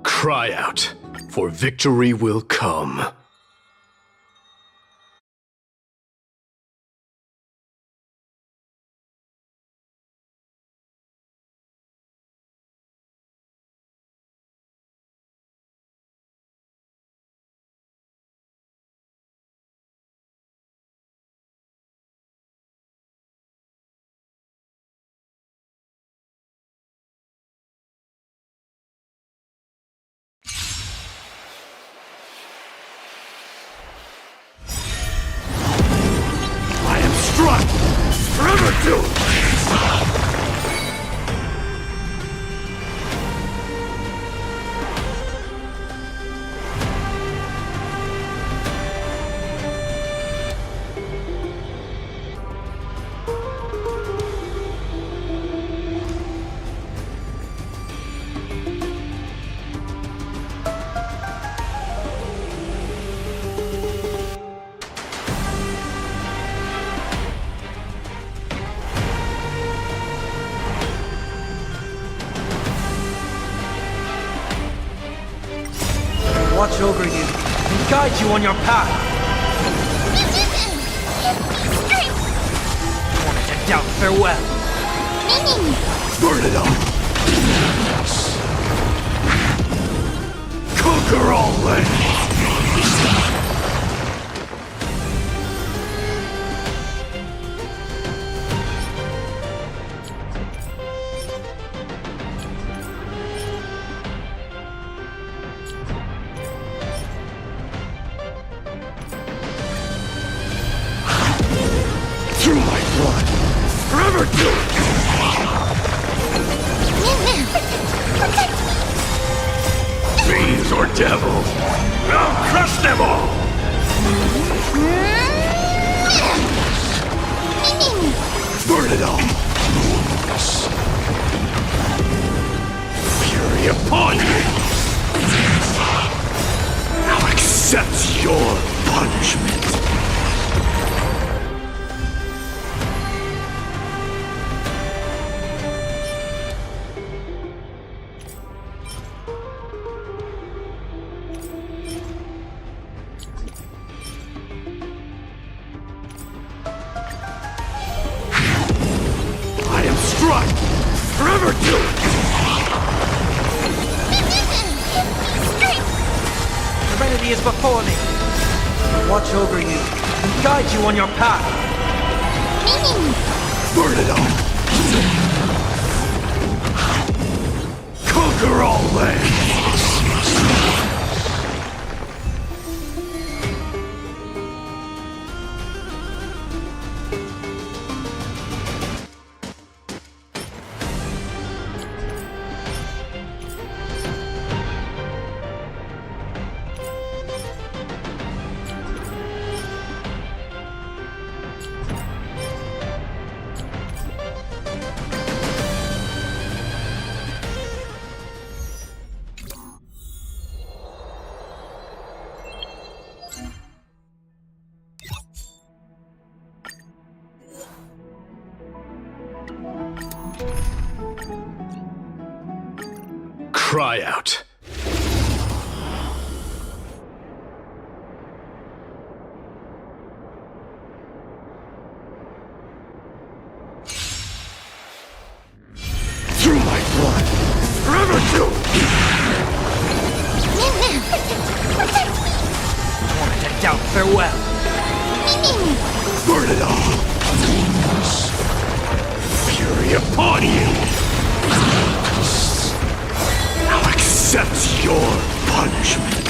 Cry out, for victory will come. Struck! Forever doomed! Watch over you and guide you on your path. Wanted to doubt farewell. Burn it up! Conquer all lands! Through my blood, forever doomed! Fiends or devils, I'll crush them all! Burn it all! Fury upon you! I'll accept your punishment! Struck! Forever doomed! Serenity is before me. Watch over you and guide you on your path. Burn it all! Conquer all lands! tryout. Through my blood, forever to Torment and doubt, farewell. burn it all. Fury upon you. Now accept your punishment.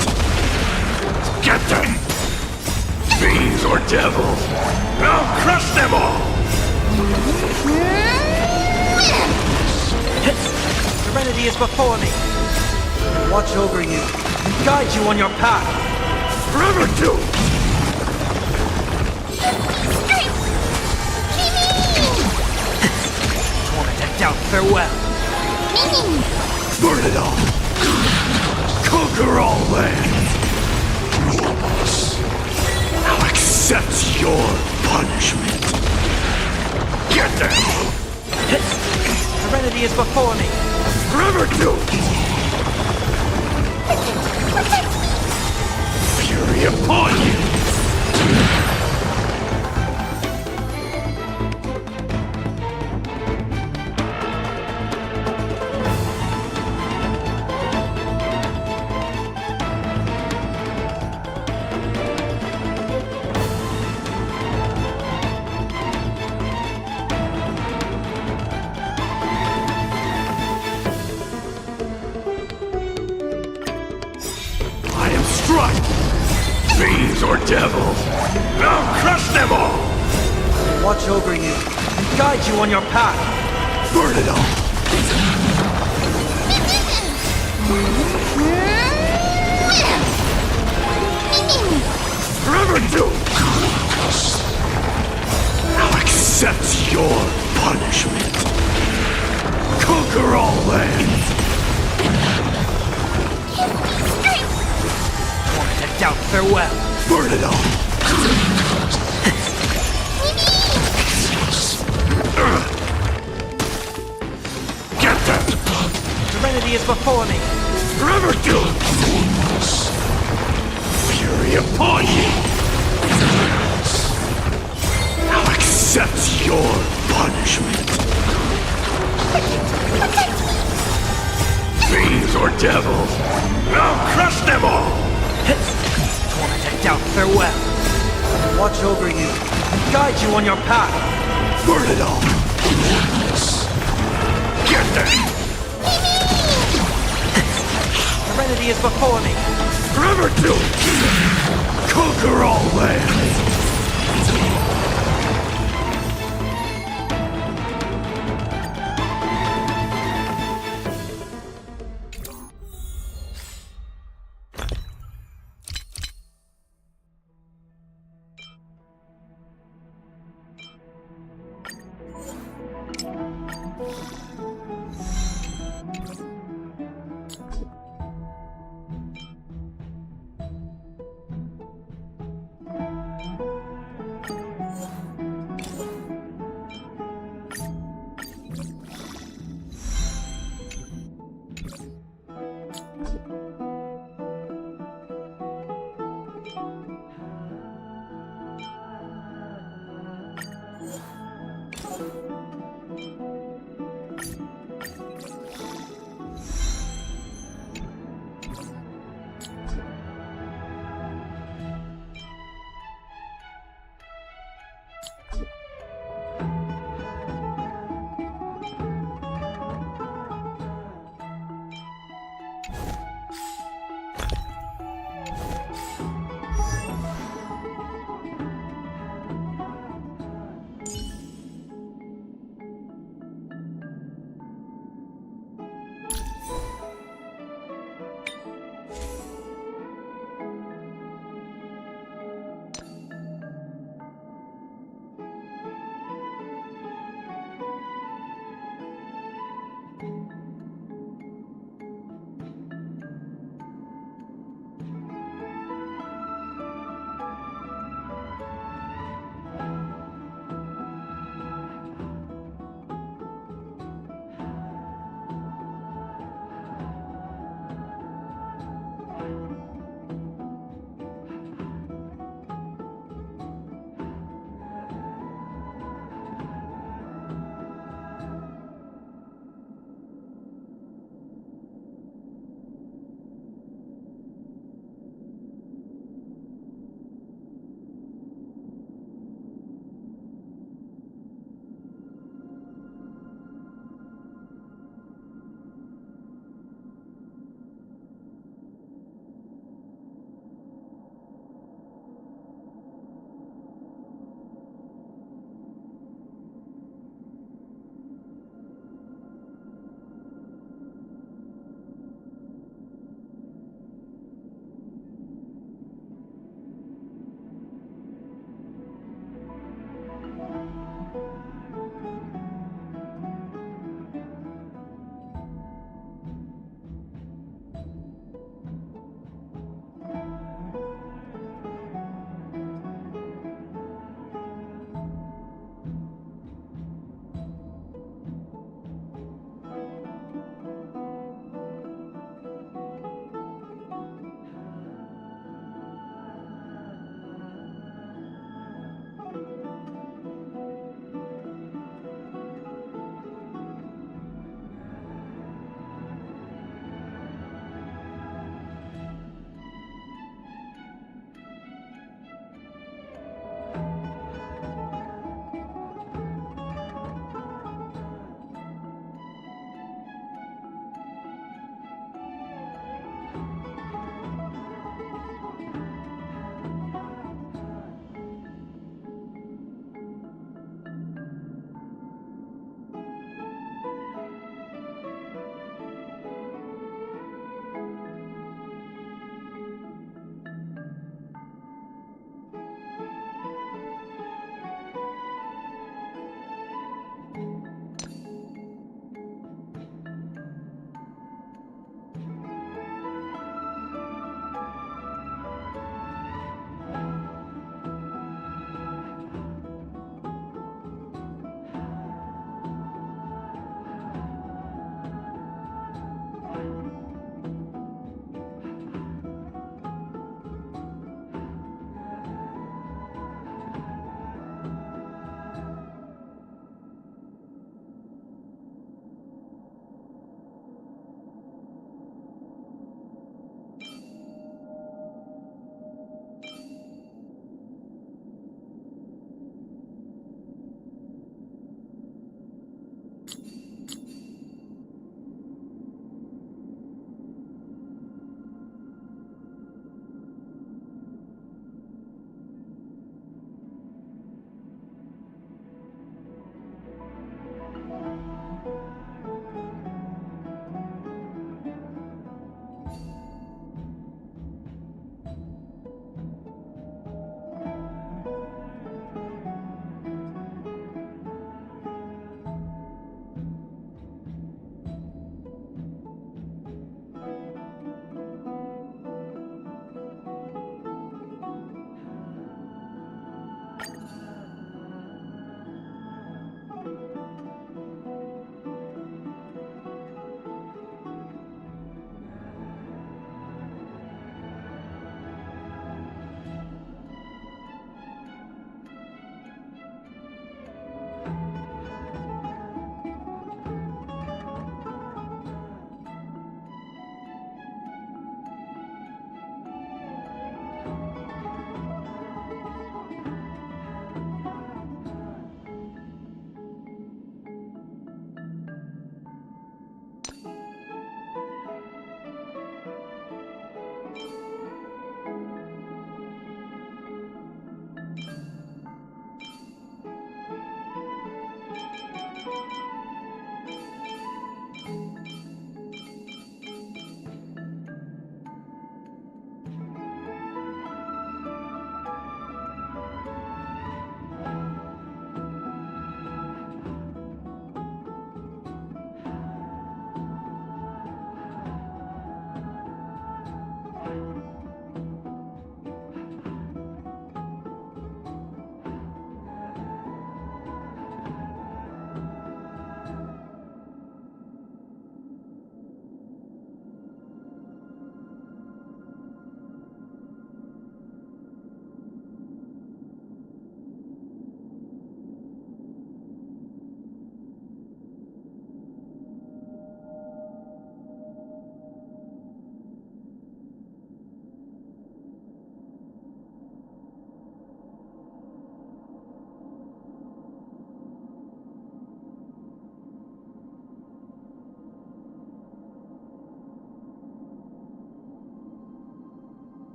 Get them! Fiends or devils, I'll crush them all! Serenity is before me. Watch over you and guide you on your path. Forever to Torment and doubt, farewell. burn it all. Conquer all lands. Now accept your punishment. Get them! Serenity is before me. Forever to fury upon you. I am struck! Fiends or devils, I'll crush them all! Watch over you and guide you on your path. Burn it all! Forever do! Now accept your punishment. Conquer all lands. Torment and doubt, farewell. Burn it all! Get them! Serenity is before me. Forever do! Fury upon you! Now accept your punishment. Fiends or devils, I'll crush them all! Torment and doubt, farewell. Watch over you and guide you on your path. Burn it all! Get them! Serenity is before me. Forever do! Conquer all lands!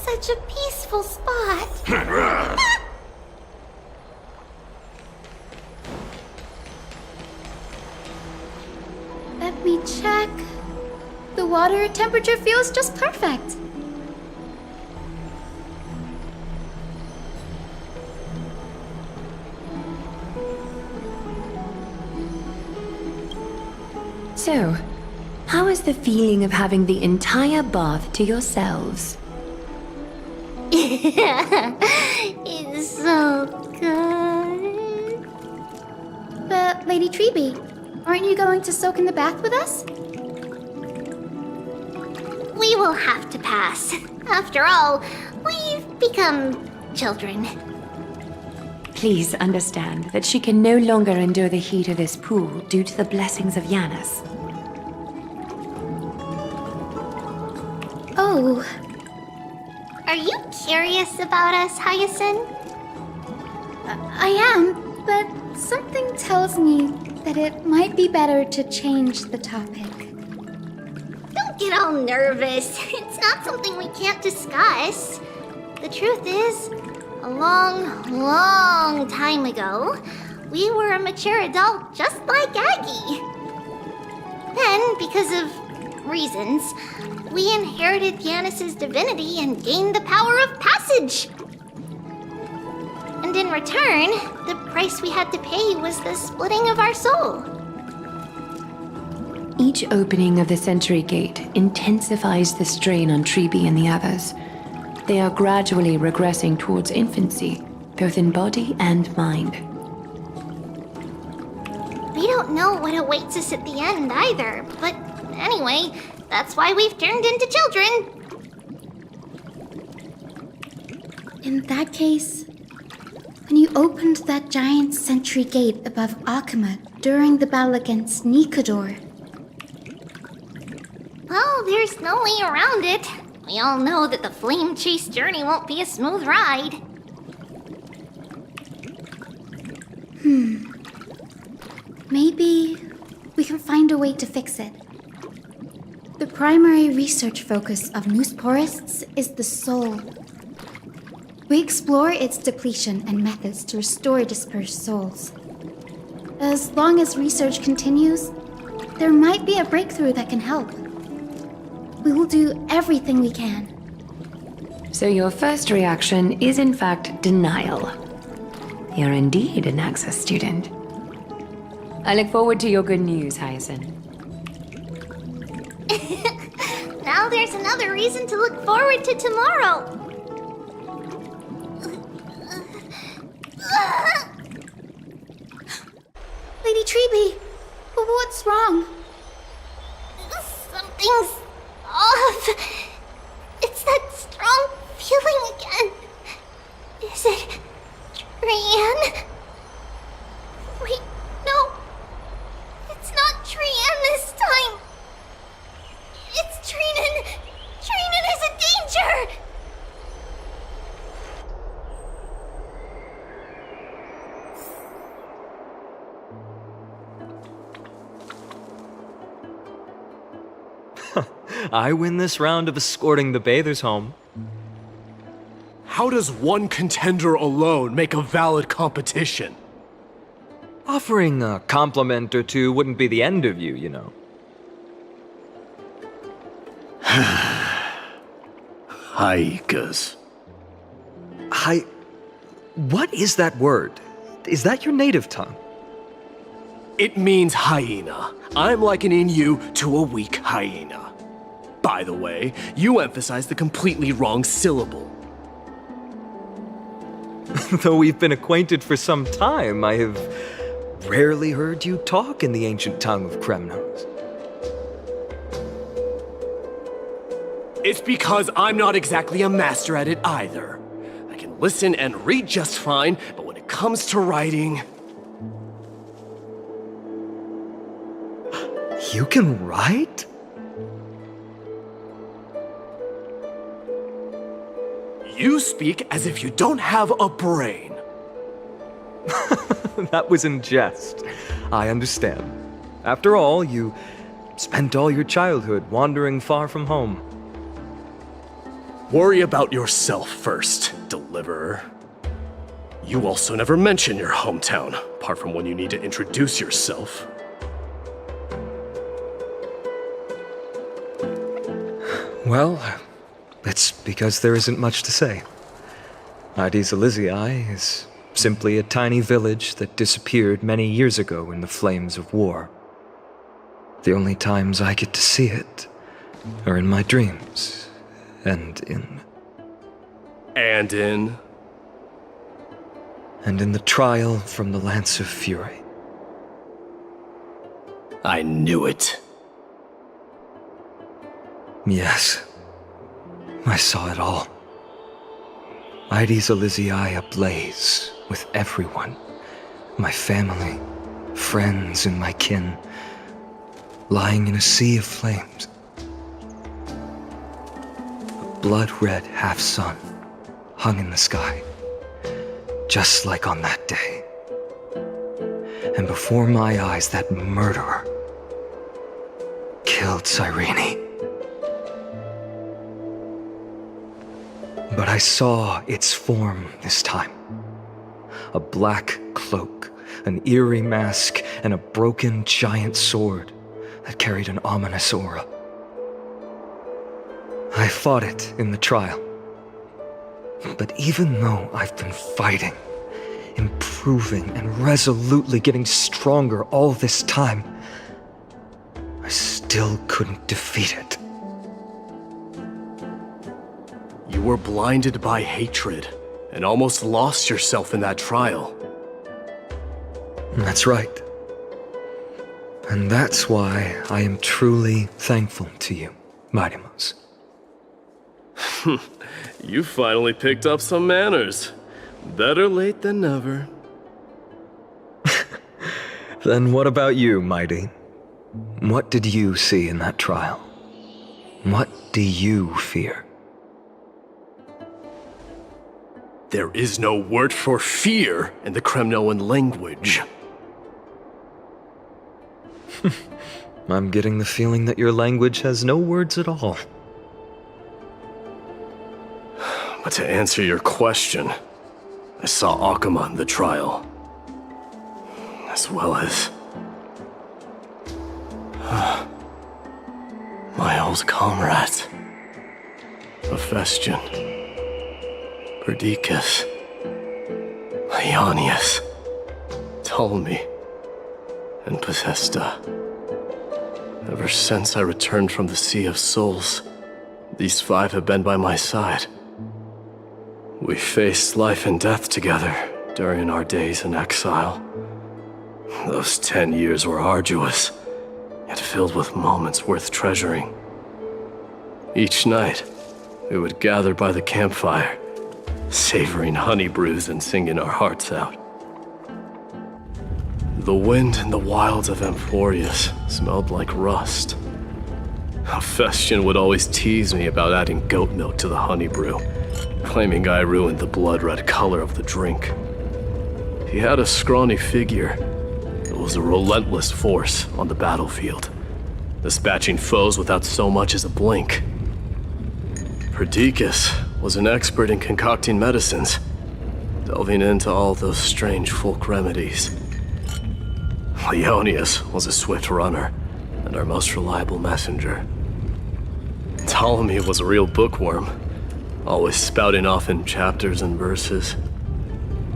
Such a peaceful spot. Let me check. The water temperature feels just perfect. So, how is the feeling of having the entire bath to yourselves? It's so good. But, Lady Treeby, aren't you going to soak in the bath with us? We will have to pass. After all, we've become children. Please understand that she can no longer endure the heat of this pool due to the blessings of Yanis. Oh. Are you curious about us, Hyacinth? I am, but something tells me that it might be better to change the topic. Don't get all nervous. It's not something we can't discuss. The truth is, a long time ago, we were a mature adult just like Aggie. Then, because of reasons, we inherited Yanis's divinity and gained the power of passage. And in return, the price we had to pay was the splitting of our soul. Each opening of the Century Gate intensifies the strain on Treeby and the others. They are gradually regressing towards infancy, both in body and mind. We don't know what awaits us at the end either, but anyway, that's why we've turned into children. In that case, when you opened that giant sentry gate above Akuma during the battle against Nikador... Well, there's no way around it. We all know that the flame chase journey won't be a smooth ride. Maybe we can find a way to fix it. The primary research focus of Noosporists is the soul. We explore its depletion and methods to restore dispersed souls. As long as research continues, there might be a breakthrough that can help. We will do everything we can. So your first reaction is in fact denial. You're indeed an Access student. I look forward to your good news, Hyacinth. Now there's another reason to look forward to tomorrow. Lady Treeby, what's wrong? Something's off. It's that strong feeling again. Is it Trian? Wait, no. It's not Trian this time. It's Trinan. Trinan is in danger. I win this round of escorting the bathers home. How does one contender alone make a valid competition? Offering a compliment or two wouldn't be the end of you, you know. Haikas. What is that word? Is that your native tongue? It means hyena. I'm likening you to a weak hyena. By the way, you emphasize the completely wrong syllable. Though we've been acquainted for some time, I have rarely heard you talk in the ancient tongue of Kremnos. It's because I'm not exactly a master at it either. I can listen and read just fine, but when it comes to writing... You can write? You speak as if you don't have a brain. That was in jest. I understand. After all, you spent all your childhood wandering far from home. Worry about yourself first, Deliverer. You also never mention your hometown, apart from when you need to introduce yourself. Well, it's because there isn't much to say. Ides Elysiae is simply a tiny village that disappeared many years ago in the flames of war. The only times I get to see it are in my dreams, and in the trial from the Lance of Fury. I knew it. Yes, I saw it all. Ides Elysiae ablaze with everyone. My family, friends, and my kin, lying in a sea of flames. A blood-red half-sun hung in the sky, just like on that day. And before my eyes, that murderer killed Cyrene. But I saw its form this time. A black cloak, an eerie mask, and a broken giant sword that carried an ominous aura. I fought it in the trial. But even though I've been fighting, improving, and resolutely getting stronger all this time, I still couldn't defeat it. You were blinded by hatred and almost lost yourself in that trial. That's right. And that's why I am truly thankful to you, Marimos. You finally picked up some manners. Better late than never. Then what about you, Mighty? What did you see in that trial? What do you fear? There is no word for fear in the Kremnoan language. I'm getting the feeling that your language has no words at all. But to answer your question, I saw Akuma in the trial. As well as... my old comrade, Hephaestion. Perdiccas, Ionius, Ptolemy, and Possesta. Ever since I returned from the Sea of Souls, these 5 have been by my side. We faced life and death together during our days in exile. Those 10 years were arduous, yet filled with moments worth treasuring. Each night, we would gather by the campfire, savoring honey brews and singing our hearts out. The wind in the wilds of Amphorius smelled like rust. Hephaestion would always tease me about adding goat milk to the honey brew, claiming I ruined the blood-red color of the drink. He had a scrawny figure that was a relentless force on the battlefield, dispatching foes without so much as a blink. Perdiccas was an expert in concocting medicines, delving into all those strange folk remedies. Ionius was a swift runner and our most reliable messenger. Ptolemy was a real bookworm, always spouting off in chapters and verses.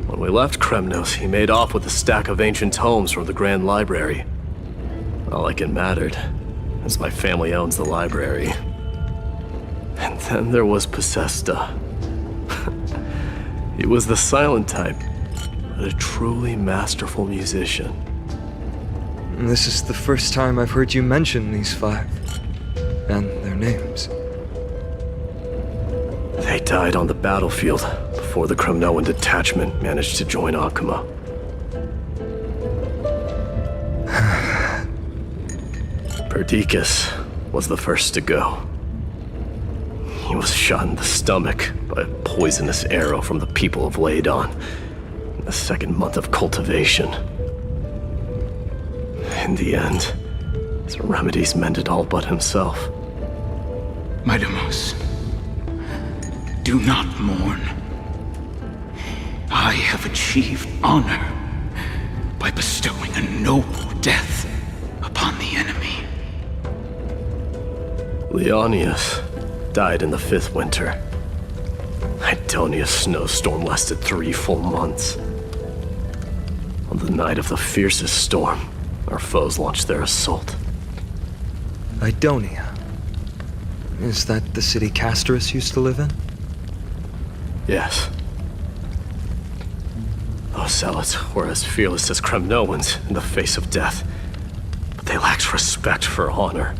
When we left Kremnos, he made off with a stack of ancient tomes from the Grand Library. Not like it mattered, as my family owns the library. And then there was Possesta. He was the silent type, but a truly masterful musician. This is the first time I've heard you mention these 5, and their names. They died on the battlefield before the Kremnoan detachment managed to join Akuma. Perdiccas was the first to go. He was shot in the stomach by a poisonous arrow from the people of Ladon in the 2nd month of cultivation. In the end, his remedies mended all but himself. Midamos, do not mourn. I have achieved honor by bestowing a noble death upon the enemy. Leonius died in the 5th winter. Idonia's snowstorm lasted 3 full months. On the night of the fiercest storm, our foes launched their assault. Idonia. Is that the city Castorus used to live in? Yes. Those zealots were as fearless as Kremnoans in the face of death, but they lacked respect for honor.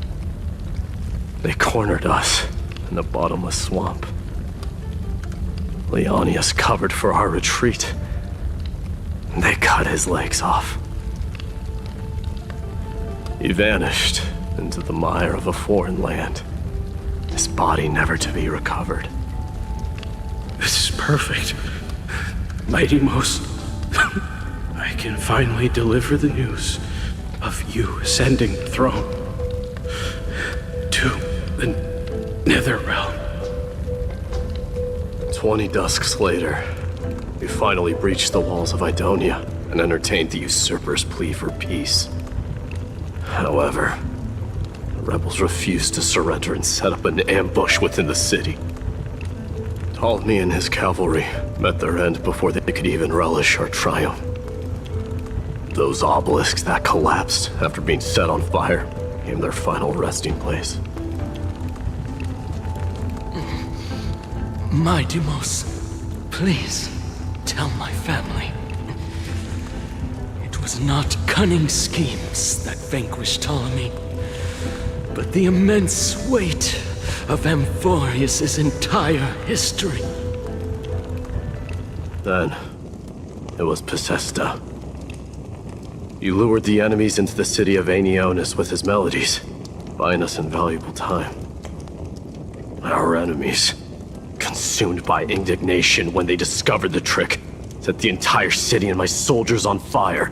They cornered us in the bottomless swamp. Leonius covered for our retreat, and they cut his legs off. He vanished into the mire of a foreign land, his body never to be recovered. This is perfect. Mighty Most, I can finally deliver the news of you ascending the throne to the Netherrealm. 20 dusks later, we finally breached the walls of Idonia and entertained the usurper's plea for peace. However, the rebels refused to surrender and set up an ambush within the city. Ptolemy and his cavalry met their end before they could even relish our triumph. Those obelisks that collapsed after being set on fire became their final resting place. Midamos, please tell my family. It was not cunning schemes that vanquished Ptolemy, but the immense weight of Amphorius' entire history. Then, it was Possesta. He lured the enemies into the city of Aenionis with his melodies, buying us invaluable time. Our enemies, consumed by indignation when they discovered the trick, set the entire city and my soldiers on fire.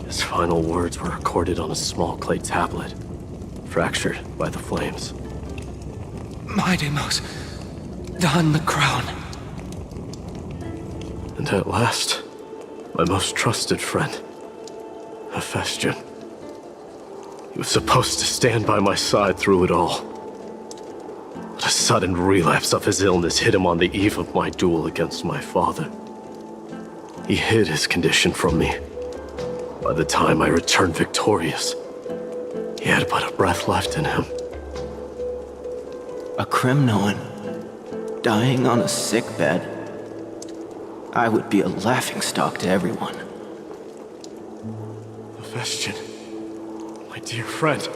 His final words were recorded on a small clay tablet, fractured by the flames. Midamos, don the crown. And at last, my most trusted friend, Hephaestion. He was supposed to stand by my side through it all. But a sudden relapse of his illness hit him on the eve of my duel against my father. He hid his condition from me. By the time I returned victorious, he had but a breath left in him. A Kremnoan dying on a sickbed. I would be a laughingstock to everyone. Vestian, my dear friend,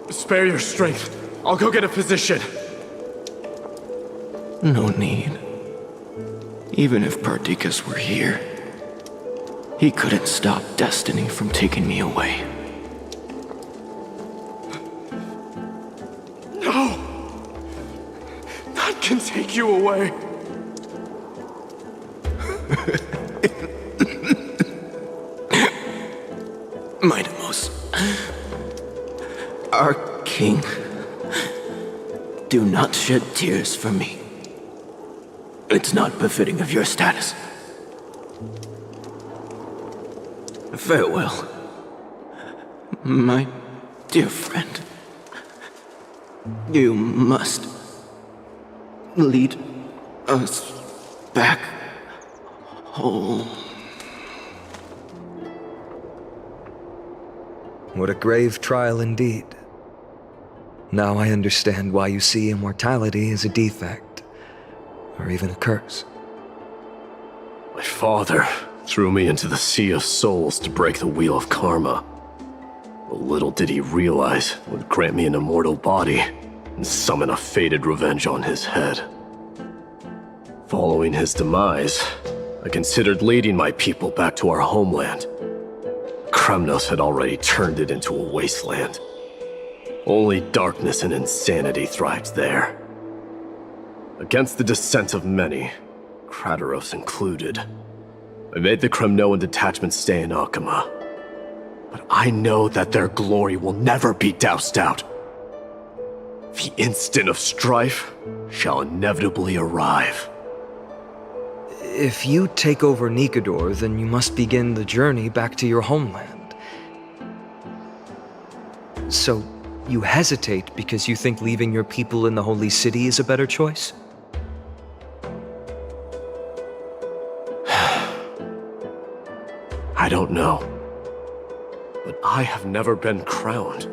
spare your strength. I'll go get a physician. No need. Even if Perdiccas were here, he couldn't stop destiny from taking me away. No! None can take you away. Mightimos, our king, do not shed tears for me. It's not befitting of your status. Farewell, my dear friend. You must lead us back home. What a grave trial indeed. Now I understand why you see immortality as a defect, or even a curse. My father threw me into the Sea of Souls to break the wheel of karma. But little did he realize it would grant me an immortal body and summon a fated revenge on his head. Following his demise, I considered leading my people back to our homeland. Kremnos had already turned it into a wasteland. Only darkness and insanity thrived there. Against the dissent of many, Krateros included, I made the Kremnoan detachment stay in Akama. But I know that their glory will never be doused out. The instant of strife shall inevitably arrive. If you take over Nikador, then you must begin the journey back to your homeland. So, you hesitate because you think leaving your people in the Holy City is a better choice? I don't know. But I have never been crowned.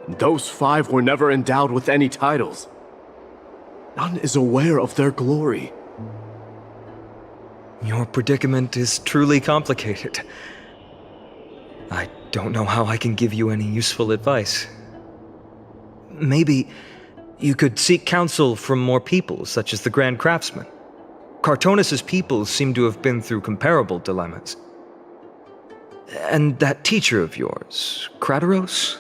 And those 5 were never endowed with any titles. None is aware of their glory. Your predicament is truly complicated. I don't know how I can give you any useful advice. Maybe you could seek counsel from more people, such as the Grand Craftsman. Cartonis' people seem to have been through comparable dilemmas. And that teacher of yours, Krateros?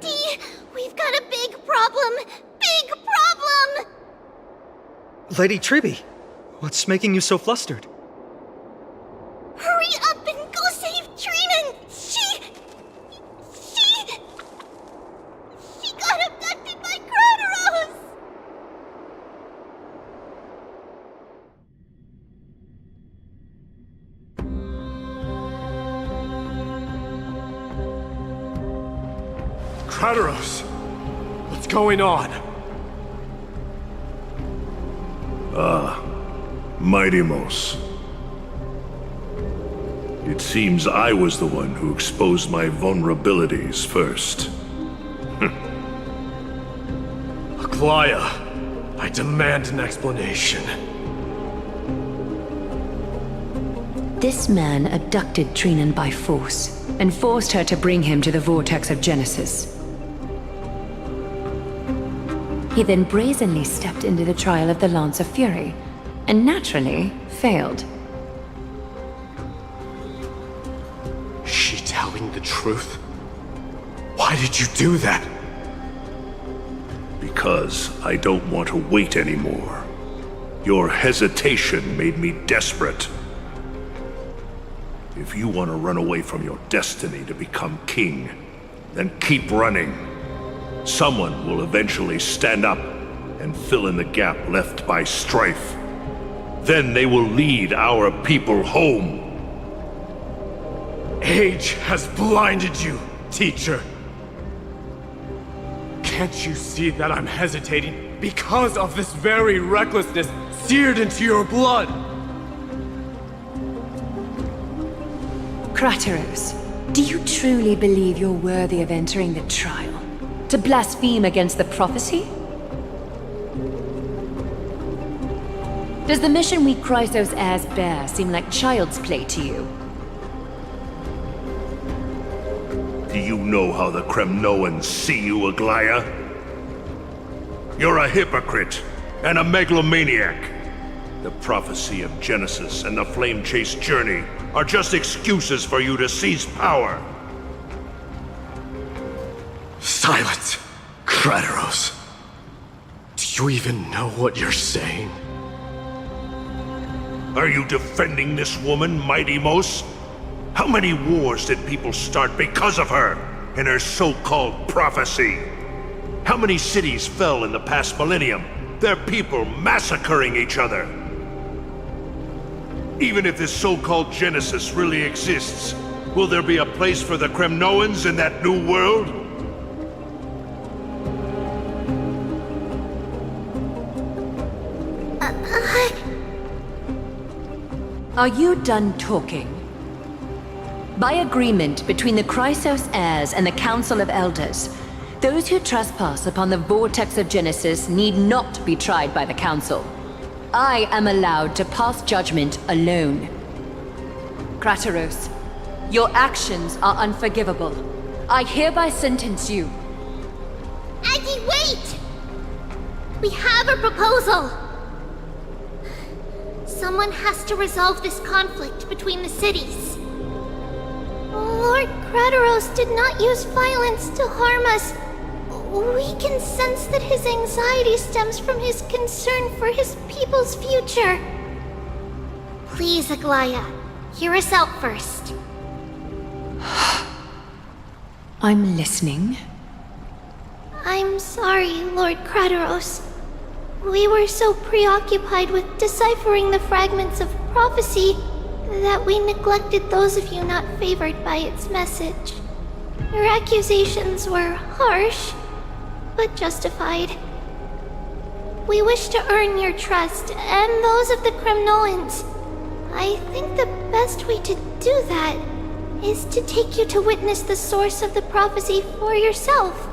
Dee, we've got a big problem! Big problem! Lady Triby, what's making you so flustered? Hurry up and go save Trinan! She got abducted by Krateros! Krateros! What's going on? Mightimos. It seems I was the one who exposed my vulnerabilities first. Aglaya, I demand an explanation. This man abducted Trinan by force and forced her to bring him to the vortex of Genesis. He then brazenly stepped into the trial of the Lance of Fury, and naturally failed. Is she telling the truth? Why did you do that? Because I don't want to wait anymore. Your hesitation made me desperate. If you want to run away from your destiny to become king, then keep running. Someone will eventually stand up and fill in the gap left by strife. Then they will lead our people home. Age has blinded you, teacher. Can't you see that I'm hesitating because of this very recklessness seared into your blood? Crateros, do you truly believe you're worthy of entering the trial? To blaspheme against the prophecy? Does the mission we Chrysos heirs bear seem like child's play to you? Do you know how the Kremnoans see you, Aglaya? You're a hypocrite and a megalomaniac. The prophecy of Genesis and the Flame Chase journey are just excuses for you to seize power. Silence, Crateros. Do you even know what you're saying? Are you defending this woman, Mighty Mos? How many wars did people start because of her and her so-called prophecy? How many cities fell in the past millennium? Their people massacring each other. Even if this so-called Genesis really exists, will there be a place for the Kremnoans in that new world? Are you done talking? By agreement between the Chrysos heirs and the Council of Elders, those who trespass upon the vortex of Genesis need not be tried by the Council. I am allowed to pass judgment alone. Crateros, your actions are unforgivable. I hereby sentence you. Aggie, wait! We have a proposal! Someone has to resolve this conflict between the cities. Lord Crateros did not use violence to harm us. We can sense that his anxiety stems from his concern for his people's future. Please, Aglaya, hear us out first. I'm listening. I'm sorry, Lord Crateros. We were so preoccupied with deciphering the fragments of prophecy that we neglected those of you not favored by its message. Your accusations were harsh, but justified. We wish to earn your trust and those of the Kremnoans. I think the best way to do that is to take you to witness the source of the prophecy for yourself.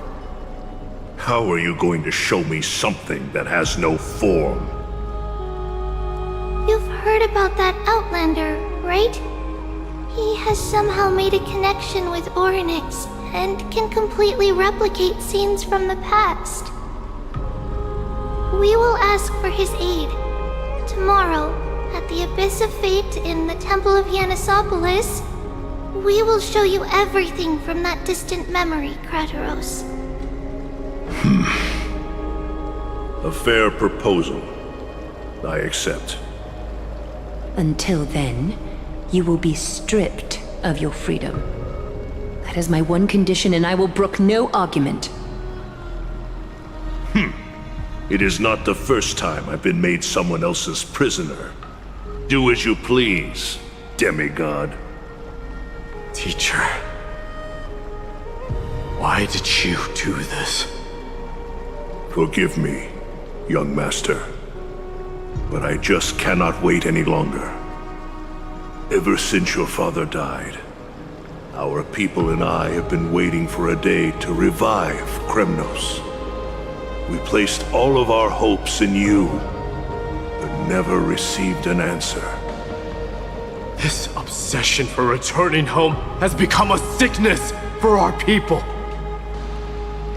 How are you going to show me something that has no form? You've heard about that Outlander, right? He has somehow made a connection with Orynyx and can completely replicate scenes from the past. We will ask for his aid. Tomorrow, at the Abyss of Fate in the Temple of Yanissopolis, we will show you everything from that distant memory, Crateros. A fair proposal. I accept. Until then, you will be stripped of your freedom. That is my one condition, and I will brook no argument. It is not the first time I've been made someone else's prisoner. Do as you please, demigod. Teacher, why did you do this? Forgive me, young master. But I just cannot wait any longer. Ever since your father died, our people and I have been waiting for a day to revive Kremnos. We placed all of our hopes in you, but never received an answer. This obsession for returning home has become a sickness for our people.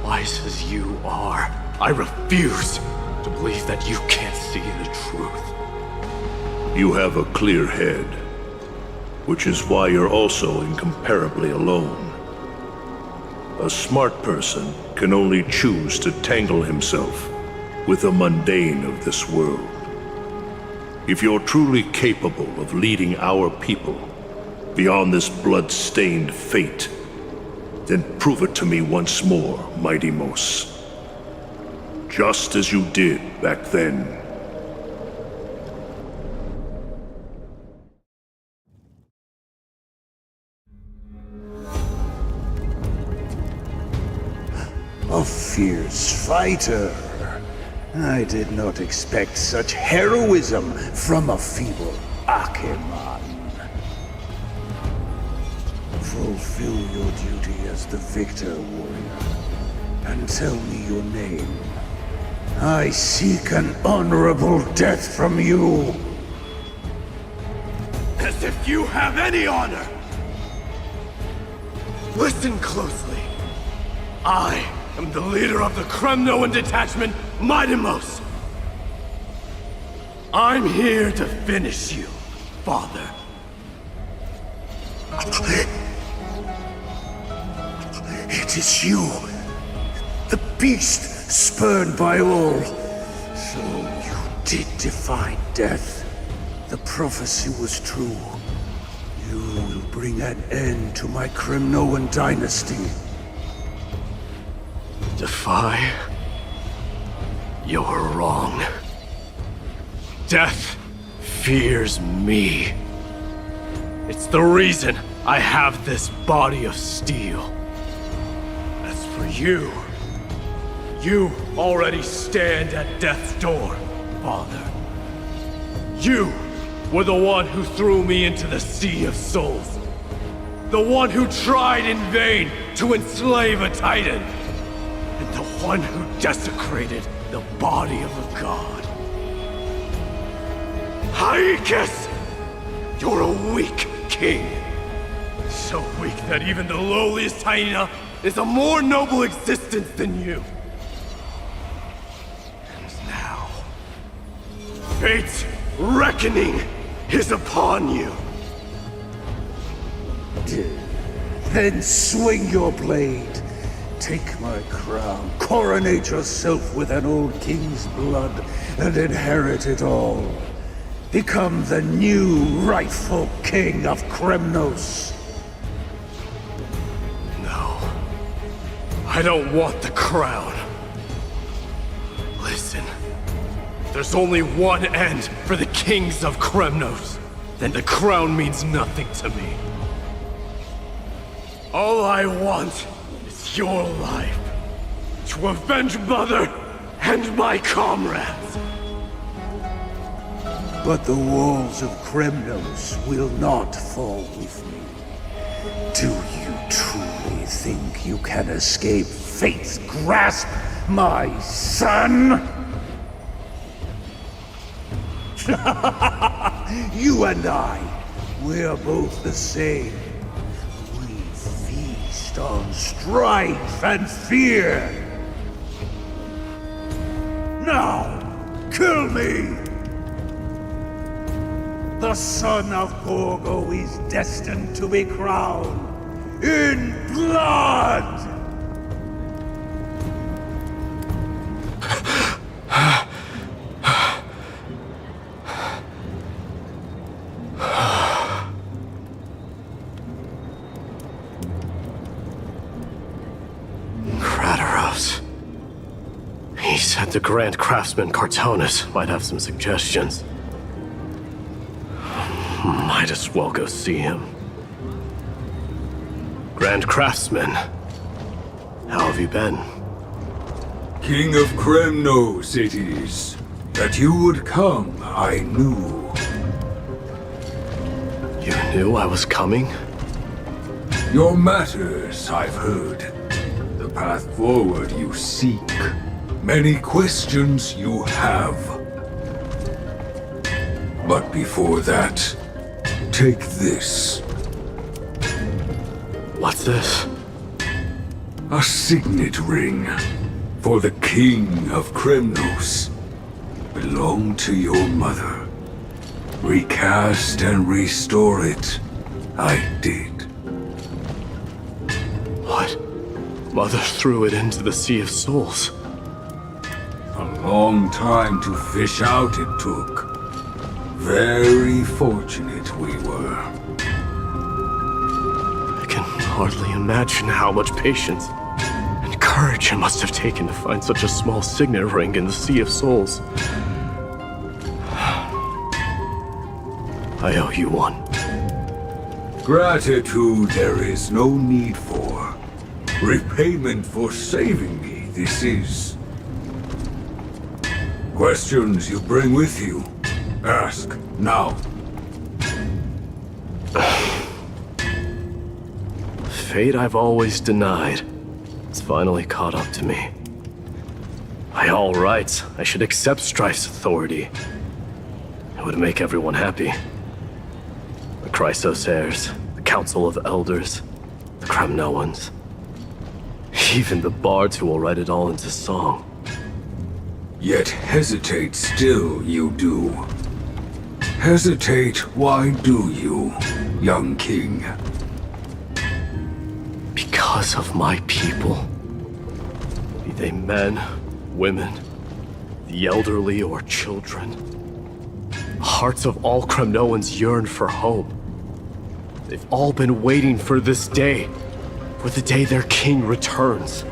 Wise as you are, I refuse to believe that you can't see the truth. You have a clear head, which is why you're also incomparably alone. A smart person can only choose to tangle himself with the mundane of this world. If you're truly capable of leading our people beyond this blood-stained fate, then prove it to me once more, Mighty Mos. Just as you did back then. A fierce fighter. I did not expect such heroism from a feeble Akeman. Fulfill your duty as the victor, warrior, and tell me your name. I seek an honorable death from you. As if you have any honor! Listen closely. I am the leader of the Kremnoan detachment, Mightimos. I'm here to finish you, father. It is you, the beast spurned by all. So you did defy death. The prophecy was true. You will bring an end to my Kremnoan dynasty. Defy? You're wrong. Death fears me. It's the reason I have this body of steel. As for you, you already stand at death's door, father. You were the one who threw me into the Sea of Souls. The one who tried in vain to enslave a Titan. And the one who desecrated the body of a god. Haikis! You're a weak king. So weak that even the lowliest hyena is a more noble existence than you. And now, fate's reckoning is upon you. Then swing your blade. Take my crown, coronate yourself with an old king's blood, and inherit it all. Become the new rightful king of Kremnos. No. I don't want the crown. Listen. There's only one end for the kings of Kremnos. Then the crown means nothing to me. All I want is your life. To avenge Mother and my comrades. But the walls of Kremnos will not fall with me. Do you truly think you can escape fate's grasp, my son? You and I, we're both the same. We feast on strife and fear. Now, kill me! The son of Gorgo is destined to be crowned in blood! Krataros. He said the Grand Craftsman Cartonus might have some suggestions. Might as well go see him. Grand Craftsman, how have you been? King of Kremnos it is. That you would come, I knew. You knew I was coming? Your matters, I've heard. The path forward you seek. Many questions you have. But before that, take this. What's this? A signet ring for the King of Kremnos. Belonged to your mother. Recast and restore it. I did. What? Mother threw it into the Sea of Souls. A long time to fish out it took. Very fortunate we were. I can hardly imagine how much patience and courage it must have taken to find such a small signet ring in the Sea of Souls. I owe you one. Gratitude there is no need for. Repayment for saving me this is. Questions you bring with you? Ask now. Fate I've always denied. It's finally caught up to me. By all rights, I should accept Strife's authority. It would make everyone happy. The Chrysos heirs, the Council of Elders, the Kremnoans. Even the bards who will write it all into song. Yet hesitate still you do. Hesitate, why do you, young king? Because of my people. Be they men, women, the elderly or children. The hearts of all Kremnoans yearn for hope. They've all been waiting for this day, for the day their king returns.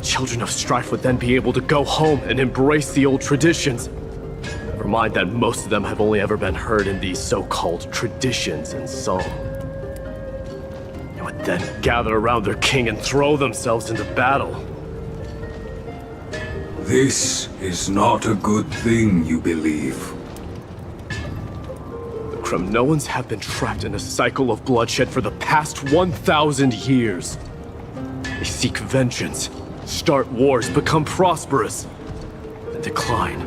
Children of Strife would then be able to go home and embrace the old traditions. Never mind that most of them have only ever been heard in these so-called traditions in song. They would then gather around their king and throw themselves into battle. This is not a good thing, you believe. The Kremnoans have been trapped in a cycle of bloodshed for the past 1,000 years. They seek vengeance, start wars, become prosperous, and decline.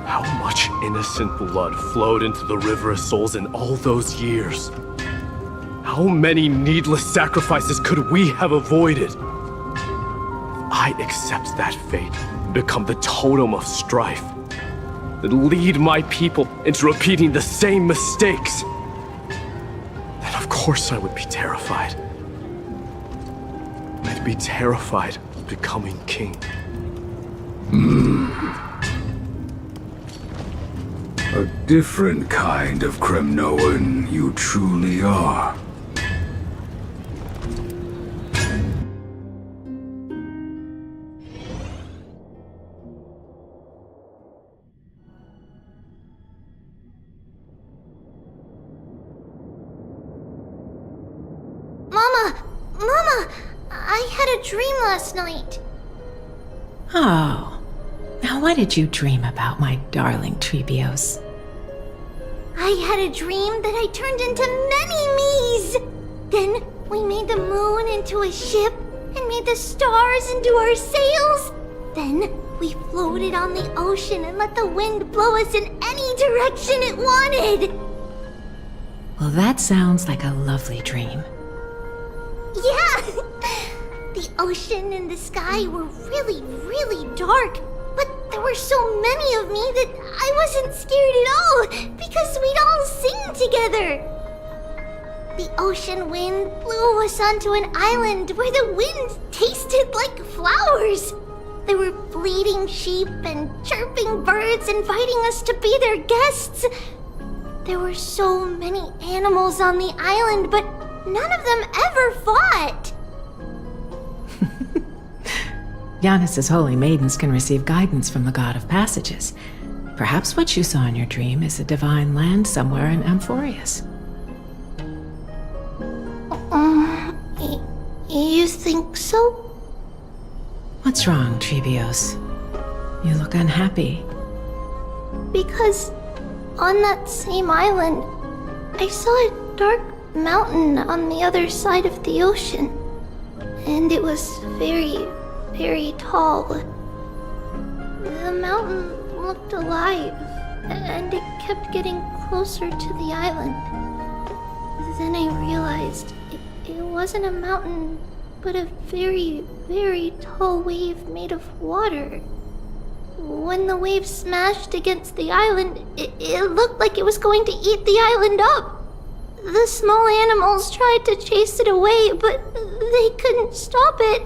How much innocent blood flowed into the River of Souls in all those years? How many needless sacrifices could we have avoided? If I accept that fate and become the totem of strife, then lead my people into repeating the same mistakes, then of course I would be terrified. I'd be terrified of becoming king. A different kind of Kremnoan you truly are. Mama, I had a dream last night. Oh. Now what did you dream about, my darling Trebios? I had a dream that I turned into many me's. Then we made the moon into a ship and made the stars into our sails. Then we floated on the ocean and let the wind blow us in any direction it wanted. Well, that sounds like a lovely dream. Yeah! The ocean and the sky were really, really dark. But there were so many of me that I wasn't scared at all, because we'd all sing together. The ocean wind blew us onto an island where the wind tasted like flowers. There were bleating sheep and chirping birds inviting us to be their guests. There were so many animals on the island, but none of them ever fought. Giannis's holy maidens can receive guidance from the god of passages. Perhaps what you saw in your dream is a divine land somewhere in Amphorius. You think so? What's wrong, Trebios? You look unhappy. Because on that same island, I saw a dark mountain on the other side of the ocean. And it was very, very tall. The mountain looked alive, and it kept getting closer to the island. Then I realized it wasn't a mountain, but a very, very tall wave made of water. When the wave smashed against the island, it looked like it was going to eat the island up. The small animals tried to chase it away, but they couldn't stop it.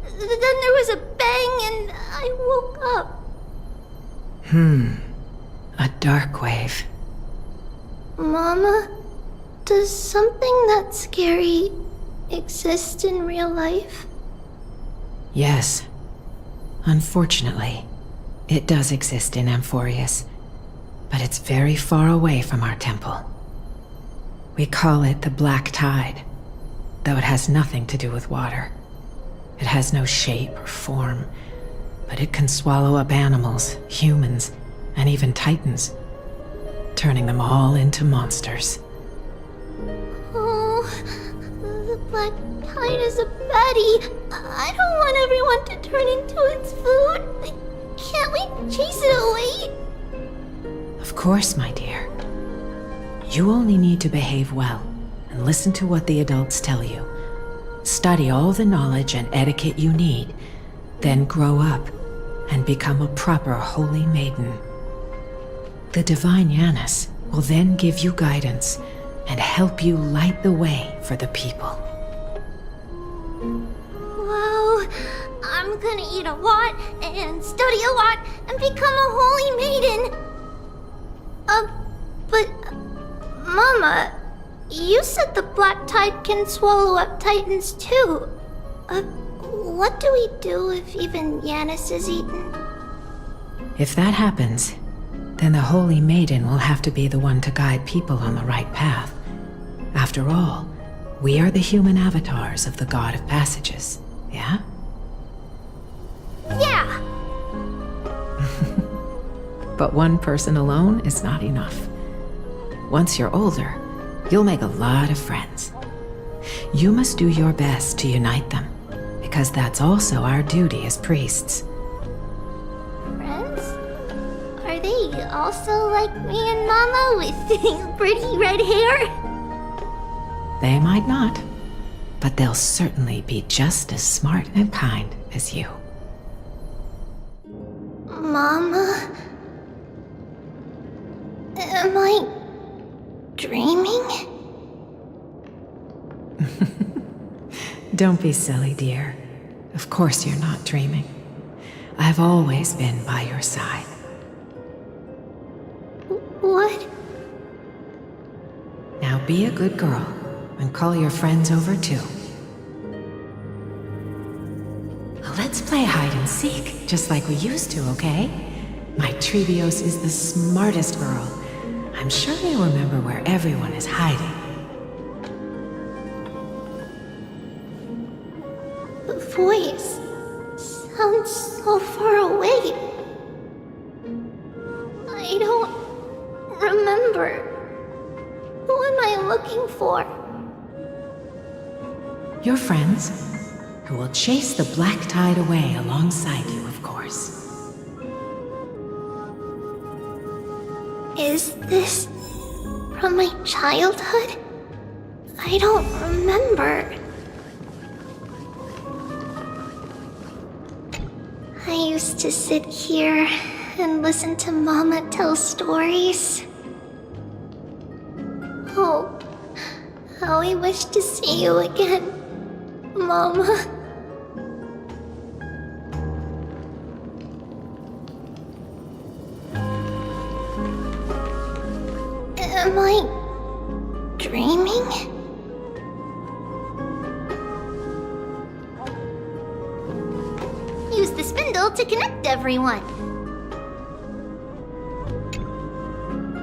Then there was a bang and I woke up. A dark wave. Mama, does something that scary exist in real life? Yes. Unfortunately, it does exist in Amphorius, but it's very far away from our temple. We call it the Black Tide. though it has nothing to do with water. It has no shape or form, but it can swallow up animals, humans, and even titans, turning them all into monsters. Oh, the black tide is a baddie. I don't want everyone to turn into its food. Can't we chase it away? Of course, my dear. You only need to behave well and listen to what the adults tell you. Study all the knowledge and etiquette you need, then grow up and become a proper holy maiden. The divine Janus will then give you guidance and help you light the way for the people. Wow, I'm gonna eat a lot and study a lot and become a holy maiden. But Mama, you said the black tide can swallow up titans too. What do we do if even Janus is eaten? If that happens, then the holy maiden will have to be the one to guide people on the right path. After all, we are the human avatars of the God of Passages, yeah? Yeah! But one person alone is not enough. Once you're older, you'll make a lot of friends. You must do your best to unite them, because that's also our duty as priests. Friends? Are they also like me and Mama with pretty red hair? They might not, but they'll certainly be just as smart and kind as you. Mama? Am I dreaming? Don't be silly, dear. Of course you're not dreaming. I've always been by your side. What? Now be a good girl and call your friends over too. Let's play hide and seek, just like we used to, okay? My Trebios is the smartest girl. I'm sure they remember where everyone is hiding. The voice sounds so far away. I don't remember. Who am I looking for? Your friends, who will chase the black tide away alongside you, of course. Is this from my childhood? I don't remember. I used to sit here and listen to Mama tell stories. Oh, how I wish to see you again, Mama. Am I dreaming? Use the spindle to connect everyone.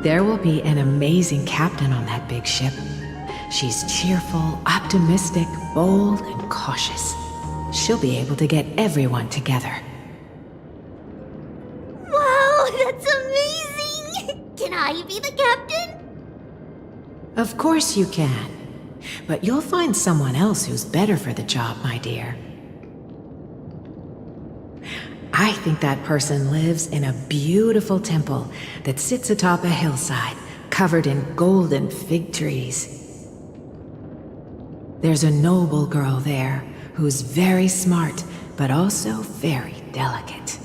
There will be an amazing captain on that big ship. She's cheerful, optimistic, bold, and cautious. She'll be able to get everyone together. Wow, that's amazing! Can I be the captain? Of course you can. But you'll find someone else who's better for the job, my dear. I think that person lives in a beautiful temple that sits atop a hillside, covered in golden fig trees. There's a noble girl there who's very smart, but also very delicate.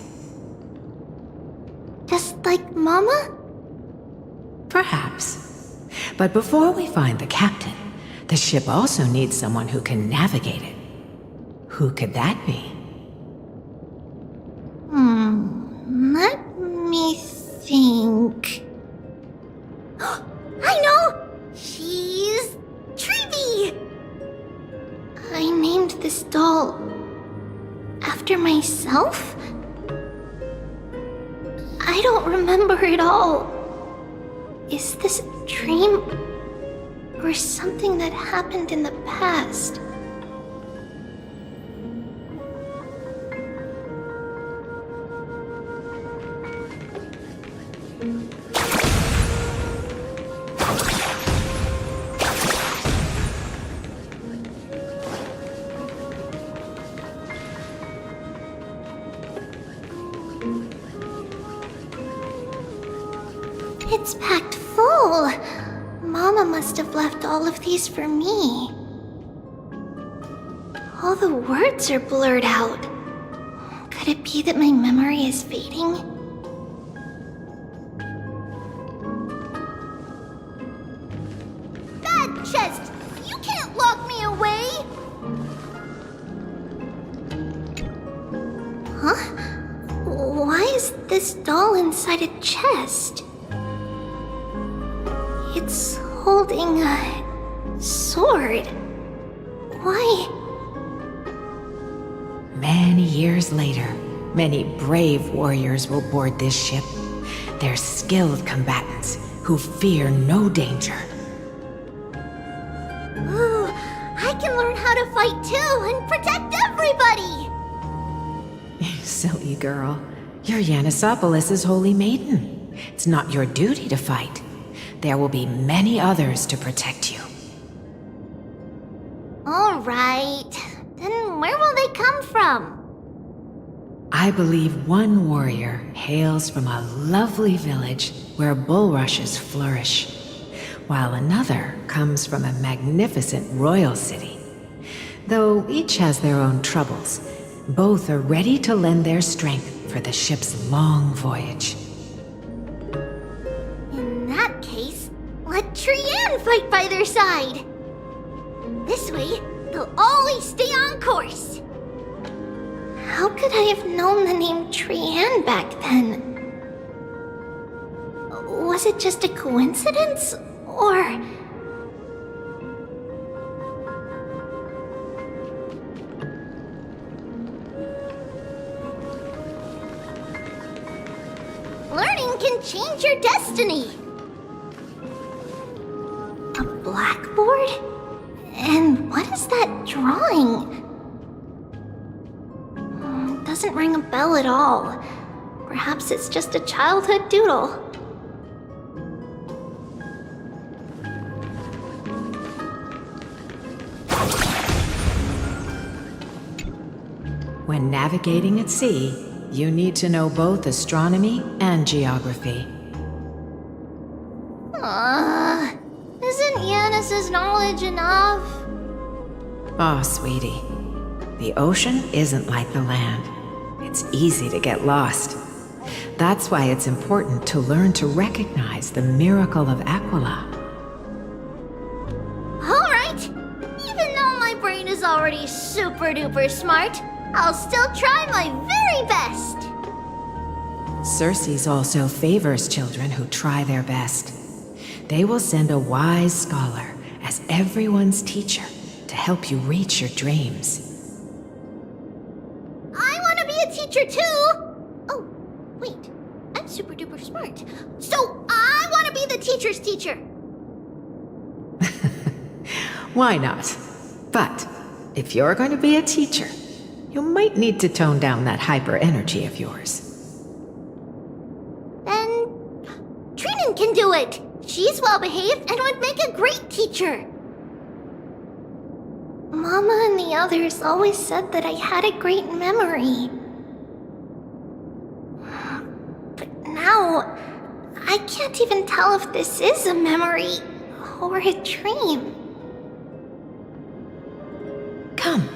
Just like Mama? Perhaps. But before we find the captain, the ship also needs someone who can navigate it. Who could that be? Let me think. I know! She's Treeby! I named this doll after myself? I don't remember it all. Is this a dream or something that happened in the past? It's packed full. Mama must have left all of these for me. All the words are blurred out. Could it be that my memory is fading? Bad chest! You can't lock me away! Huh? Why is this doll inside a chest? It's holding a sword. Why? Many years later, many brave warriors will board this ship. They're skilled combatants who fear no danger. Ooh, I can learn how to fight too and protect everybody! Silly girl. You're Yanisopoulos' holy maiden. It's not your duty to fight. There will be many others to protect you. Alright. Then where will they come from? I believe one warrior hails from a lovely village where bulrushes flourish, while another comes from a magnificent royal city. Though each has their own troubles, both are ready to lend their strength for the ship's long voyage. In that case, let Trianne fight by their side! This way, they'll always stay on course! How could I have known the name Trianne back then? Was it just a coincidence? Or... learning can change your destiny! A blackboard? And what is that drawing? Doesn't ring a bell at all. Perhaps it's just a childhood doodle. When navigating at sea, you need to know both astronomy and geography. Isn't Yanis's knowledge enough? Oh, sweetie. The ocean isn't like the land. It's easy to get lost. That's why it's important to learn to recognize the miracle of Aquila. Alright! Even though my brain is already super duper smart, I'll still try my very best! Circe also favors children who try their best. They will send a wise scholar as everyone's teacher to help you reach your dreams. I want to be a teacher too! Oh, wait. I'm super duper smart. So I want to be the teacher's teacher! Why not? But if you're going to be a teacher, you might need to tone down that hyper energy of yours. Then Trinan can do it! She's well behaved and would make a great teacher! Mama and the others always said that I had a great memory. But now, I can't even tell if this is a memory or a dream. Come,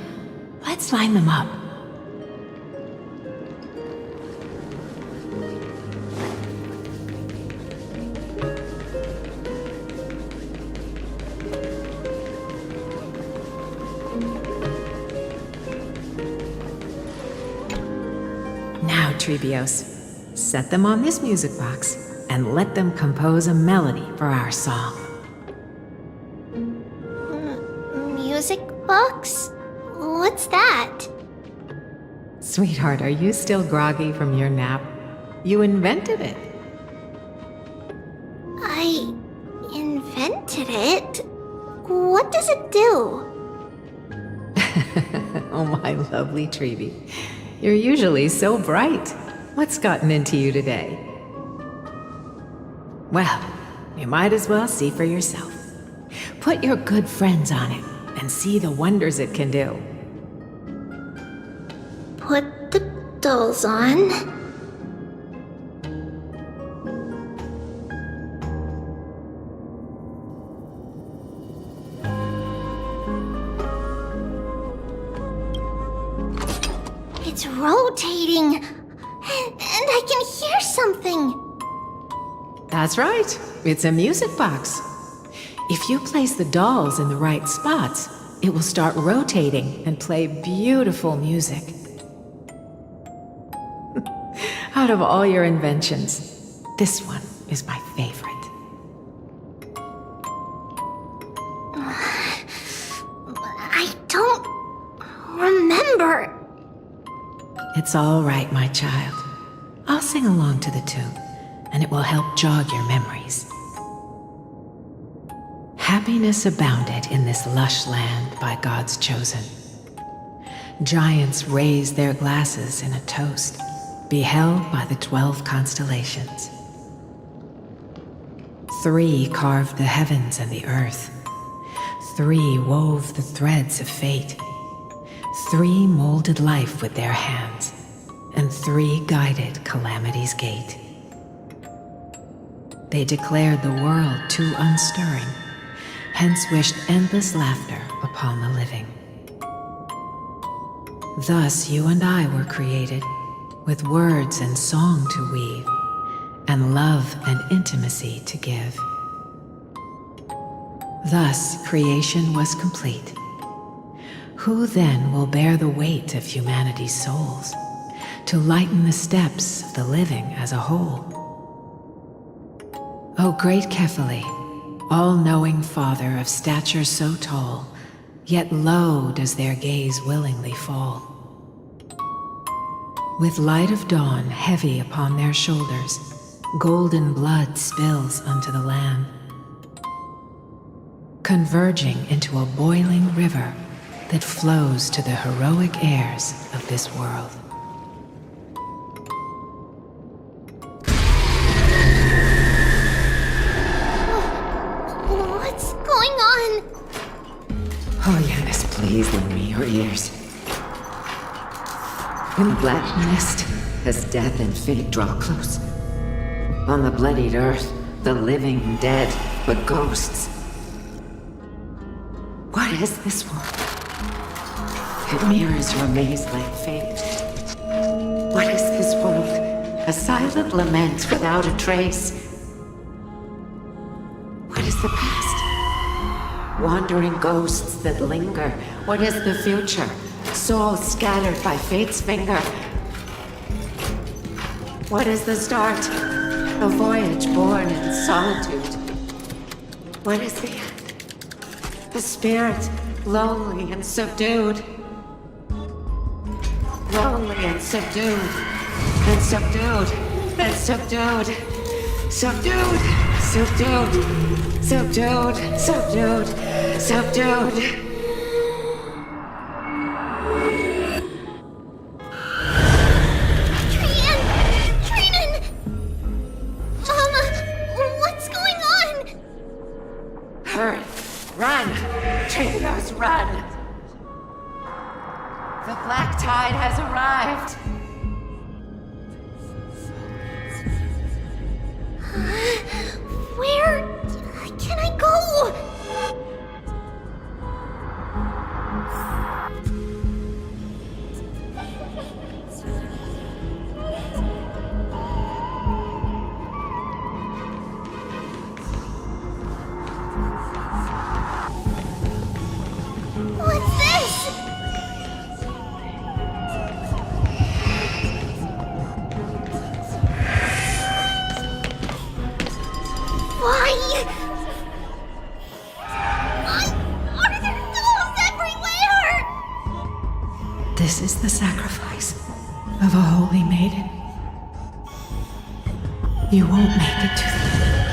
let's line them up. Now, Trebios, set them on this music box and let them compose a melody for our song. Music box? What's that? Sweetheart, are you still groggy from your nap? You invented it. I invented it? What does it do? Oh, my lovely Trebi. You're usually so bright. What's gotten into you today? Well, you might as well see for yourself. Put your good friends on it and see the wonders it can do. Put the dolls on. It's rotating, and I can hear something. That's right. It's a music box. If you place the dolls in the right spots, it will start rotating and play beautiful music. Out of all your inventions, this one is my favorite. I don't remember. It's all right, my child. I'll sing along to the tune, and it will help jog your memories. Happiness abounded in this lush land by God's chosen. Giants raised their glasses in a toast, beheld by the 12 constellations. 3 carved the heavens and the earth. 3 wove the threads of fate. 3 molded life with their hands, and 3 guided calamity's gate. They declared the world too unstirring, hence wished endless laughter upon the living. Thus you and I were created, with words and song to weave, and love and intimacy to give. Thus creation was complete. Who then will bear the weight of humanity's souls, to lighten the steps of the living as a whole? O great Kephale, all-knowing Father of stature so tall, yet low does their gaze willingly fall. With light of dawn heavy upon their shoulders, golden blood spills unto the land, converging into a boiling river that flows to the heroic heirs of this world. What's going on? Oh yes, please lend me your ears. In the black mist, as death and fate draw close, on the bloodied earth, the living dead, but ghosts. What is this world? It mirrors your maze-like fate. What is this world? A silent lament without a trace. What is the past? Wandering ghosts that linger. What is the future? Souls scattered by fate's finger. What is the start? A voyage born in solitude. What is the end? A spirit, lonely and subdued. Lonely and subdued. And subdued. And subdued. Subdued. Subdued. Subdued. Subdued. Subdued. Run! The black tide has arrived! Where can I go? This is the sacrifice of a holy maiden. You won't make it to the end.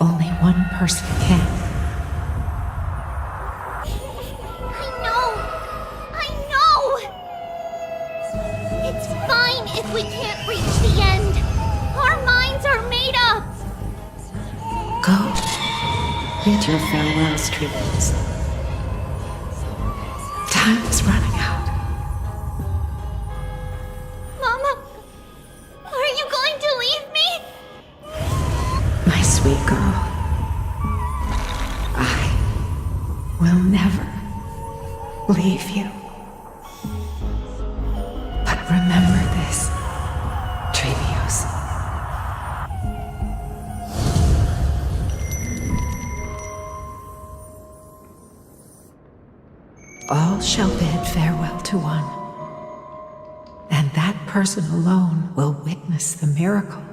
Only one person can. I know! It's fine if we can't reach the end. Our minds are made up! Go. Get your farewells, treatments. Time is running out. Mama, are you going to leave me? My sweet girl. I will never leave you. But remember this, Trevios. All shall bid farewell to one, and that person alone will witness the miracle.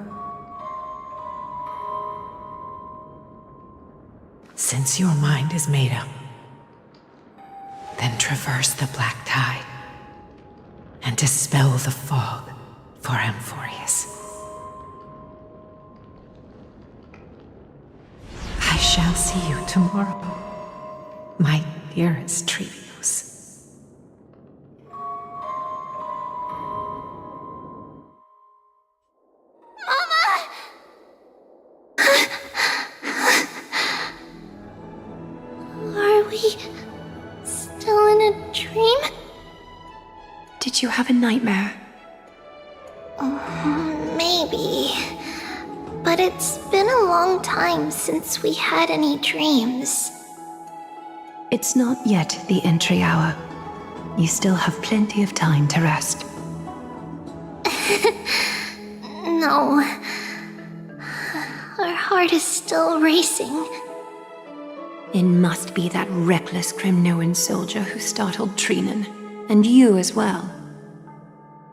Since your mind is made up, then traverse the black tide and dispel the fog for Amphorius. I shall see you tomorrow, my dearest Trevios. Are we still in a dream? Did you have a nightmare? Maybe. But it's been a long time since we had any dreams. It's not yet the entry hour. You still have plenty of time to rest. No. Our heart is still racing. It must be that reckless Kremnoan soldier who startled Trinan, and you as well.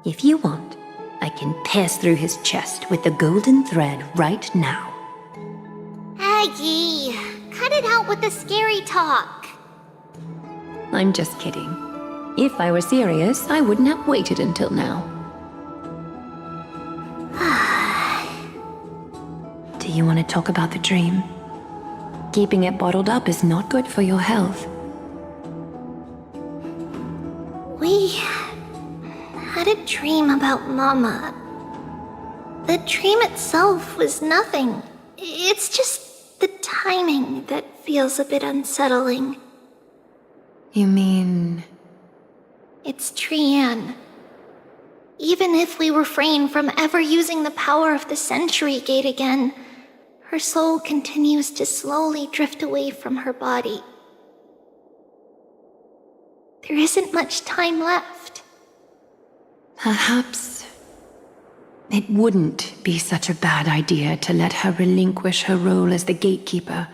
If you want, I can pierce through his chest with the golden thread right now. Aggie, cut it out with the scary talk. I'm just kidding. If I were serious, I wouldn't have waited until now. Do you want to talk about the dream? Keeping it bottled up is not good for your health. We had a dream about Mama. The dream itself was nothing. It's just the timing that feels a bit unsettling. You mean... It's Trian. Even if we refrain from ever using the power of the Century Gate again, her soul continues to slowly drift away from her body. There isn't much time left. Perhaps it wouldn't be such a bad idea to let her relinquish her role as the gatekeeper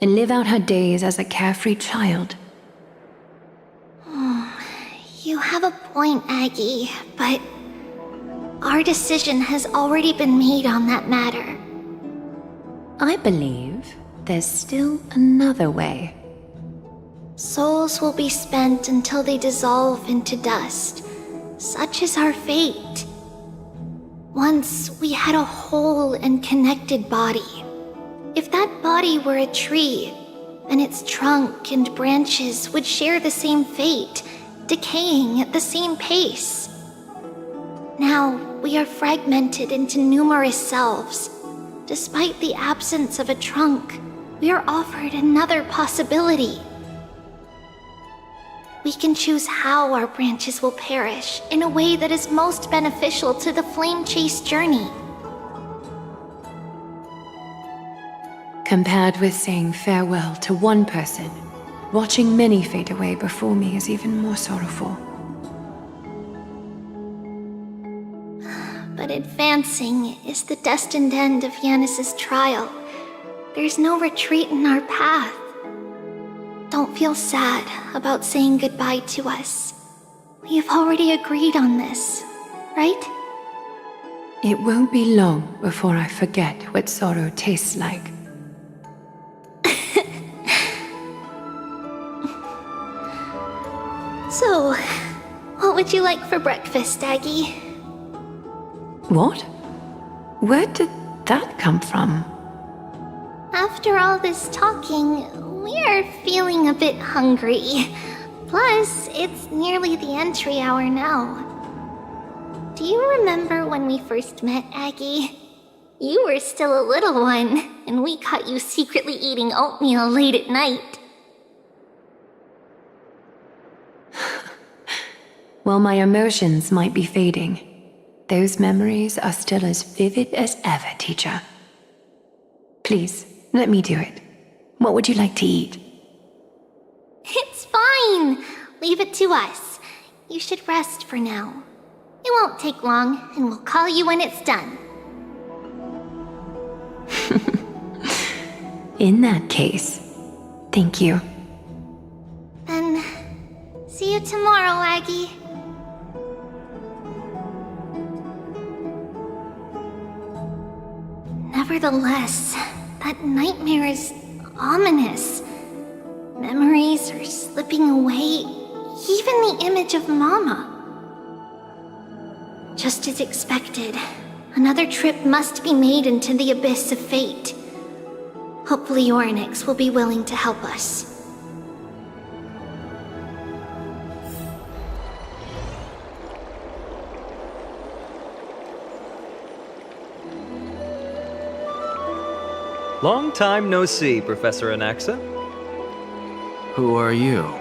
and live out her days as a carefree child. You have a point, Aggie, but our decision has already been made on that matter. I believe there's still another way. Souls will be spent until they dissolve into dust. Such is our fate. Once we had a whole and connected body. If that body were a tree, then its trunk and branches would share the same fate, decaying at the same pace. Now, we are fragmented into numerous selves. Despite the absence of a trunk, we are offered another possibility. We can choose how our branches will perish in a way that is most beneficial to the Flame Chase journey. Compared with saying farewell to one person, watching many fade away before me is even more sorrowful. But advancing is the destined end of Yanis's trial. There's no retreat in our path. Don't feel sad about saying goodbye to us. We have already agreed on this, right? It won't be long before I forget what sorrow tastes like. So, what would you like for breakfast, Aggie? What? Where did that come from? After all this talking, we are feeling a bit hungry. Plus, it's nearly the entry hour now. Do you remember when we first met, Aggie? You were still a little one, and we caught you secretly eating oatmeal late at night. While my emotions might be fading, those memories are still as vivid as ever, teacher. Please, let me do it. What would you like to eat? It's fine. Leave it to us. You should rest for now. It won't take long, and we'll call you when it's done. In that case, thank you. Then, see you tomorrow, Aggie. Nevertheless, that nightmare is ominous. Memories are slipping away, even the image of Mama. Just as expected, another trip must be made into the abyss of fate. Hopefully Orynyx will be willing to help us. Long time no see, Professor Anaxa. Who are you?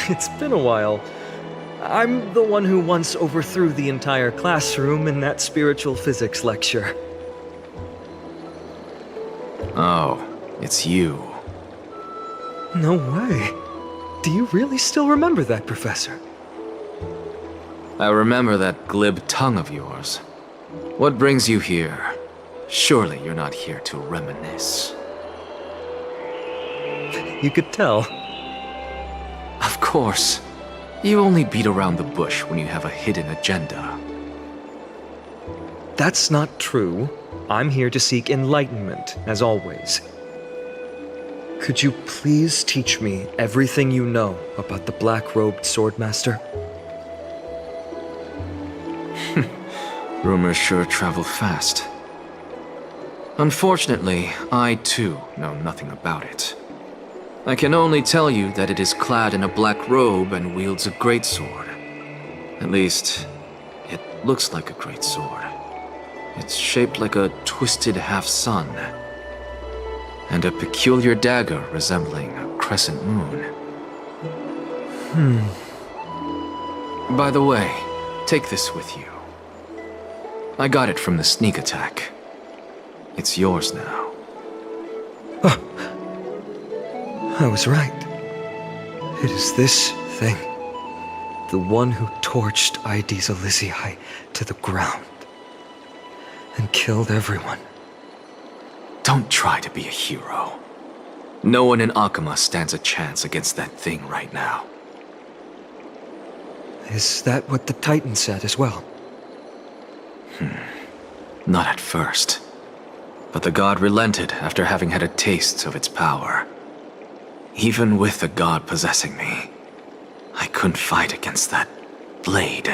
It's been a while. I'm the one who once overthrew the entire classroom in that spiritual physics lecture. Oh, it's you. No way. Do you really still remember that, Professor? I remember that glib tongue of yours. What brings you here? Surely you're not here to reminisce. You could tell. Of course. You only beat around the bush when you have a hidden agenda. That's not true. I'm here to seek enlightenment, as always. Could you please teach me everything you know about the black-robed swordmaster? Rumors sure travel fast. Unfortunately, I too know nothing about it. I can only tell you that it is clad in a black robe and wields a greatsword. At least, it looks like a greatsword. It's shaped like a twisted half-sun, and a peculiar dagger resembling a crescent moon. By the way, take this with you. I got it from the sneak attack. It's yours now. I was right. It is this thing. The one who torched Aedes Elysiae to the ground. And killed everyone. Don't try to be a hero. No one in Akama stands a chance against that thing right now. Is that what the Titan said as well? Not at first. But the god relented after having had a taste of its power. Even with the god possessing me, I couldn't fight against that blade.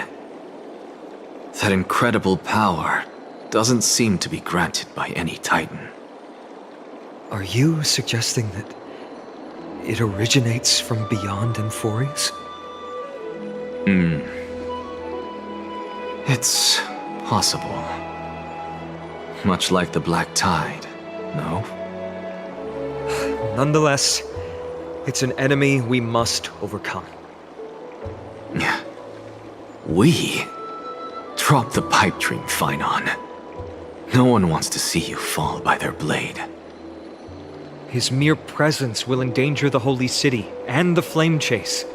That incredible power doesn't seem to be granted by any Titan. Are you suggesting that it originates from beyond Amphorius? It's possible. Much like the Black Tide, no? Nonetheless, it's an enemy we must overcome. We? Drop the pipe dream, Phynon. No one wants to see you fall by their blade. His mere presence will endanger the Holy City and the Flame Chase.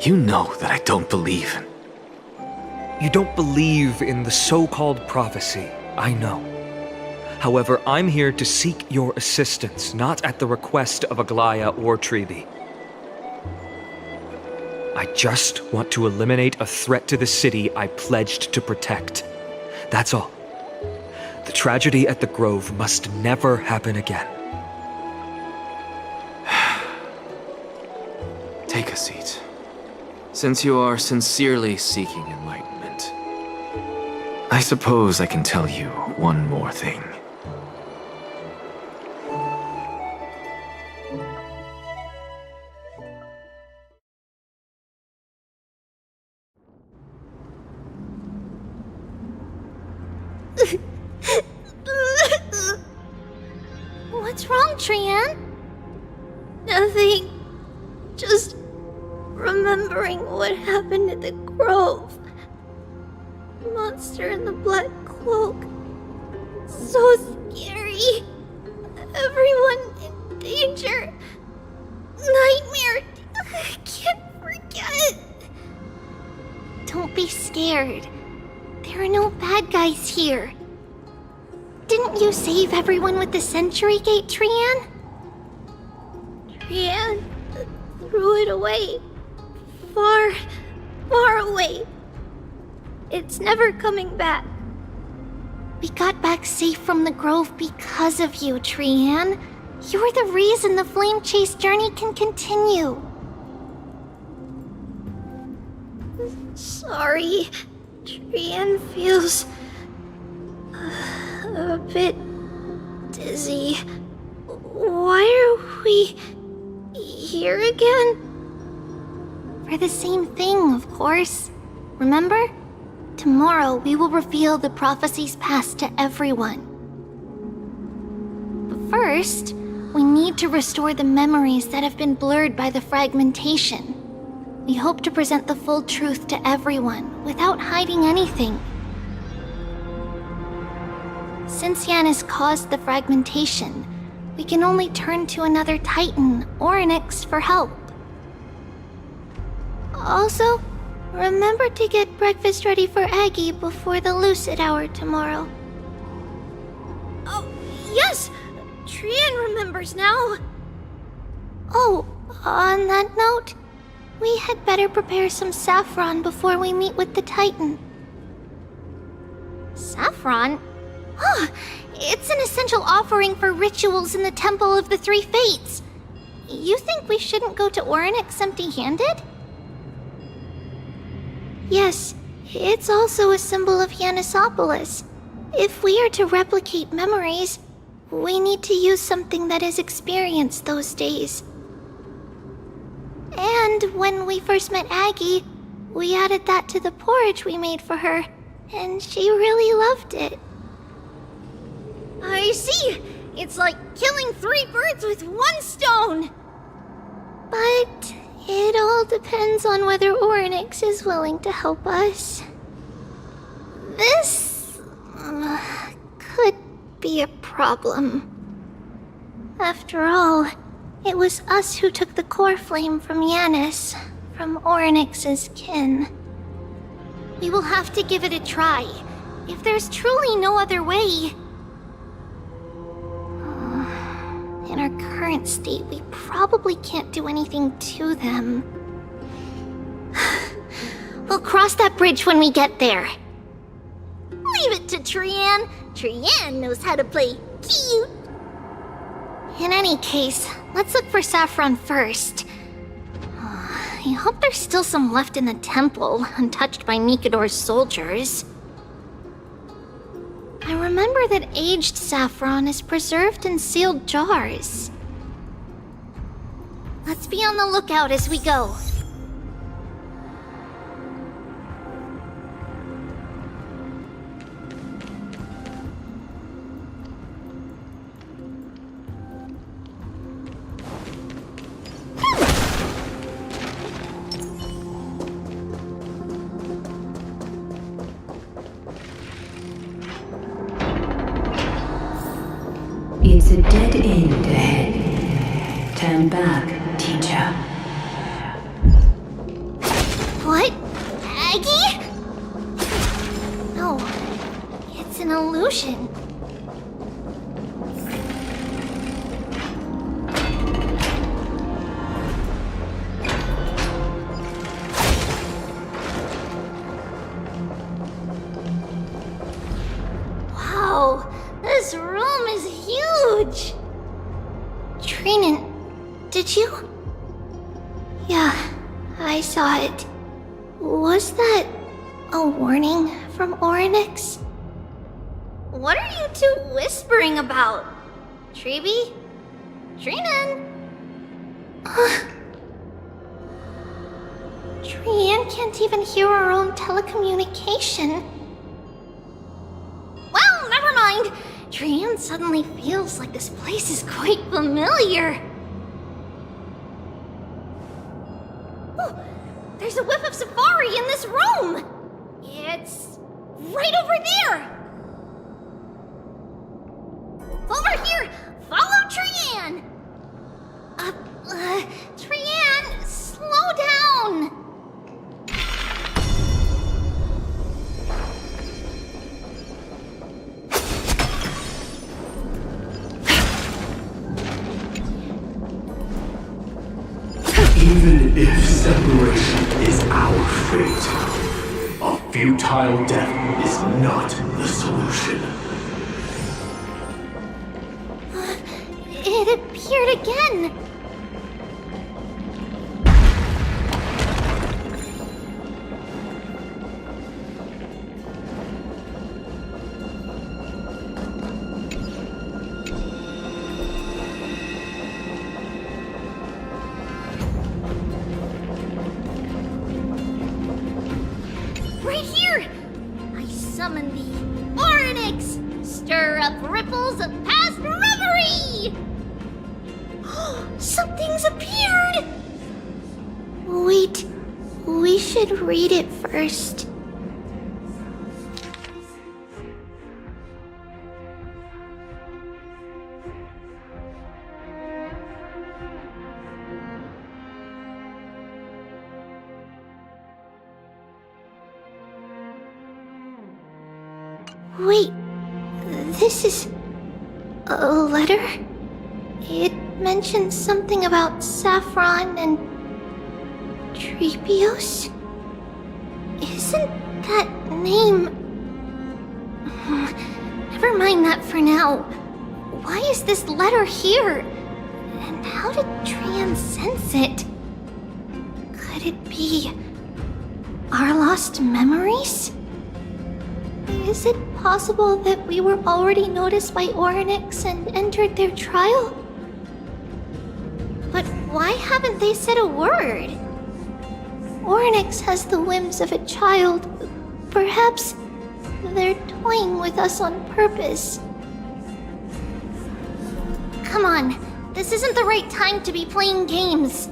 You know that I don't believe in... You don't believe in the so-called prophecy, I know. However, I'm here to seek your assistance, not at the request of Aglaya or Treeby. I just want to eliminate a threat to the city I pledged to protect. That's all. The tragedy at the Grove must never happen again. Take a seat. Since you are sincerely seeking enlightenment, I suppose I can tell you one more thing. Trian? Nothing. Just remembering what happened at the grove. Monster in the black cloak. So scary. Everyone in danger. Nightmare. I can't forget. Don't be scared. There are no bad guys here. Didn't you save everyone with the Century Gate, Trian? Trian threw it away. Far, far away. It's never coming back. We got back safe from the grove because of you, Trian. You're the reason the Flame Chase journey can continue. Sorry. Trian feels a bit dizzy. Why are we here again? For the same thing, of course. Remember? Tomorrow we will reveal the prophecies passed to everyone. But first, we need to restore the memories that have been blurred by the fragmentation. We hope to present the full truth to everyone without hiding anything. Since Yanis caused the fragmentation, we can only turn to another Titan or Onyx for help. Also, remember to get breakfast ready for Aggie before the lucid hour tomorrow. Oh, yes! Trian remembers now! Oh, on that note, we had better prepare some saffron before we meet with the Titan. Saffron? Huh, it's an essential offering for rituals in the Temple of the Three Fates. You think we shouldn't go to Oryx empty-handed? Yes, it's also a symbol of Yanisopolis. If we are to replicate memories, we need to use something that has experienced those days. And when we first met Aggie, we added that to the porridge we made for her, and she really loved it. I see! It's like killing 3 birds with 1 stone! But it all depends on whether Oryx is willing to help us. This could be a problem. After all, it was us who took the core flame from Yanis, from Oryx's kin. We will have to give it a try. If there's truly no other way... In our current state, we probably can't do anything to them. We'll cross that bridge when we get there. Leave it to Trian. Trian knows how to play cute. In any case, let's look for saffron first. I hope there's still some left in the temple, untouched by Mikador's soldiers. I remember that aged saffron is preserved in sealed jars. Let's be on the lookout as we go. It's a dead end ahead. Turn back, teacher. What? Aggie? No, it's an illusion. Wow, this room is huge! Trinan, did you? Yeah, I saw it. Was that a warning from Oryx? What are you two whispering about? Treeby? Trinan? Trian can't even hear our own telecommunication. Well, never mind. Trian suddenly feels like this place is quite familiar. Oh, there's a whiff of safari in this room! It's right over there! Over here! Follow Trian! Trian, slow down! Even if separation is our fate, a futile death is not the solution. It appeared again! Right here! I summon thee, Oryx! Stir up ripples of past reverie! Something's appeared! Wait, we should read it first. Wait, this is a letter? It mentions something about Saffron and Trepios? Isn't that name... Never mind that for now. Why is this letter here? And how did Trian sense it? Could it be our lost memories? Is it possible that we were already noticed by Oryx and entered their trial? But why haven't they said a word? Oryx has the whims of a child. Perhaps they're toying with us on purpose. Come on, this isn't the right time to be playing games.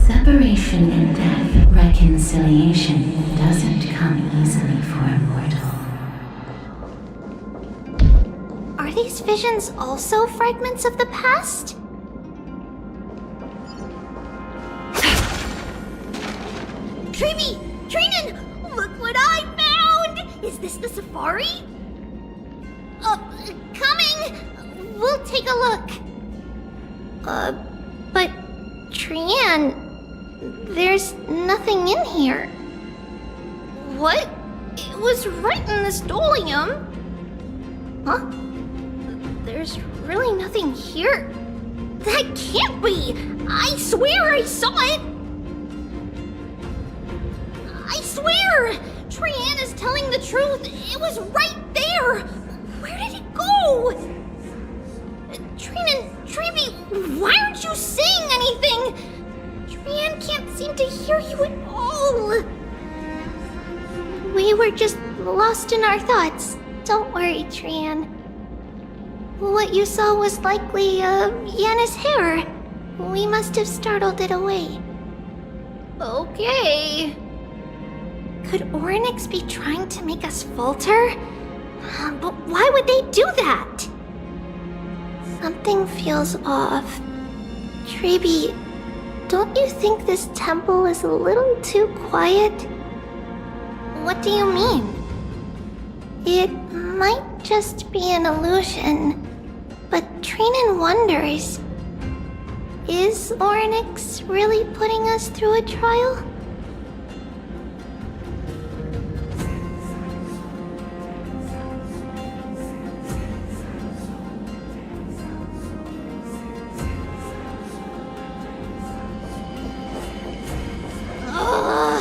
Separation in death, reconciliation doesn't come easily for a mortal. Are these visions also fragments of the past? Treevy! Treenan! Look what I found! Is this the safari? Coming! We'll take a look. But Trian, there's nothing in here. What? It was right in this dolium. Huh? There's really nothing here. That can't be! I swear I saw it! I swear! Trian is telling the truth. It was right there! Where did it go? Trian, Treevy, why aren't you saying anything? Trian can't seem to hear you at all. We were just lost in our thoughts. Don't worry, Trian. What you saw was likely, Yanna's hair. We must have startled it away. Okay. Could Oryx be trying to make us falter? But why would they do that? Something feels off. Treevy, don't you think this temple is a little too quiet? What do you mean? It might just be an illusion, but Treenan wonders, is Oryx really putting us through a trial?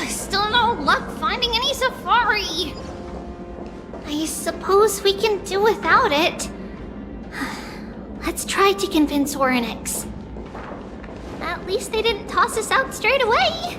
Still no luck finding any safari. I suppose we can do without it. Let's try to convince Oryx. At least they didn't toss us out straight away.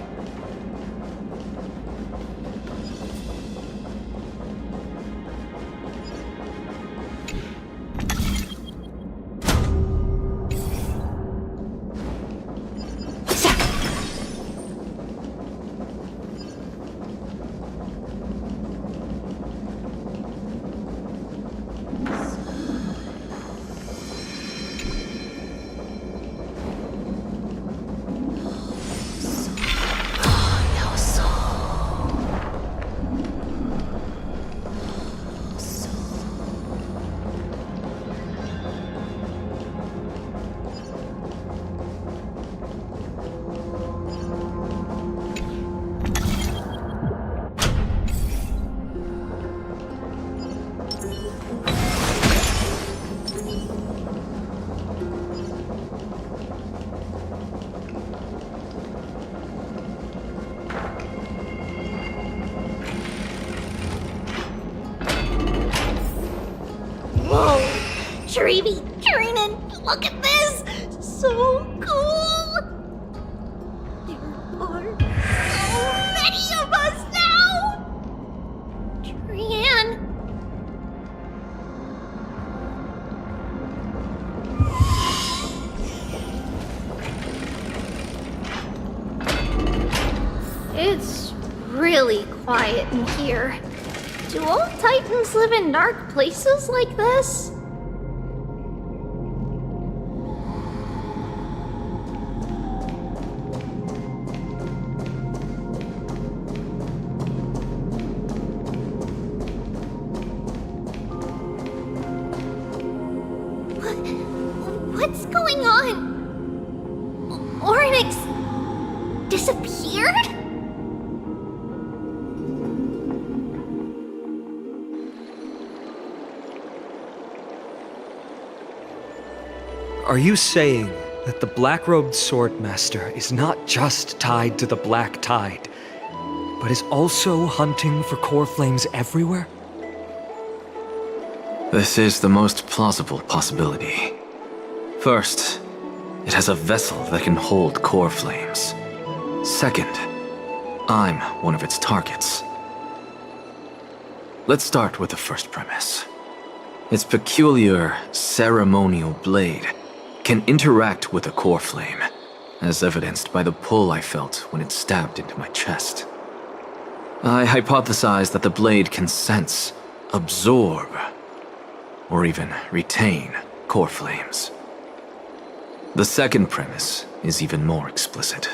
Treevy, Treenan, look at this! So cool! There are so many of us now! Trian. It's really quiet in here. Do all Titans live in dark places like this? What's going on? Oryx disappeared? Are you saying that the black-robed swordmaster is not just tied to the Black Tide, but is also hunting for core flames everywhere? This is the most plausible possibility. First, it has a vessel that can hold core flames. Second, I'm one of its targets. Let's start with the first premise. Its peculiar ceremonial blade can interact with a core flame as evidenced by the pull I felt when it stabbed into my chest. I hypothesized that the blade can sense, absorb, or even retain core flames. The second premise is even more explicit.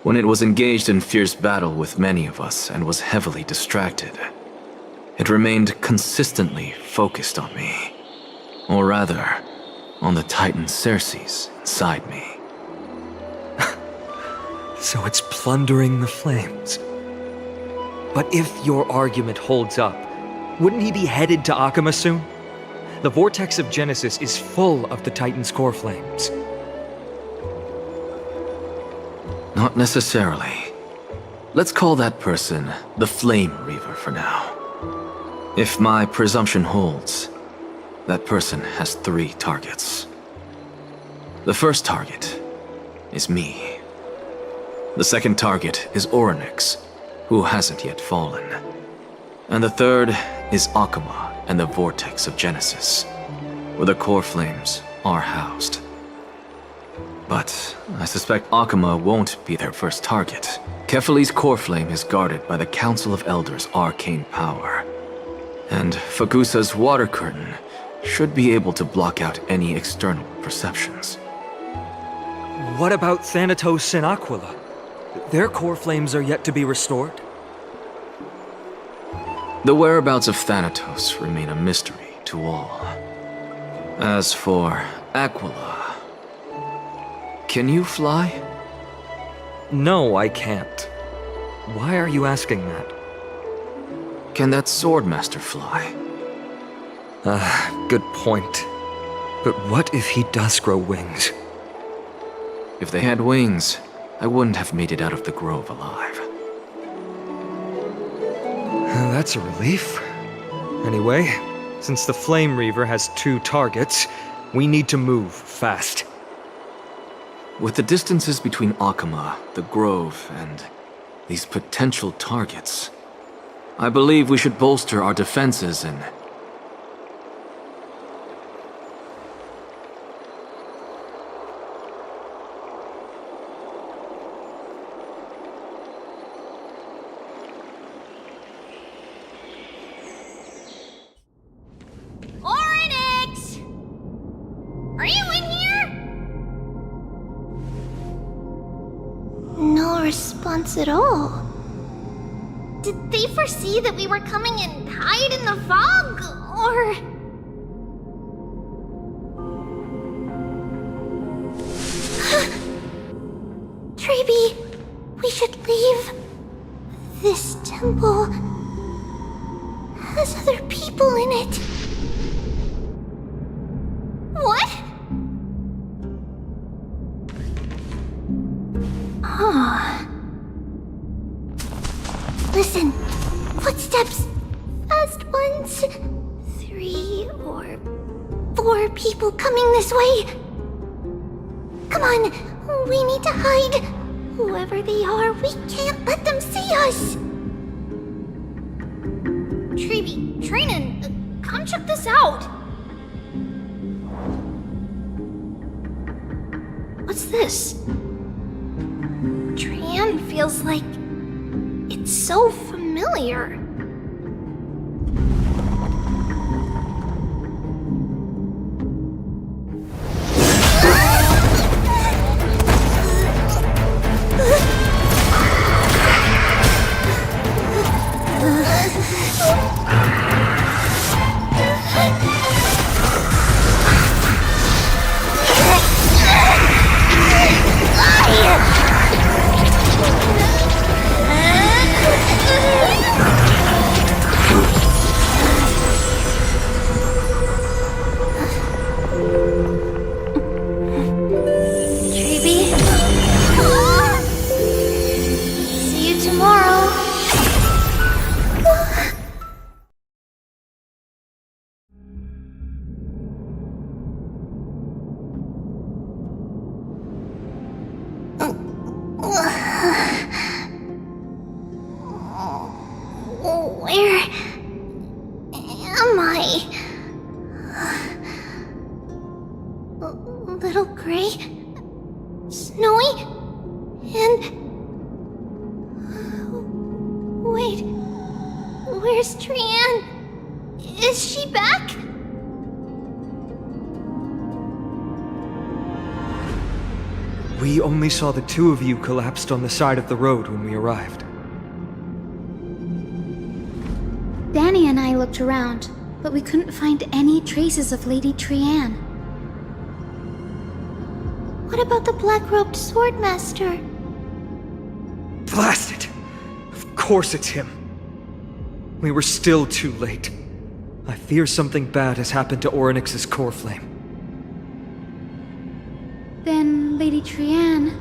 When it was engaged in fierce battle with many of us and was heavily distracted, it remained consistently focused on me. Or rather, on the Titan Cersei's inside me. So it's plundering the flames. But if your argument holds up, wouldn't he be headed to Akama soon? The vortex of Genesis is full of the Titan's core flames. Not necessarily. Let's call that person the Flame Reaver for now. If my presumption holds, that person has 3 targets. The first target is me. The second target is Orynyx, who hasn't yet fallen. And the third is Akama and the Vortex of Genesis, where the core flames are housed. But I suspect Akama won't be their first target. Kefali's core flame is guarded by the Council of Elders' arcane power. And Fagusa's water curtain should be able to block out any external perceptions. What about Thanatos and Aquila? Their core flames are yet to be restored. The whereabouts of Thanatos remain a mystery to all. As for Aquila, can you fly? No, I can't. Why are you asking that? Can that Swordmaster fly? Good point. But what if he does grow wings? If they had wings, I wouldn't have made it out of the grove alive. That's a relief. Anyway, since the Flame Reaver has 2 targets, we need to move fast. With the distances between Akama, the grove, and these potential targets, I believe we should bolster our defenses and... Orynyx! Are you in here? No response at all. Did they foresee that we were coming and hide in the fog, or... Treeby, we should leave. This temple has other people in it. What? Oh. Listen, footsteps. Fast ones. 3 or 4 people coming this way. Come on, we need to hide. Whoever they are, we can't let them see us. Treeby, Trinan, come check this out. What's this? Trian feels like it's so familiar. Where am I? Little Gray? Snowy? And... Wait... Where's Trianne? Is she back? We only saw the two of you collapsed on the side of the road when we arrived. Danny and I looked around, but we couldn't find any traces of Lady Trianne. What about the black-robed swordmaster? Blast it! Of course it's him. We were still too late. I fear something bad has happened to Orynyx's core flame. Then Lady Trianne...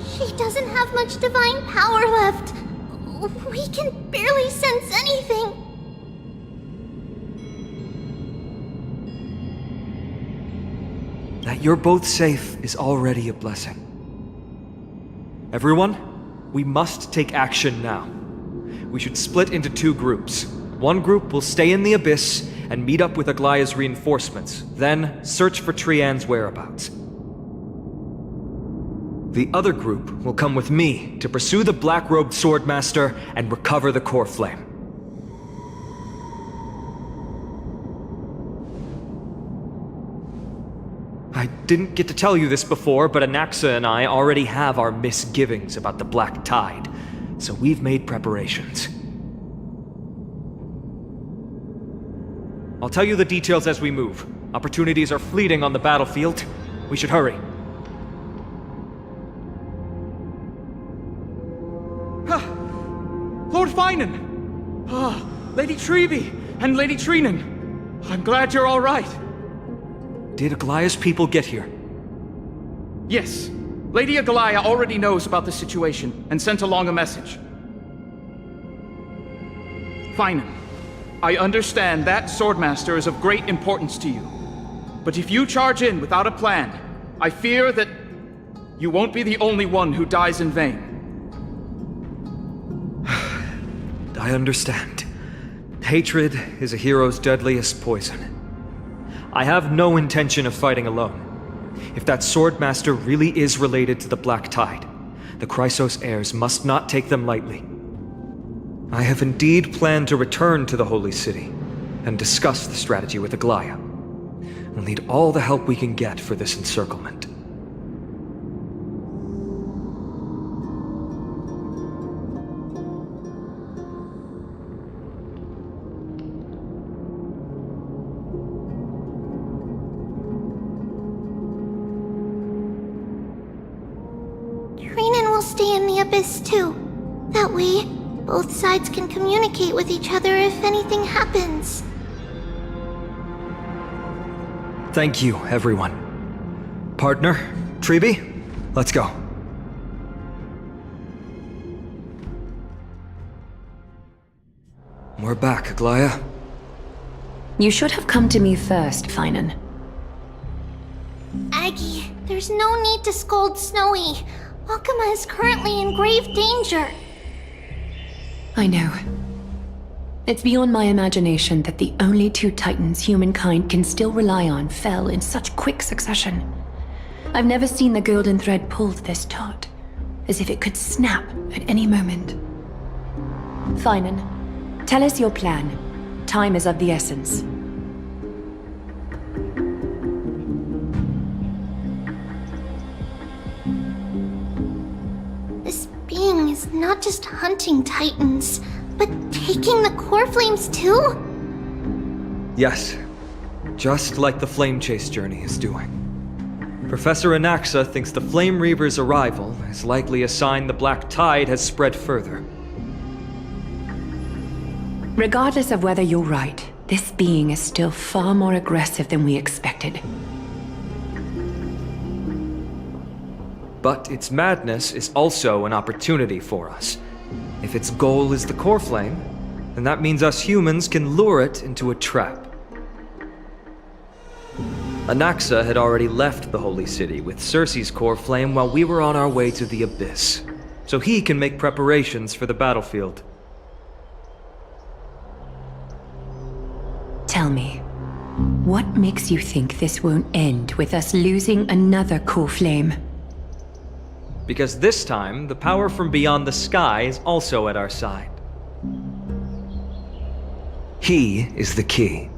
She doesn't have much divine power left. We can barely sense anything. That you're both safe is already a blessing. Everyone, we must take action now. We should split into two groups. One group will stay in the Abyss and meet up with Aglaya's reinforcements, then search for Trianne's whereabouts. The other group will come with me to pursue the black-robed swordmaster and recover the core flame. I didn't get to tell you this before, but Anaxa and I already have our misgivings about the Black Tide, so we've made preparations. I'll tell you the details as we move. Opportunities are fleeting on the battlefield. We should hurry. Lord Finan! Lady Trevi and Lady Trinan. I'm glad you're all right. Did Aglaya's people get here? Yes. Lady Aglaya already knows about the situation and sent along a message. Finan, I understand that Swordmaster is of great importance to you. But if you charge in without a plan, I fear that you won't be the only one who dies in vain. I understand. Hatred is a hero's deadliest poison. I have no intention of fighting alone. If that Swordmaster really is related to the Black Tide, the Chrysos heirs must not take them lightly. I have indeed planned to return to the Holy City and discuss the strategy with Aglaya. We'll need all the help we can get for this encirclement. Stay in the Abyss too. That way, both sides can communicate with each other if anything happens. Thank you, everyone. Partner, Trevi, let's go. We're back, Aglaya. You should have come to me first, Finan. Aggie, there's no need to scold Snowy. Akama is currently in grave danger. I know. It's beyond my imagination that the only two titans humankind can still rely on fell in such quick succession. I've never seen the golden thread pulled this taut, as if it could snap at any moment. Finan, tell us your plan. Time is of the essence. Is not just hunting titans, but taking the core flames too? Yes, just like the Flame Chase journey is doing. Professor Anaxa thinks the Flame Reaver's arrival is likely a sign the Black Tide has spread further. Regardless of whether you're right, this being is still far more aggressive than we expected. But its madness is also an opportunity for us. If its goal is the core flame, then that means us humans can lure it into a trap. Anaxa had already left the Holy City with Cersei's core flame while we were on our way to the Abyss, so he can make preparations for the battlefield. Tell me, What makes you think this won't end with us losing another core flame? Because this time, the power from beyond the sky is also at our side. He is the key.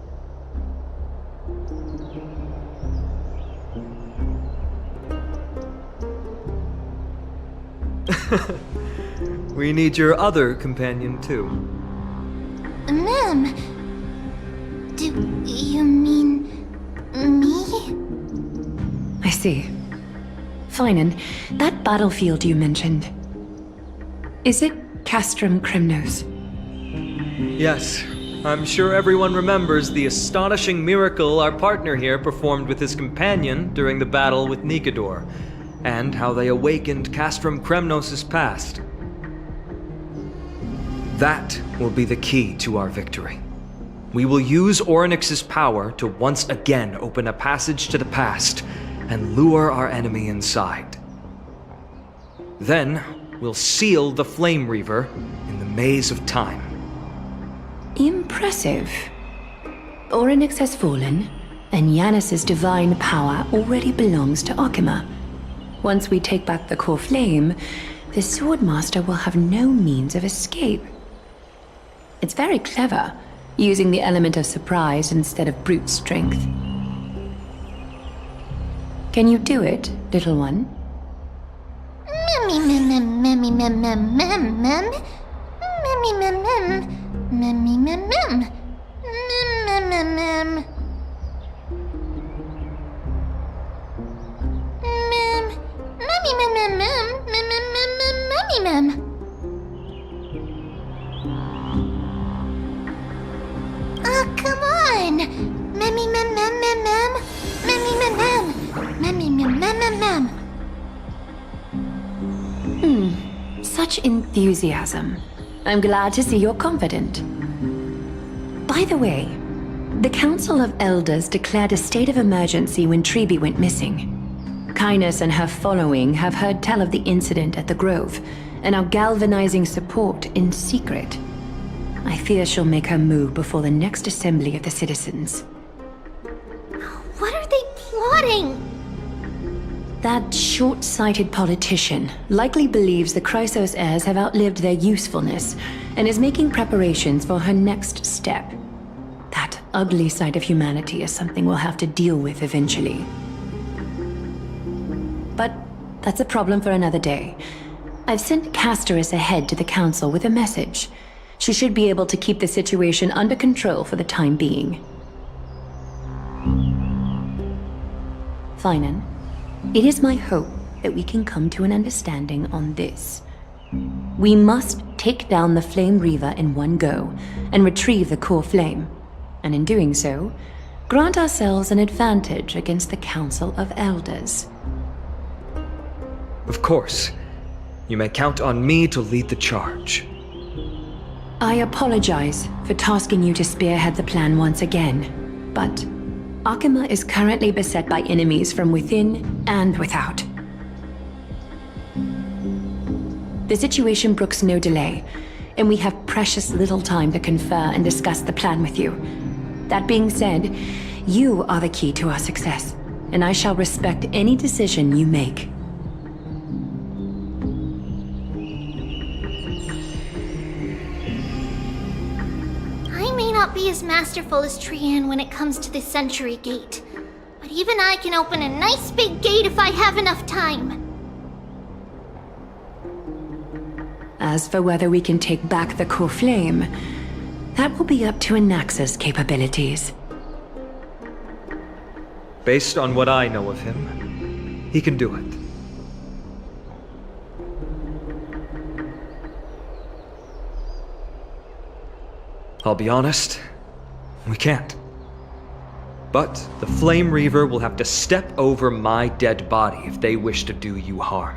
We need your other companion, too. Ma'am, do you mean me? I see. Fine, and that battlefield you mentioned, is it Castrum Kremnos? Yes, I'm sure everyone remembers the astonishing miracle our partner here performed with his companion during the battle with Nikodor, and how they awakened Castrum Kremnos' past. That will be the key to our victory. We will use Orynyx's power to once again open a passage to the past and lure our enemy inside. Then, we'll seal the Flame Reaver in the maze of time. Impressive. Orynyx has fallen, and Yanis's divine power already belongs to Akima. Once we take back the core flame, the Swordmaster will have no means of escape. It's very clever, using the element of surprise instead of brute strength. Can you do it, little one? Oh, come on! Memmy mem mem mem mem! Memmy mem mem! Memmy mem mem mem mem! Such enthusiasm. I'm glad to see you're confident. By the way, the Council of Elders declared a state of emergency when Treeby went missing. Kynus and her following have heard tell of the incident at the Grove, and are galvanizing support in secret. I fear she'll make her move before the next assembly of the citizens. What are they plotting? That short-sighted politician likely believes the Chrysos heirs have outlived their usefulness, and is making preparations for her next step. That ugly side of humanity is something we'll have to deal with eventually. But that's a problem for another day. I've sent Castoris ahead to the council with a message. She should be able to keep the situation under control for the time being. Finan, it is my hope that we can come to an understanding on this. We must take down the Flame Reaver in one go, and retrieve the core flame. And in doing so, grant ourselves an advantage against the Council of Elders. Of course. You may count on me to lead the charge. I apologize for tasking you to spearhead the plan once again, but Akima is currently beset by enemies from within and without. The situation brooks no delay, and we have precious little time to confer and discuss the plan with you. That being said, you are the key to our success, and I shall respect any decision you make. I may not be as masterful as Trian when it comes to the Century Gate, but even I can open a nice big gate if I have enough time. As for whether we can take back the core flame, that will be up to Anaxa's capabilities. Based on what I know of him, he can do it. I'll be honest, we can't. But the Flame Reaver will have to step over my dead body if they wish to do you harm.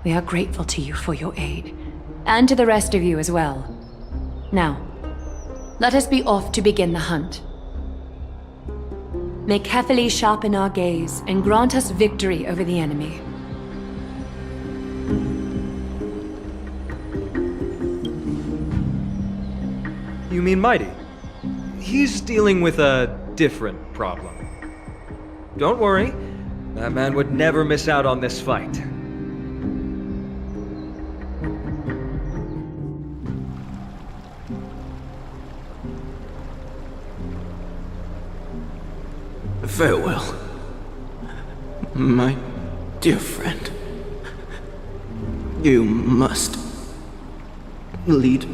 We are grateful to you for your aid, and to the rest of you as well. Now, let us be off to begin the hunt. May carefully sharpen our gaze and grant us victory over the enemy. You mean Mighty? He's dealing with a different problem. Don't worry, that man would never miss out on this fight. Farewell, my dear friend. You must lead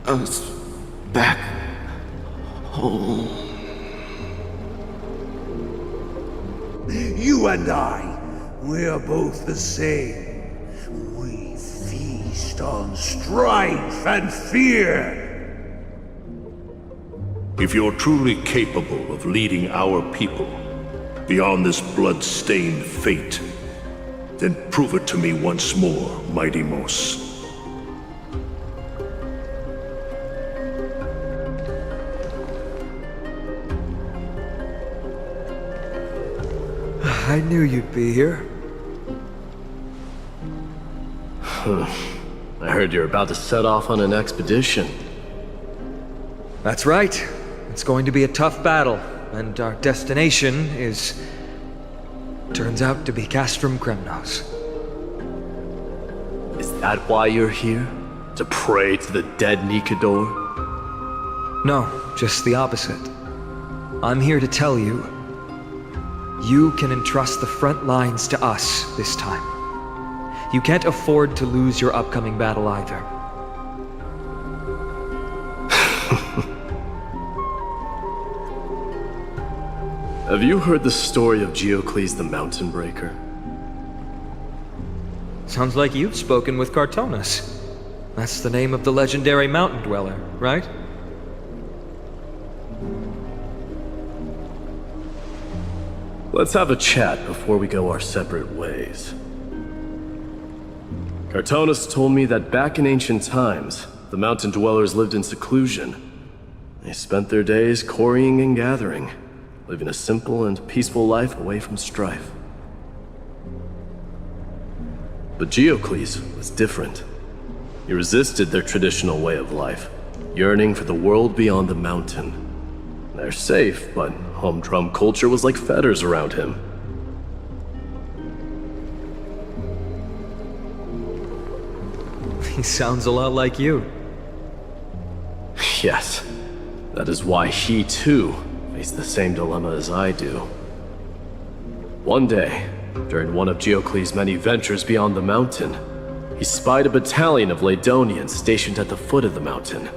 us back home. You and I, we are both the same. We feast on strife and fear. If you're truly capable of leading our people beyond this blood-stained fate, then prove it to me once more, Mighty Mos. I knew you'd be here. I heard you're about to set off on an expedition. That's right. It's going to be a tough battle, and our destination is... turns out to be Castrum Kremnos. Is that why you're here? To pray to the dead Nikador? No, just the opposite. I'm here to tell you, you can entrust the front lines to us this time. You can't afford to lose your upcoming battle either. Have you heard the story of Geocles the Mountain Breaker? Sounds like you've spoken with Cartonus. That's the name of the legendary mountain dweller, right? Let's have a chat before we go our separate ways. Cartonus told me that back in ancient times, the mountain dwellers lived in seclusion. They spent their days quarrying and gathering, living a simple and peaceful life away from strife. But Geocles was different. He resisted their traditional way of life, yearning for the world beyond the mountain. They're safe, but humdrum culture was like fetters around him. He sounds a lot like you. Yes, that is why he too faced the same dilemma as I do. One day, during one of Geocles' many ventures beyond the mountain, he spied a battalion of Ladonians stationed at the foot of the mountain.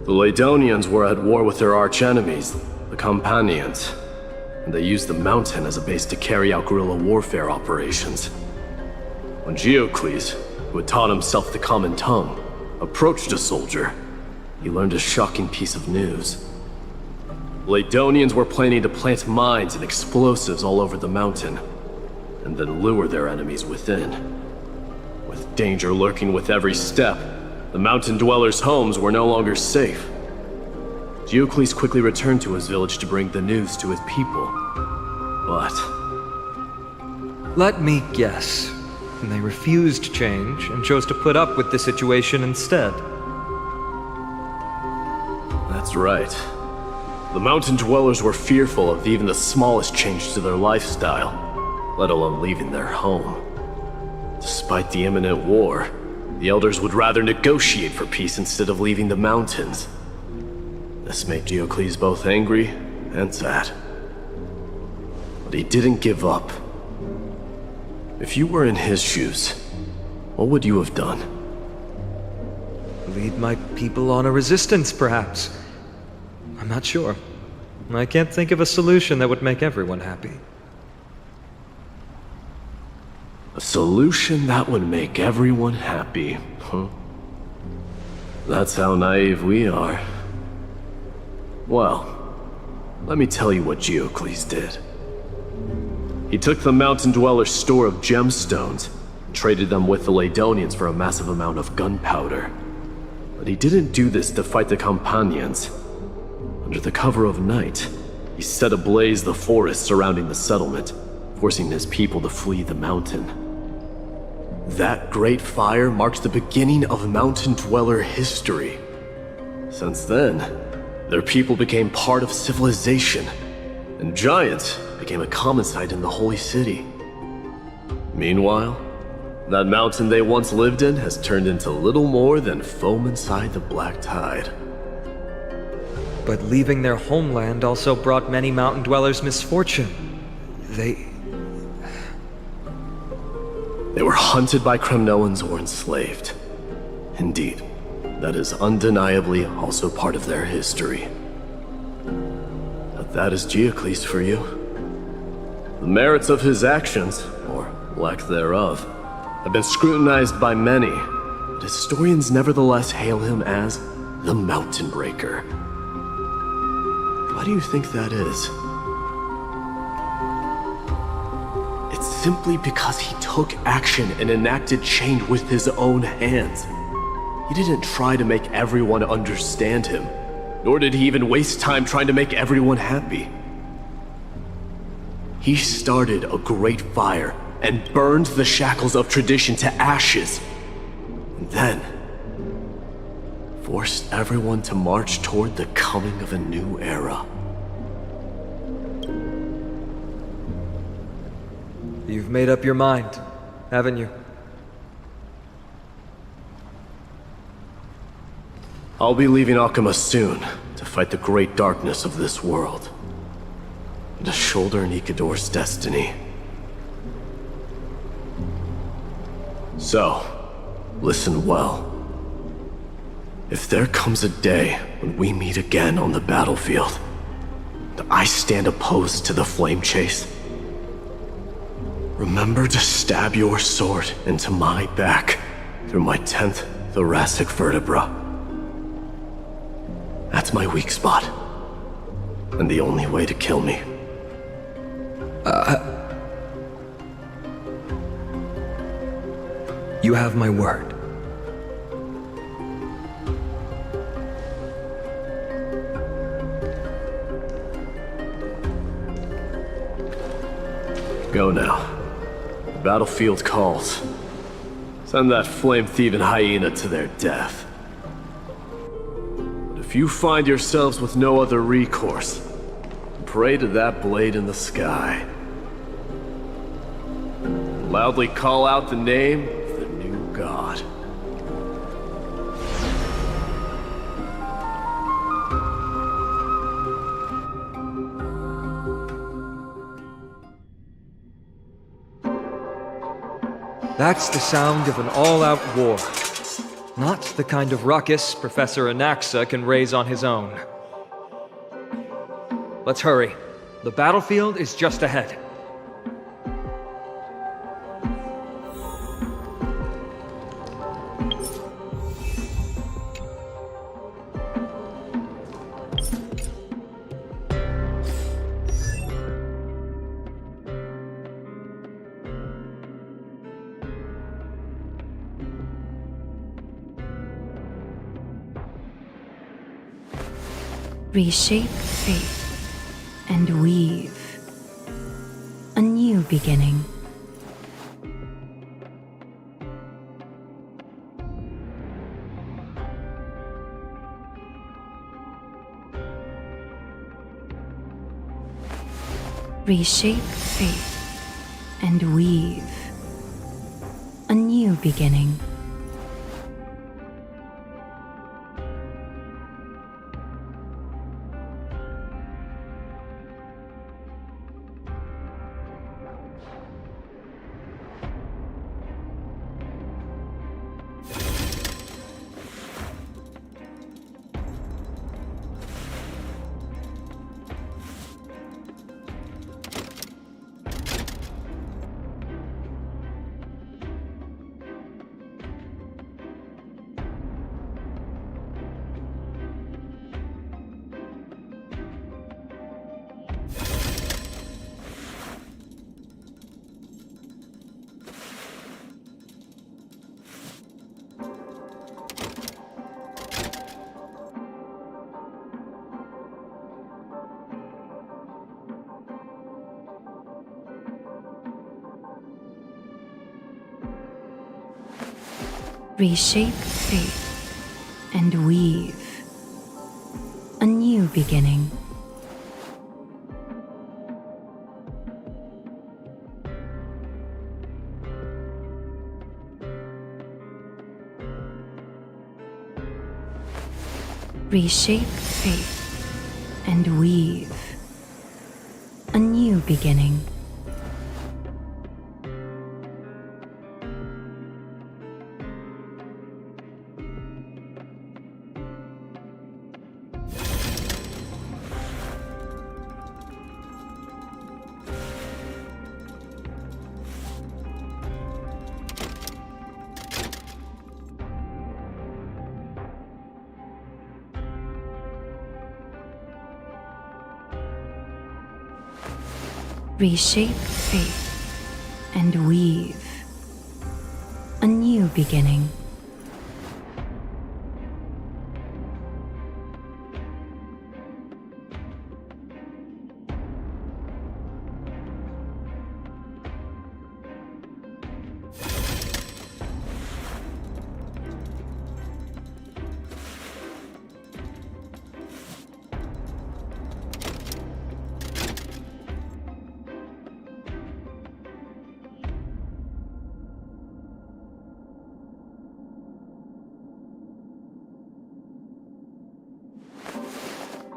The Ladonians were at war with their arch-enemies, the Companions, and they used the mountain as a base to carry out guerrilla warfare operations. When Geocles, who had taught himself the common tongue, approached a soldier, he learned a shocking piece of news. Ladonians were planning to plant mines and explosives all over the mountain, and then lure their enemies within. With danger lurking with every step, the mountain dwellers' homes were no longer safe. Geocles quickly returned to his village to bring the news to his people. But... let me guess. They refused change and chose to put up with the situation instead. That's right. The mountain dwellers were fearful of even the smallest change to their lifestyle, let alone leaving their home. Despite the imminent war, the elders would rather negotiate for peace instead of leaving the mountains. This made Geocles both angry and sad. But he didn't give up. If you were in his shoes, what would you have done? Lead my people on a resistance, perhaps. I'm not sure. I can't think of a solution that would make everyone happy. A solution that would make everyone happy, huh? That's how naive we are. Well, let me tell you what Geocles did. He took the mountain dwellers' store of gemstones and traded them with the Ladonians for a massive amount of gunpowder. But he didn't do this to fight the Companions. Under the cover of night, he set ablaze the forest surrounding the settlement, forcing his people to flee the mountain. That great fire marks the beginning of mountain dweller history. Since then, their people became part of civilization, and giants became a common sight in the Holy City. Meanwhile, that mountain they once lived in has turned into little more than foam inside the black tide. But leaving their homeland also brought many mountain dwellers misfortune. They were hunted by Kremnoans or enslaved. Indeed, that is undeniably also part of their history. But that is Geocles for you. The merits of his actions, or lack thereof, have been scrutinized by many, but historians nevertheless hail him as the Mountain Breaker. Why do you think that is? It's simply because he took action and enacted change with his own hands. He didn't try to make everyone understand him, nor did he even waste time trying to make everyone happy. He started a great fire and burned the shackles of tradition to ashes, and then forced everyone to march toward the coming of a new era. You've made up your mind, haven't you? I'll be leaving Akuma soon to fight the great darkness of this world, and to shoulder Nikador's destiny. So, listen well. If there comes a day when we meet again on the battlefield, and I stand opposed to the flame chase, remember to stab your sword into my back through my 10th thoracic vertebra. That's my weak spot, and the only way to kill me. You have my word. Go now. The battlefield calls. Send that flame-thieving hyena to their death. But if you find yourselves with no other recourse, pray to that blade in the sky. Loudly call out the name of the new god. That's the sound of an all-out war. Not the kind of ruckus Professor Anaxa can raise on his own. Let's hurry. The battlefield is just ahead. Reshape faith and weave a new beginning. Reshape faith and weave a new beginning. Reshape faith and weave new beginning. Reshape fate and weave a new beginning. Reshape fate and weave a new beginning.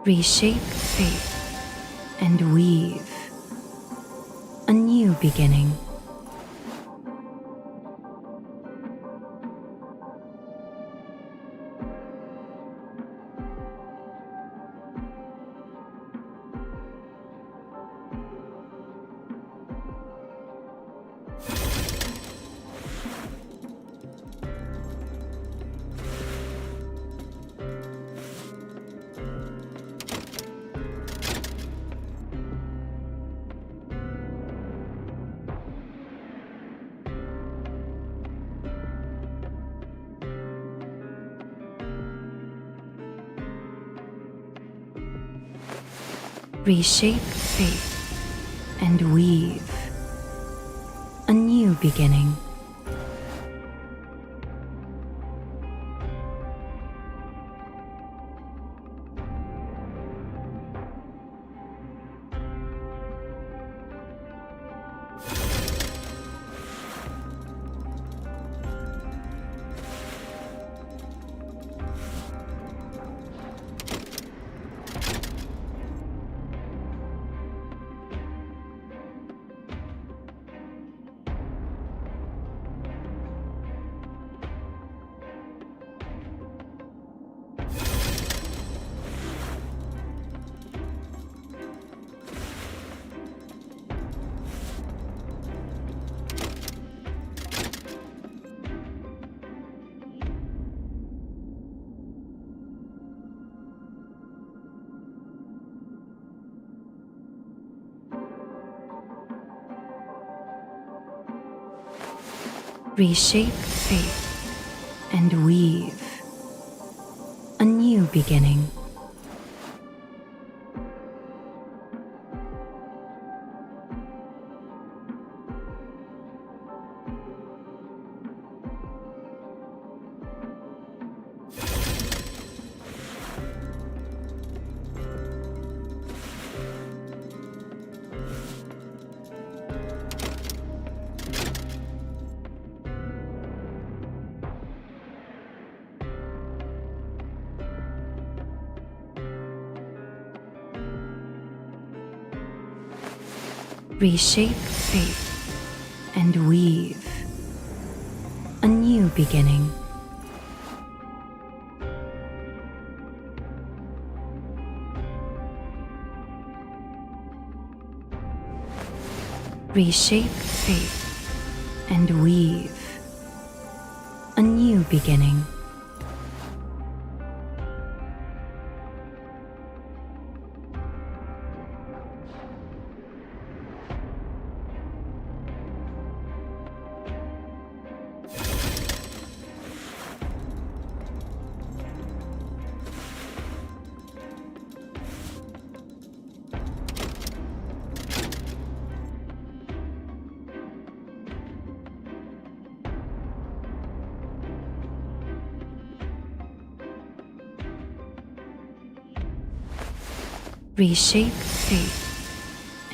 Reshape fate and weave a new beginning. Reshape fate and weave a new beginning. Reshape fate and weave a new beginning. Reshape fate and weave a new beginning. Reshape fate and weave a new beginning. Reshape fate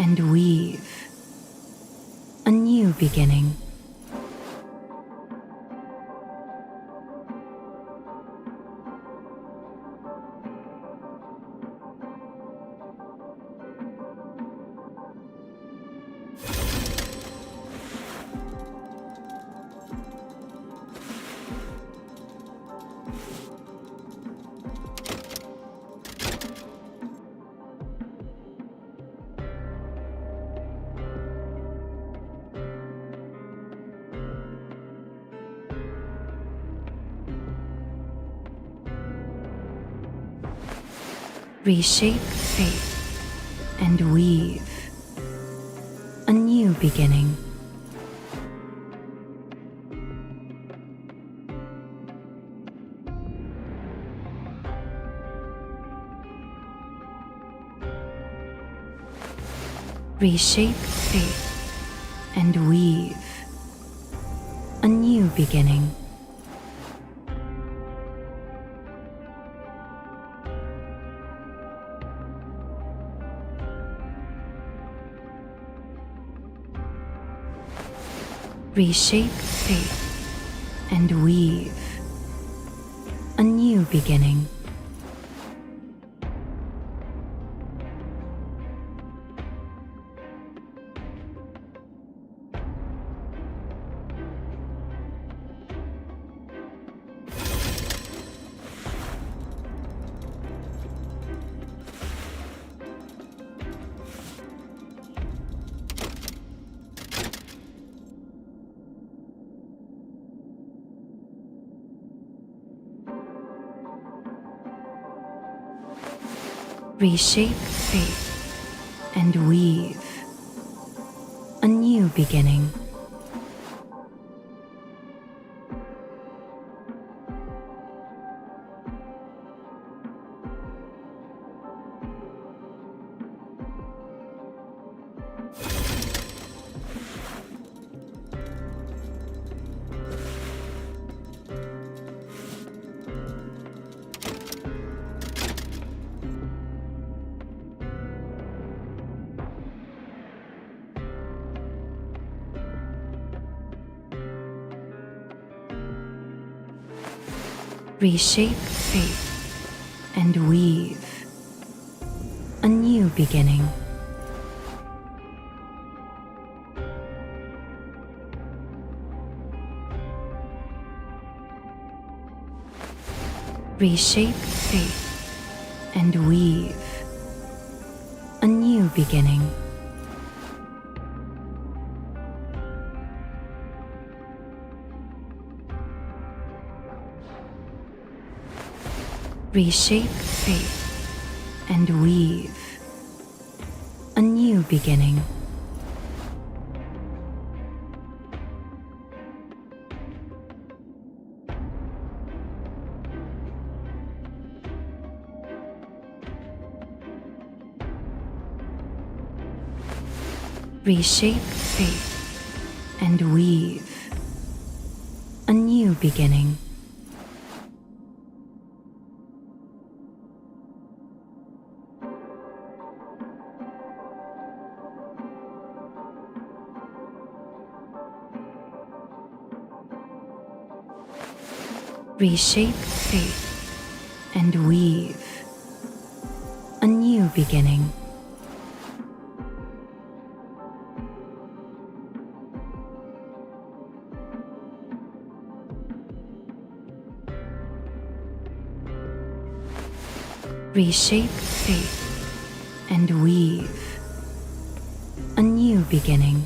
and weave a new beginning. Reshape fate and weave a new beginning. Reshape fate and weave a new beginning. Reshape fate and weave a new beginning. Reshape fate and weave a new beginning. Reshape fate and weave a new beginning. Reshape fate and weave a new beginning. Reshape fate and weave a new beginning. Reshape fate and weave a new beginning. Reshape fate and weave a new beginning. Reshape fate and weave a new beginning.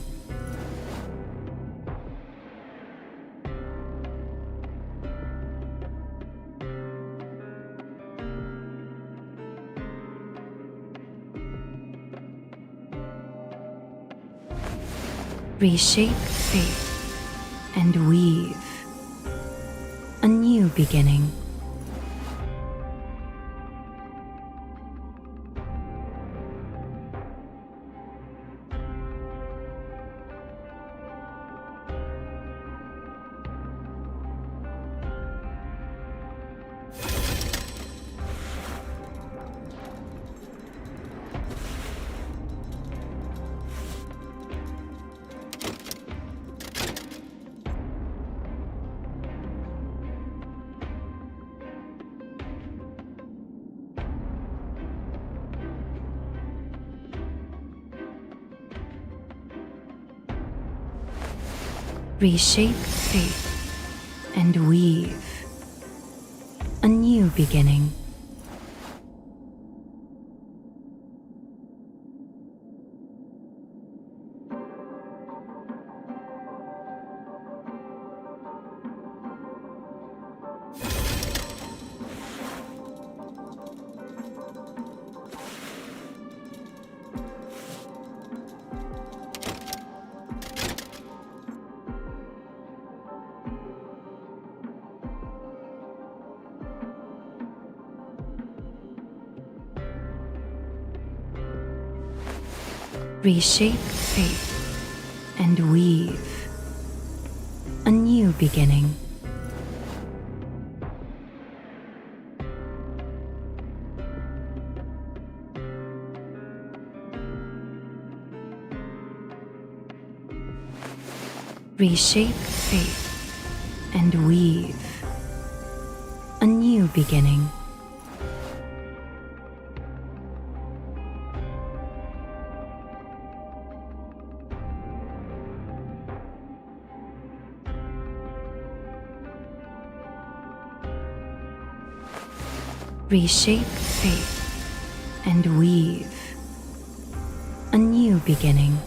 Reshape fate and weave a new beginning. Reshape fate and weave a new beginning. Reshape fate and weave a new beginning. Reshape fate and weave a new beginning. Reshape fate and weave a new beginning.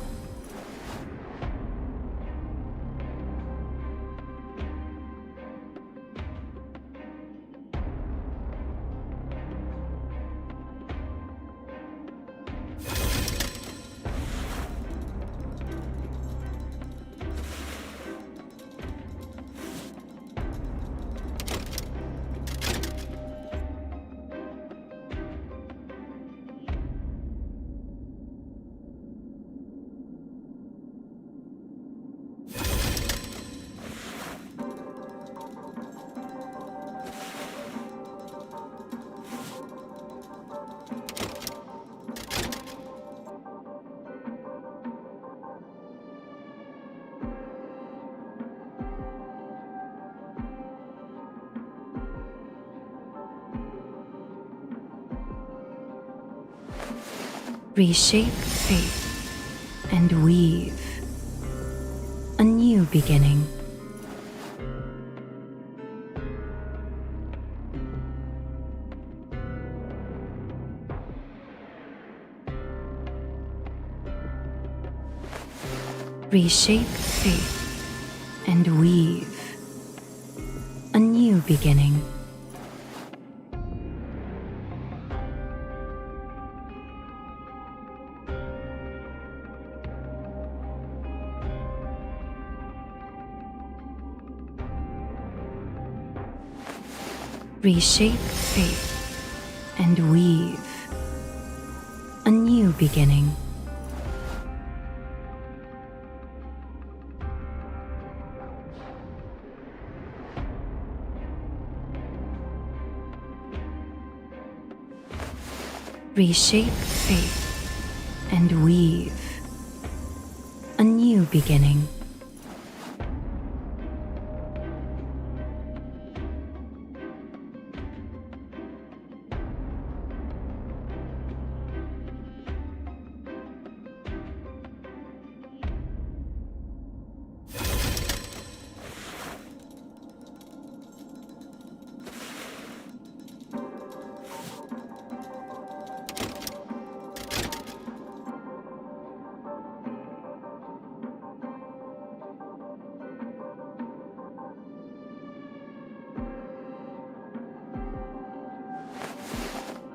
Reshape fate and weave a new beginning. Reshape fate and weave a new beginning. Reshape fate and weave a new beginning. Reshape fate and weave a new beginning.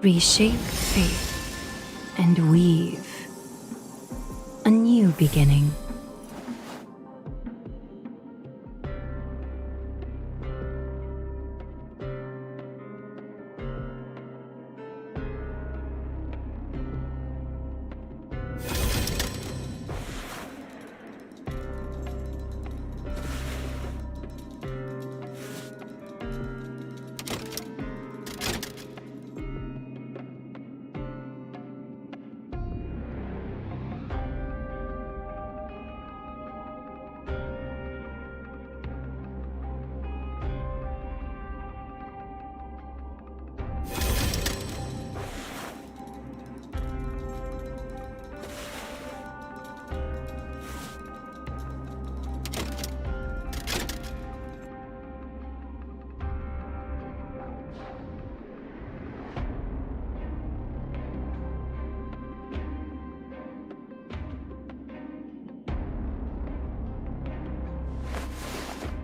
Reshape fate and weave a new beginning.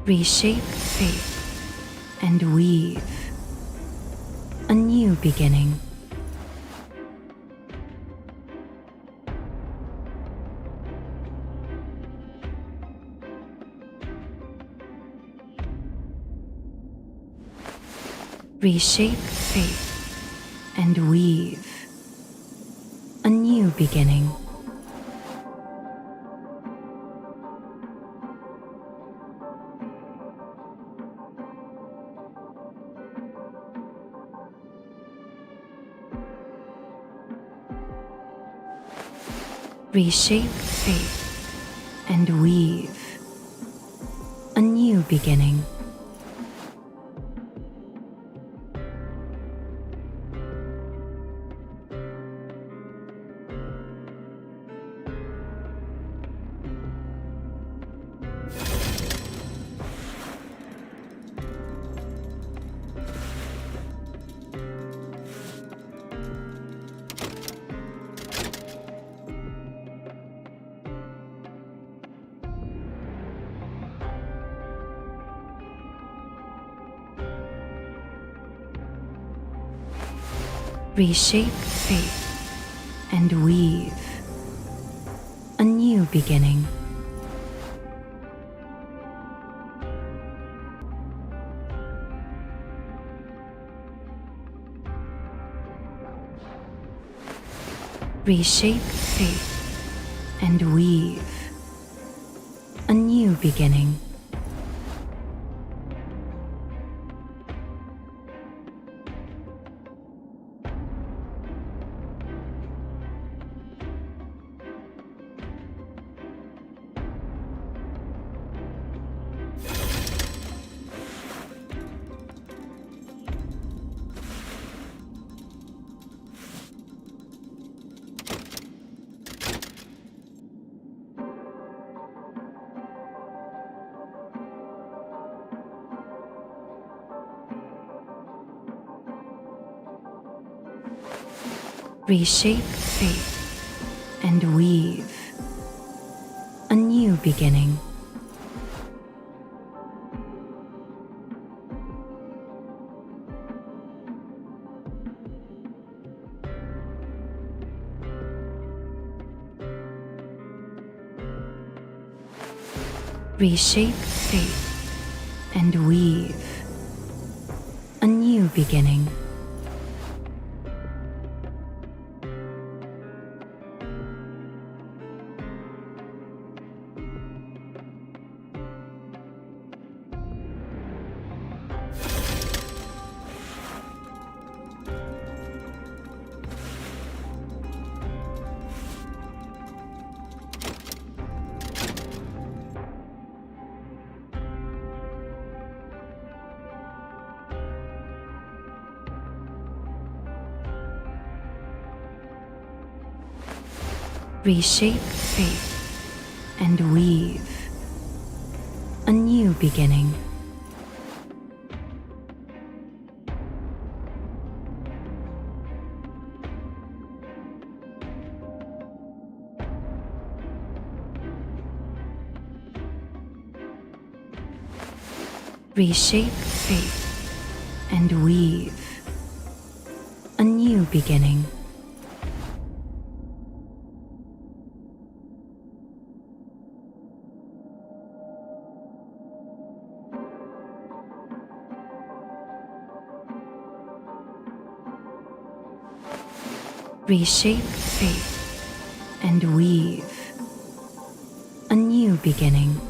Reshape fate and weave a new beginning. Reshape fate and weave a new beginning. Reshape fate and weave a new beginning. Reshape fate and weave a new beginning. Reshape fate and weave a new beginning. Reshape fate and weave a new beginning. Reshape fate and weave a new beginning. Reshape fate and weave a new beginning. Reshape fate and weave a new beginning. Reshape fate and weave a new beginning.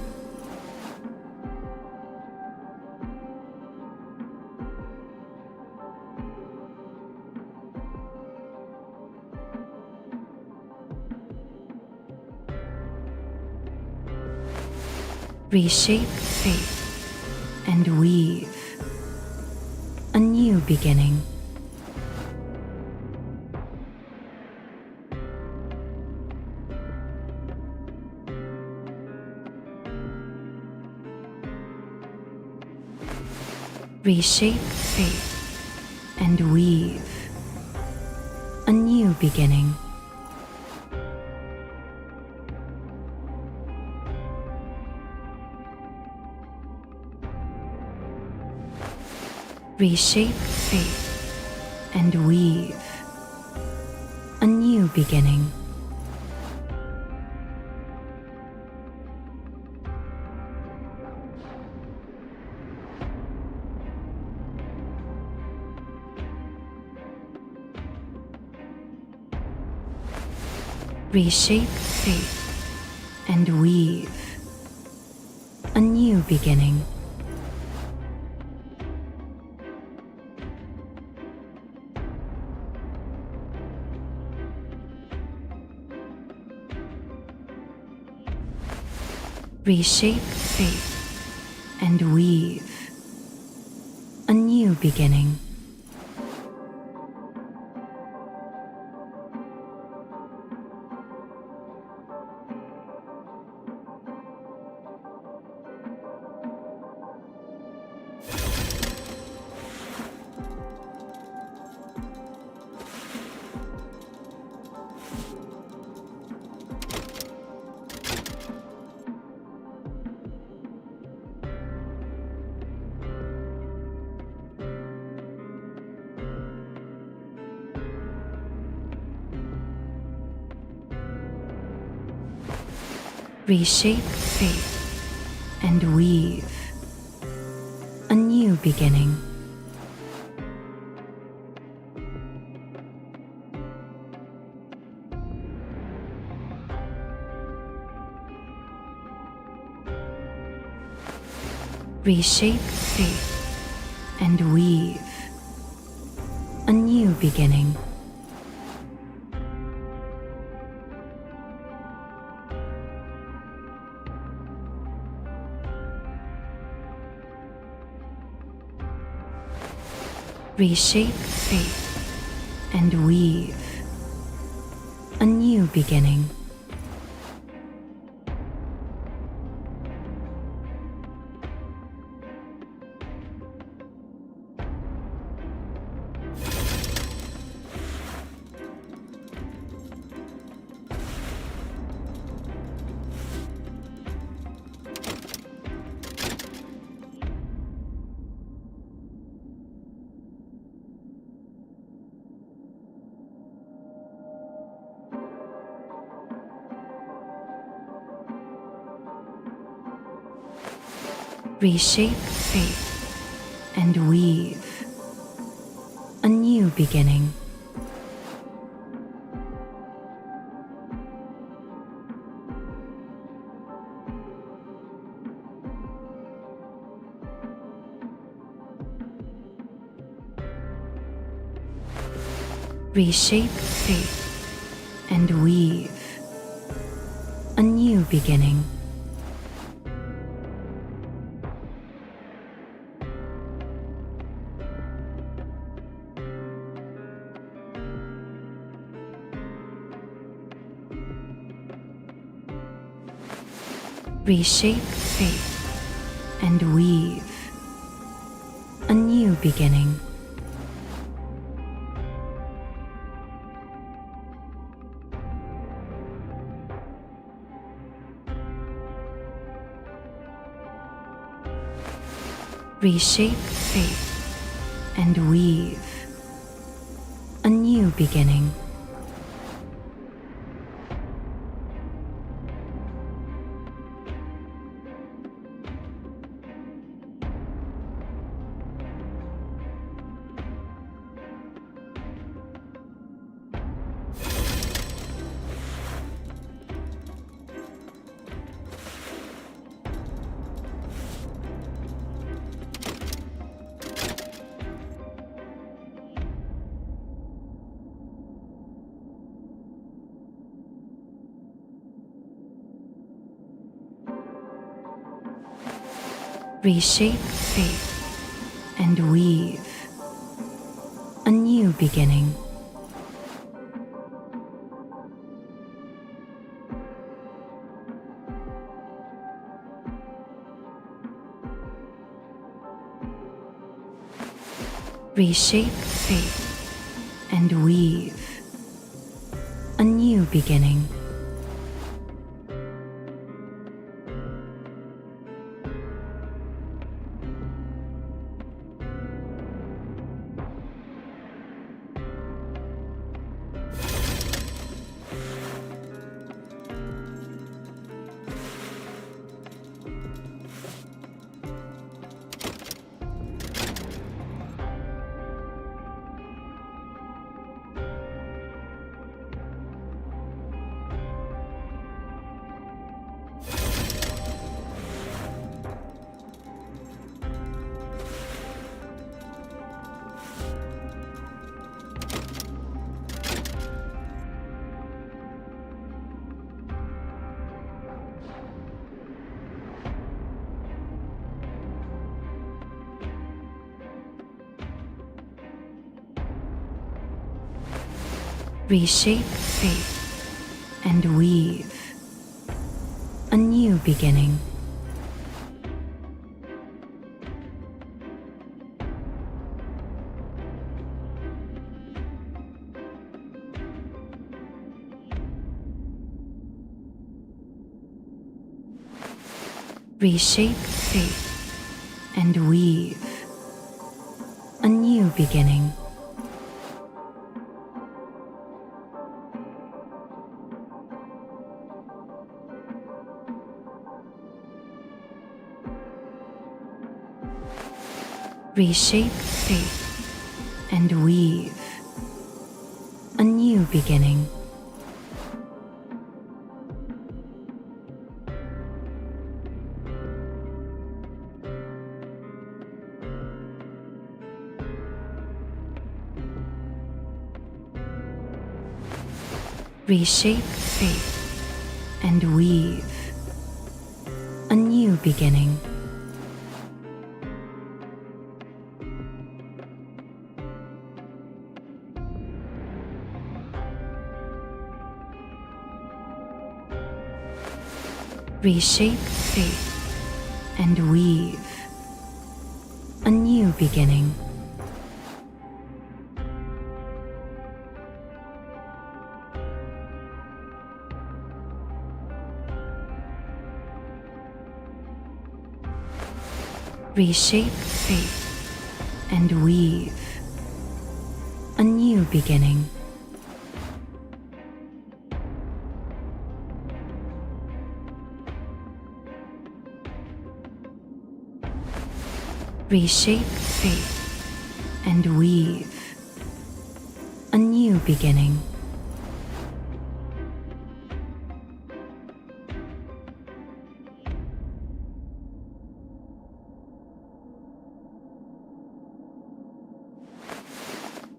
Reshape fate and weave a new beginning. Reshape fate and weave a new beginning. Reshape fate and weave a new beginning. Reshape fate and weave a new beginning. Reshape fate and weave a new beginning. Reshape fate and weave a new beginning. Reshape fate and weave a new beginning. Reshape fate and weave a new beginning. Reshape fate and weave a new beginning. Reshape fate and weave a new beginning. Reshape fate and weave a new beginning. Reshape fate and weave a new beginning. Reshape fate and weave a new beginning. Reshape fate and weave a new beginning. Reshape faith and weave a new beginning. Reshape faith and weave a new beginning. Reshape faith and weave a new beginning. Reshape faith and weave a new beginning. Reshape faith and weave a new beginning. Reshape faith and weave a new beginning. Reshape faith and weave a new beginning.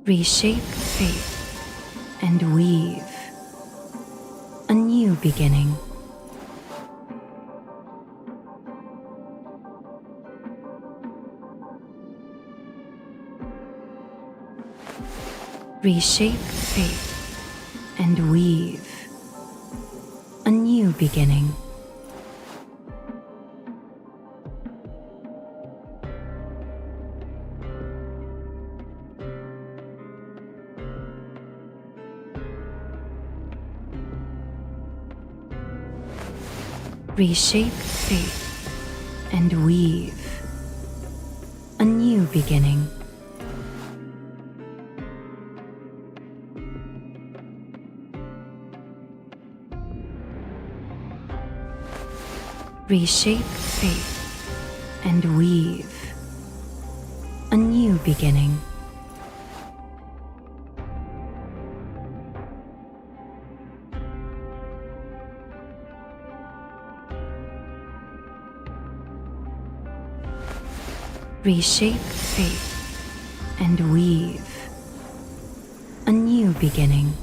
Reshape faith and weave a new beginning. Reshape faith and weave a new beginning. Reshape faith and weave a new beginning. Reshape faith and weave a new beginning. Reshape faith and weave a new beginning.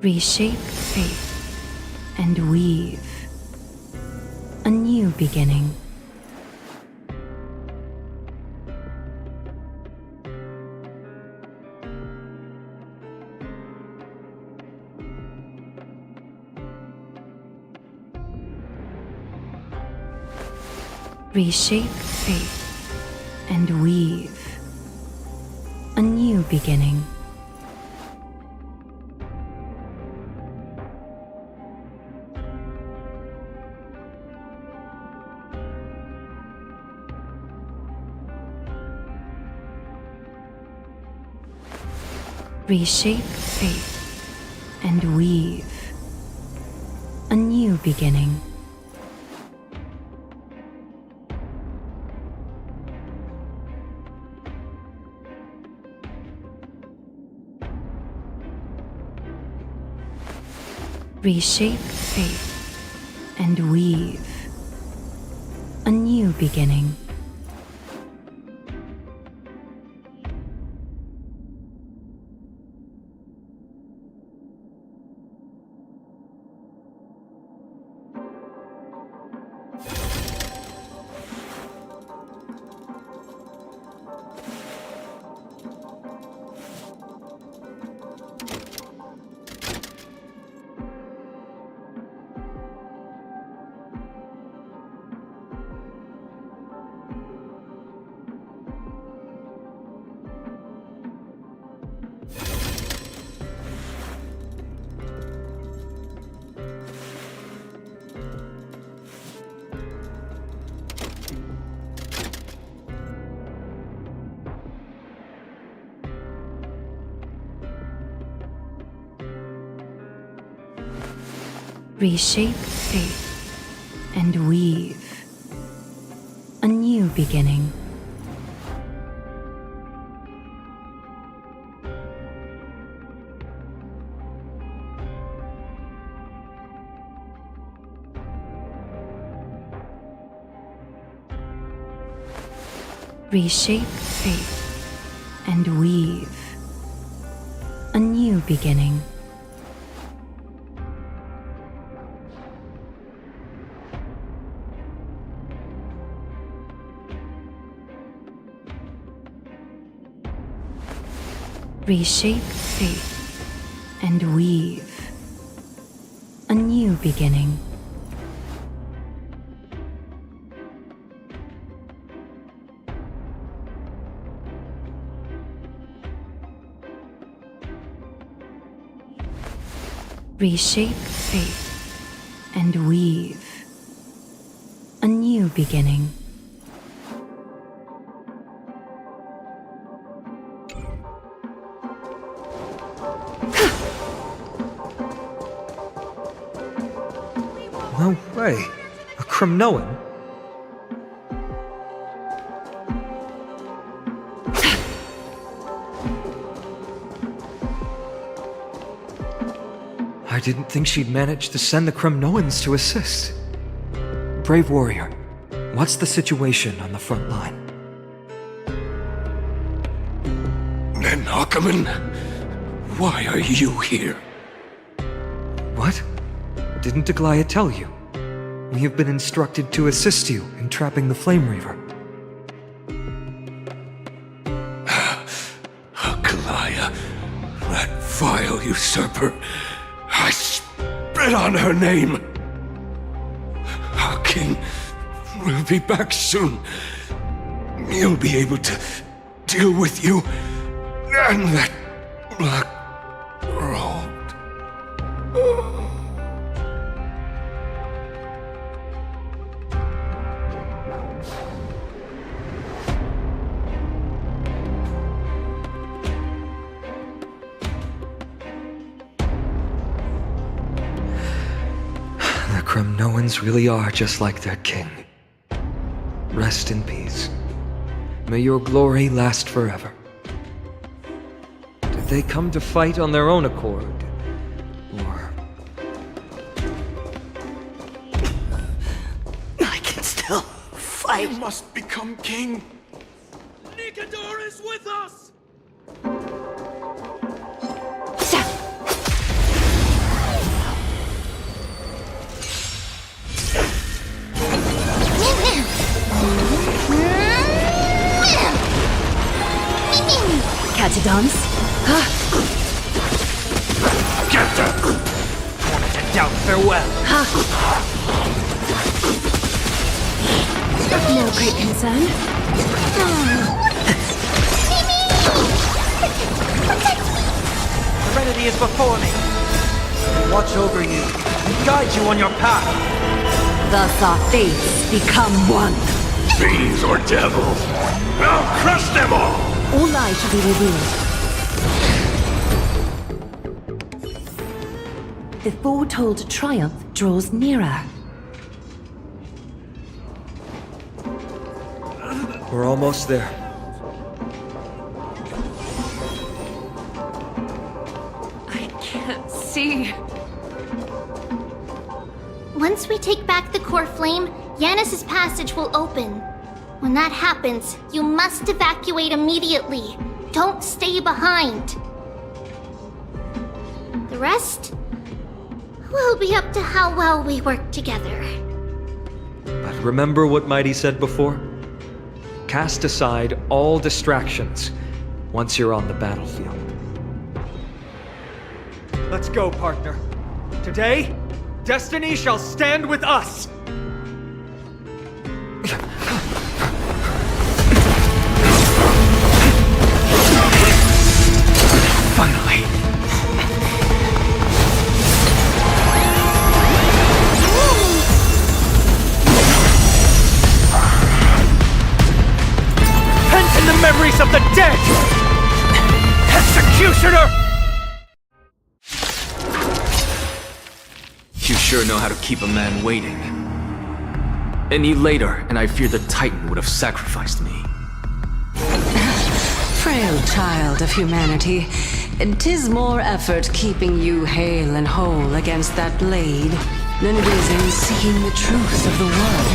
Reshape faith and weave a new beginning. Reshape faith and weave a new beginning. Reshape fate and weave a new beginning. Reshape fate and weave a new beginning. Reshape fate and weave a new beginning. Reshape fate and weave a new beginning. Reshape fate and weave a new beginning. Reshape fate and weave a new beginning. No way. A Kremnoan? I didn't think she'd manage to send the Kremnoans to assist. Brave warrior, what's the situation on the front line? Then Ackerman, why are you here? What? Didn't Aglaya tell you? We have been instructed to assist you in trapping the Flame Reaver. Aglaya, that vile usurper. I spit on her name. Our king will be back soon. He'll be able to deal with you and that black robe. The Kremnoans really are just like their king. Rest in peace. May your glory last forever. Did they come to fight on their own accord? Or... I can still fight. You must become king. Nikador is with us! Catadons? Get them! Wanted to doubt farewell. No great concern. Trinity is before me. Watch over you and guide you on your path. Thus our fates become one. Fiends or devils, I'll crush them all! All light to be revealed. The foretold triumph draws nearer. We're almost there. I can't see. Once we take back the core flame, Yanis's passage will open. When that happens, you must evacuate immediately. Don't stay behind. The rest will be up to how well we work together. But remember what Mighty said before? Cast aside all distractions once you're on the battlefield. Let's go, partner. Today, destiny shall stand with us! Finally. Pent in the memories of the dead! Executioner! You sure know how to keep a man waiting. Any later, and I fear the Titan would have sacrificed me. Frail child of humanity, 'tis more effort keeping you hale and whole against that blade than it is in seeking the truth of the world.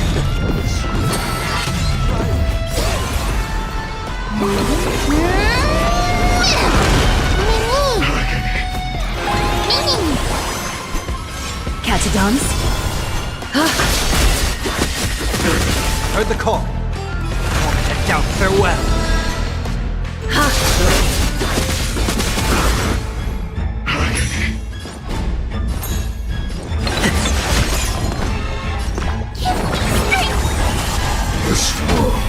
Catadons? Heard the call. Want to head down farewell. The storm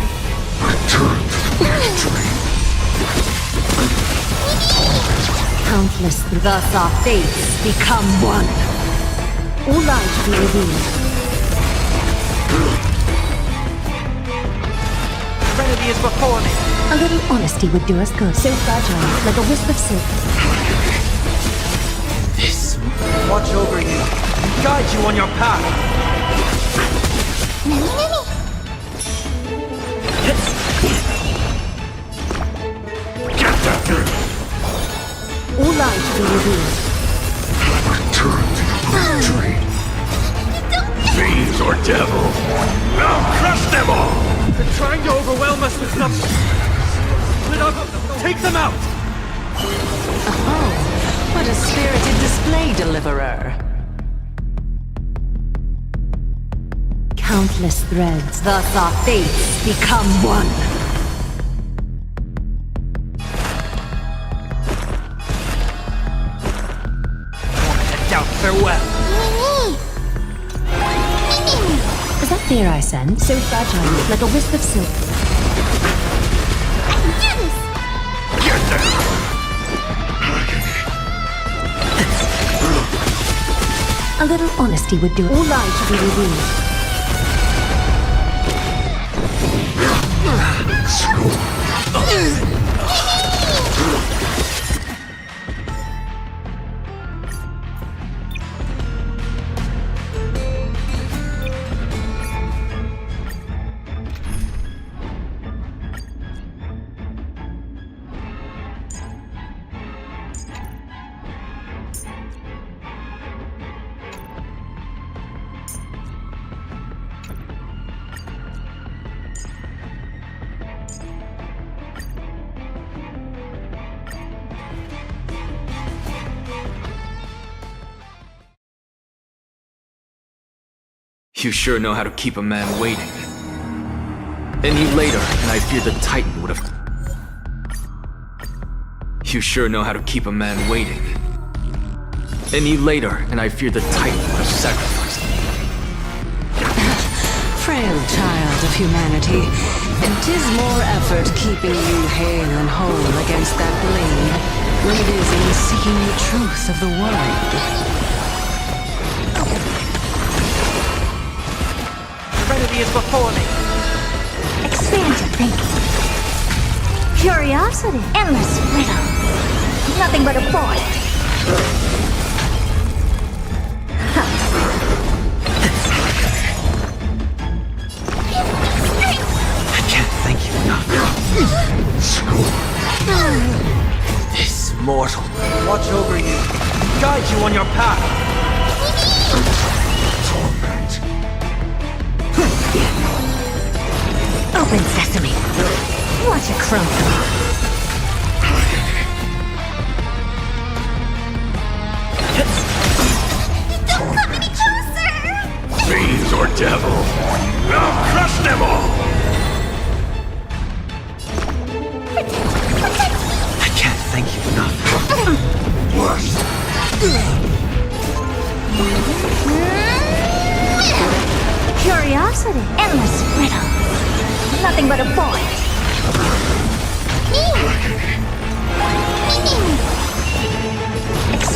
returned to the victory. Countless, thus our fates become one. All light to be revealed. Trinity is before me. A little honesty would do us good. So fragile, like a wisp of silk. This. Watch over you and guide you on your path. All light to be revealed. Return to the victory. Fiends or devils, I'll crush them all! They're trying to overwhelm us with something. Split up, take them out! Oh, what a spirited display, deliverer. Countless threads, thus our fates become one. Want to head down farewell. Is that fear I sense? So fragile, like a wisp of silk. I can do this! Get down! A little honesty would do it. All light to be revealed. You sure know how to keep a man waiting. Any later, and I fear the Titan would have... You sure know how to keep a man waiting. Any later, and I fear the Titan would have sacrificed me. Frail child of humanity, 'tis more effort keeping you hale and whole against that blade when it is in seeking the truth of the world. Serenity is before me. Expand your thinking. Curiosity. Endless riddle. Nothing but a void. I can't thank you enough. This mortal watch over you, guide you on your path. Torment. Open sesame. Watch it crumble. Don't come any closer! Fiends or devil, I'll crush them all! I can't thank you enough. Curiosity. Endless riddle. Nothing but a void.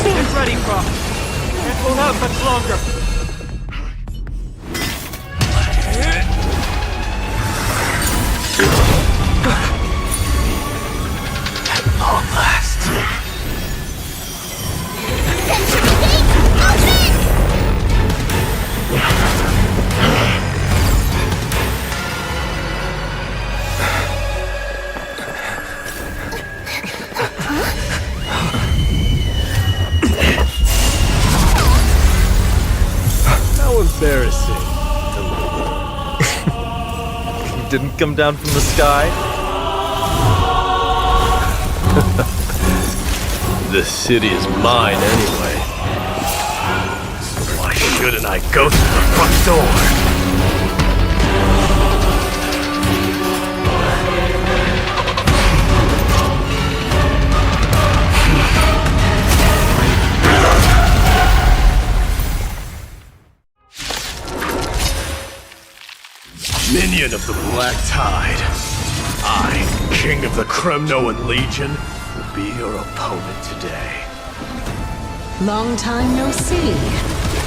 Get ready, Croc. Can't hold out much longer. At long last. How embarrassing. You didn't come down from the sky? This city is mine anyway. So why shouldn't I go through the front door? Minion of the Black Tide, I, King of the Kremnoan Legion, will be your opponent today. Long time no see,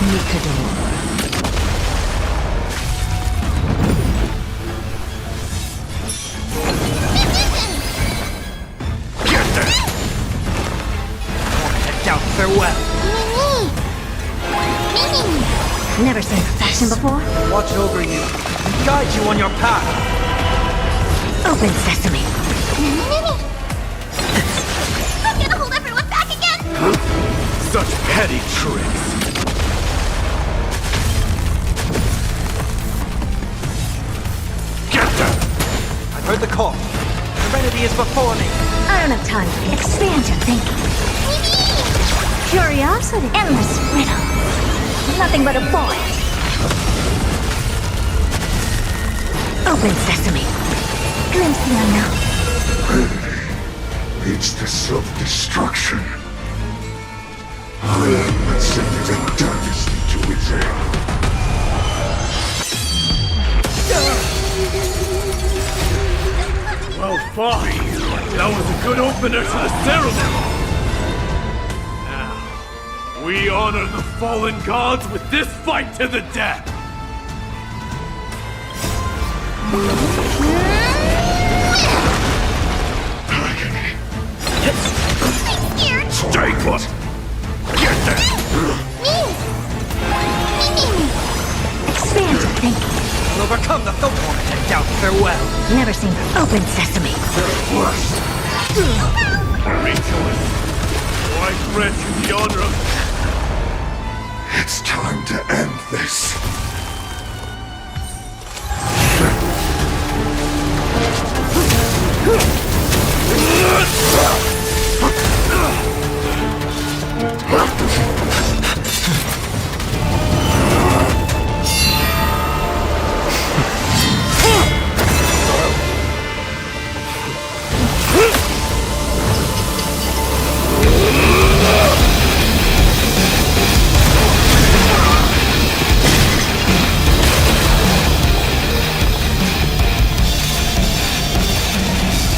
Mikador. Get them! Head down, farewell. Never seen perfection before. Watch over you, guide you on your path. Open sesame. I'm gonna hold everyone back again. Such petty tricks. Get them! I've heard the call. Serenity is before me. I don't have time. Expand your thinking. Curiosity. Endless riddle. Nothing but a void. Open sesame. Glimpse the unknown. Leads to self-destruction. I am ascending the darkness into its end. Well fought. That was a good opener to the ceremony. Now, we honor the fallen gods with this fight to the death. Stay put! Get them! Expand your thinking. We'll overcome the Thorn and doubt farewell. Never seen open sesame. Rejoice. I grant you the honor of... It's time to end this.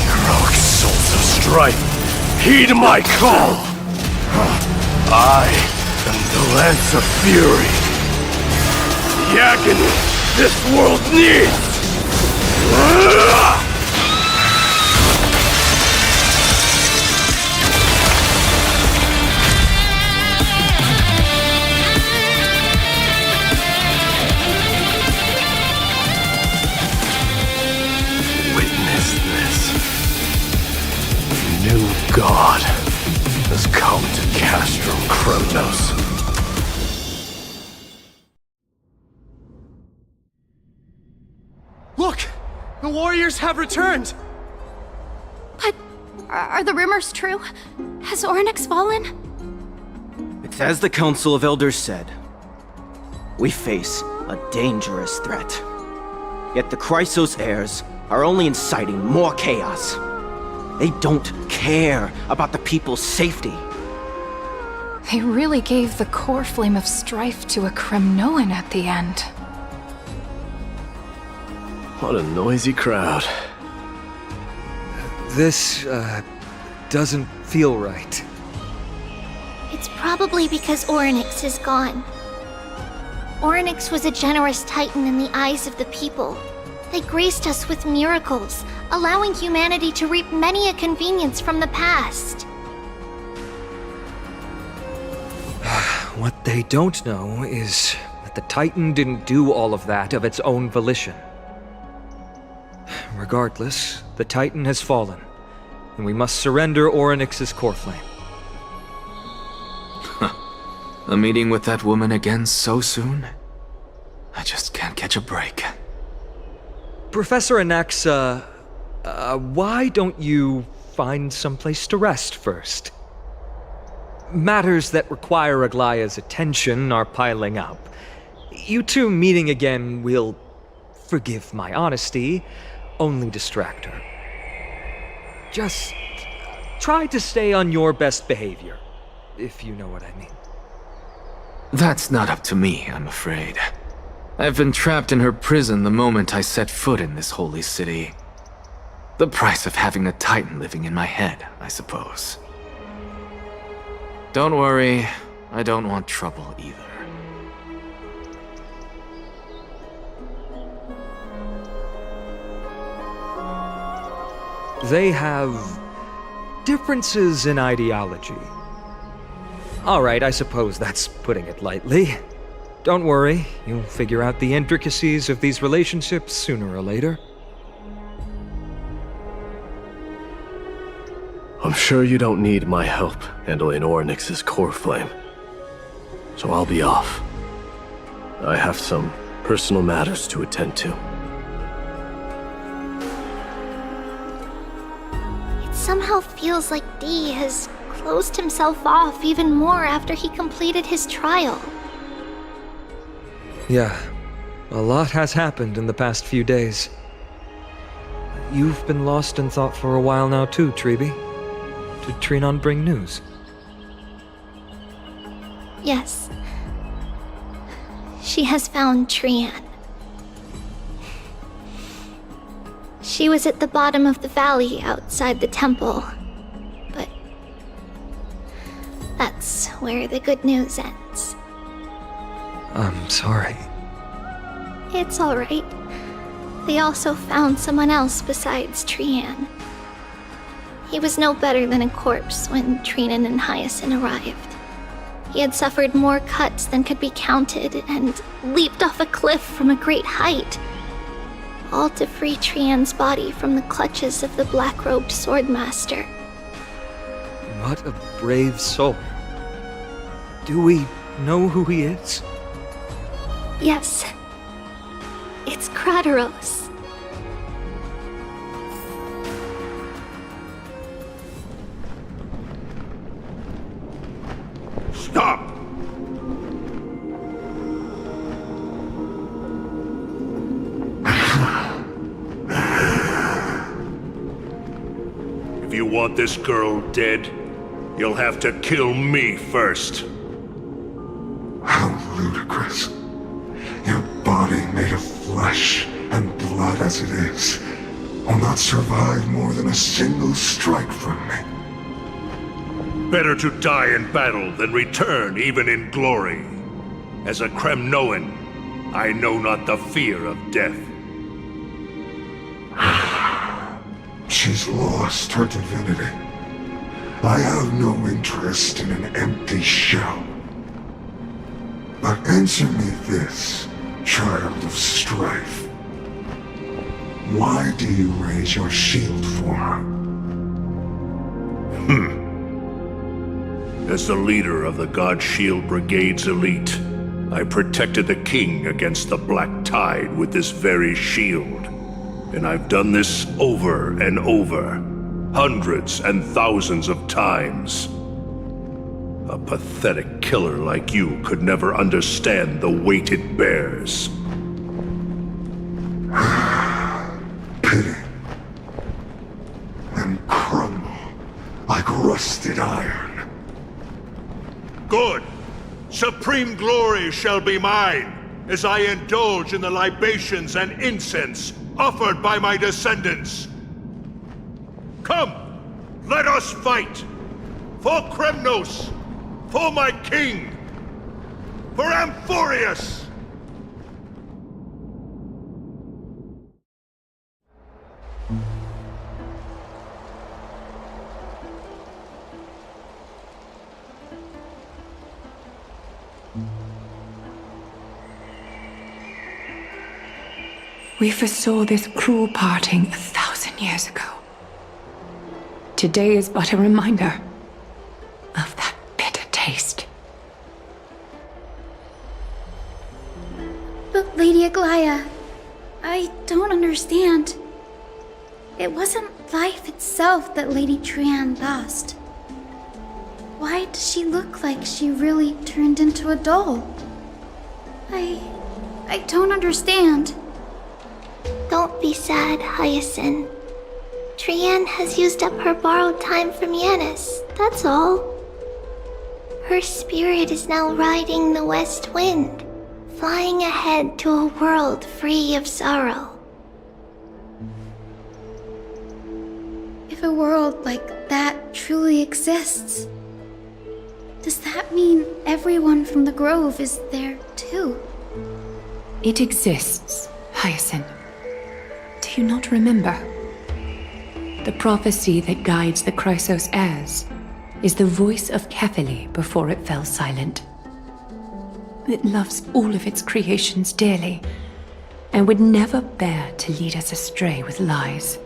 Heroic souls of strife. Heed my call! I am the Lance of Fury. The agony this world needs! Witness this. New God has come to Castro Kronos. Look! The warriors have returned! But are the rumors true? Has Oryx fallen? It's as the Council of Elders said. We face a dangerous threat. Yet the Chrysos heirs are only inciting more chaos. They don't care about the people's safety. They really gave the core flame of strife to a Kremnoan at the end. What a noisy crowd. This, doesn't feel right. It's probably because Oryx is gone. Oryx was a generous titan in the eyes of the people. They graced us with miracles, allowing humanity to reap many a convenience from the past. What they don't know is that the Titan didn't do all of that of its own volition. Regardless, the Titan has fallen, and we must surrender Oryx's core flame. A meeting with that woman again so soon? I just can't catch a break. Professor Anaxa, why don't you find someplace to rest first? Matters that require Aglaya's attention are piling up. You two meeting again will, forgive my honesty, only distract her. Just try to stay on your best behavior, if you know what I mean. That's not up to me, I'm afraid. I've been trapped in her prison the moment I set foot in this holy city. The price of having a Titan living in my head, I suppose. Don't worry, I don't want trouble either. They have differences in ideology. All right, I suppose that's putting it lightly. Don't worry, you'll figure out the intricacies of these relationships sooner or later. I'm sure you don't need my help handling Oryx's core flame. So I'll be off. I have some personal matters to attend to. It somehow feels like D has closed himself off even more after he completed his trial. Yeah, a lot has happened in the past few days. You've been lost in thought for a while now too, Treeby. Did Trinon bring news? Yes. She has found Trian. She was at the bottom of the valley outside the temple. But that's where the good news ends. I'm sorry. It's alright. They also found someone else besides Trian. He was no better than a corpse when Trinan and Hyacinth arrived. He had suffered more cuts than could be counted and leaped off a cliff from a great height, all to free Trian's body from the clutches of the black-robed swordmaster. What a brave soul. Do we know who he is? Yes. It's Krateros. Stop! If you want this girl dead, you'll have to kill me first. How ludicrous. Your body made of flesh and blood as it is will not survive more than a single strike from me. Better to die in battle than return even in glory. As a Kremnoan, I know not the fear of death. She's lost her divinity. I have no interest in an empty shell. But answer me this, child of strife. Why do you raise your shield for her? As the leader of the God Shield Brigade's elite, I protected the king against the Black Tide with this very shield. And I've done this over and over, hundreds and thousands of times. A pathetic killer like you could never understand the weight it bears. Pity. And crumble like rusted iron. Good! Supreme glory shall be mine, as I indulge in the libations and incense offered by my descendants. Come, let us fight! For Kremnos! For my king! For Amphorius! We foresaw this cruel parting 1,000 years ago. Today is but a reminder of that bitter taste. But Lady Aglaya, I don't understand. It wasn't life itself that Lady Trianne lost. Why does she look like she really turned into a doll? I don't understand. Don't be sad, Hyacinth. Trianne has used up her borrowed time from Yanis, that's all. Her spirit is now riding the west wind, flying ahead to a world free of sorrow. If a world like that truly exists, does that mean everyone from the Grove is there too? It exists, Hyacinth. Do you not remember? The prophecy that guides the Chrysos heirs is the voice of Kefili before it fell silent. It loves all of its creations dearly, and would never bear to lead us astray with lies.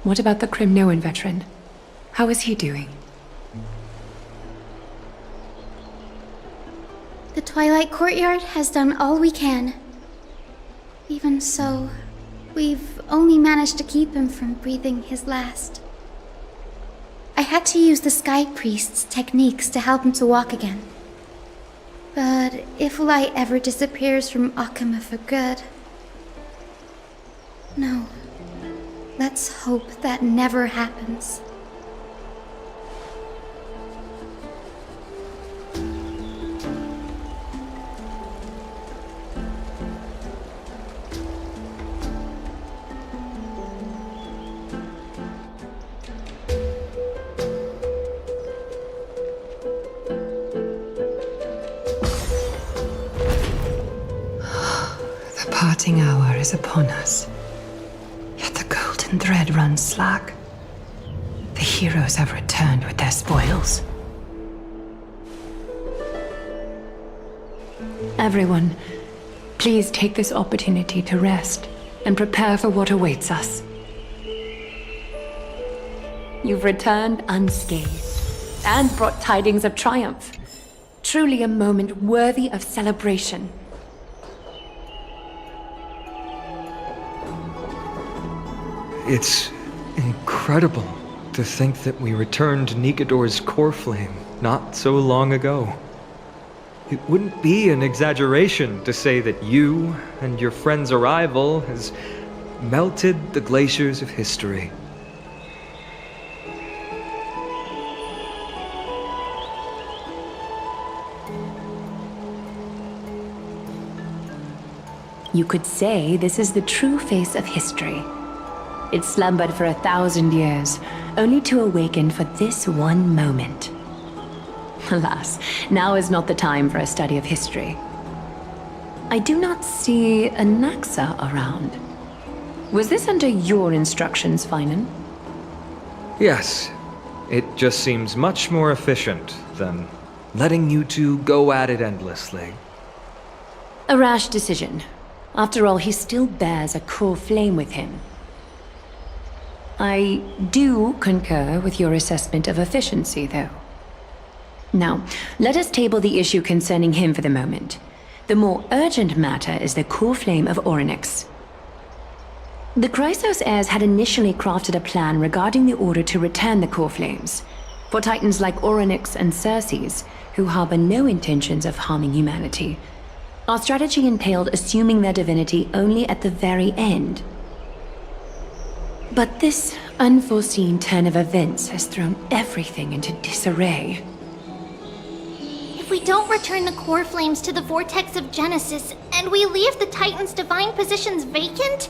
What about the Kremnoan veteran? How is he doing? The Twilight Courtyard has done all we can. Even so, we've only managed to keep him from breathing his last. I had to use the Sky Priest's techniques to help him to walk again. But if light ever disappears from Akama for good... No. Let's hope that never happens. The parting hour is upon us. Yet the golden thread runs slack. The heroes have returned with their spoils. Everyone, please take this opportunity to rest and prepare for what awaits us. You've returned unscathed and brought tidings of triumph. Truly a moment worthy of celebration. It's incredible to think that we returned Nikador's core flame not so long ago. It wouldn't be an exaggeration to say that you and your friend's arrival has melted the glaciers of history. You could say this is the true face of history. It slumbered for 1,000 years, only to awaken for this one moment. Alas, now is not the time for a study of history. I do not see a Naxa around. Was this under your instructions, Finan? Yes. It just seems much more efficient than letting you two go at it endlessly. A rash decision. After all, he still bears a core flame with him. I do concur with your assessment of efficiency, though. Now, let us table the issue concerning him for the moment. The more urgent matter is the core flame of Orynyx. The Chrysos heirs had initially crafted a plan regarding the order to return the core flames. For titans like Orynyx and Circes, who harbor no intentions of harming humanity, our strategy entailed assuming their divinity only at the very end. But this unforeseen turn of events has thrown everything into disarray. If we don't return the core flames to the vortex of Genesis, and we leave the Titan's divine positions vacant,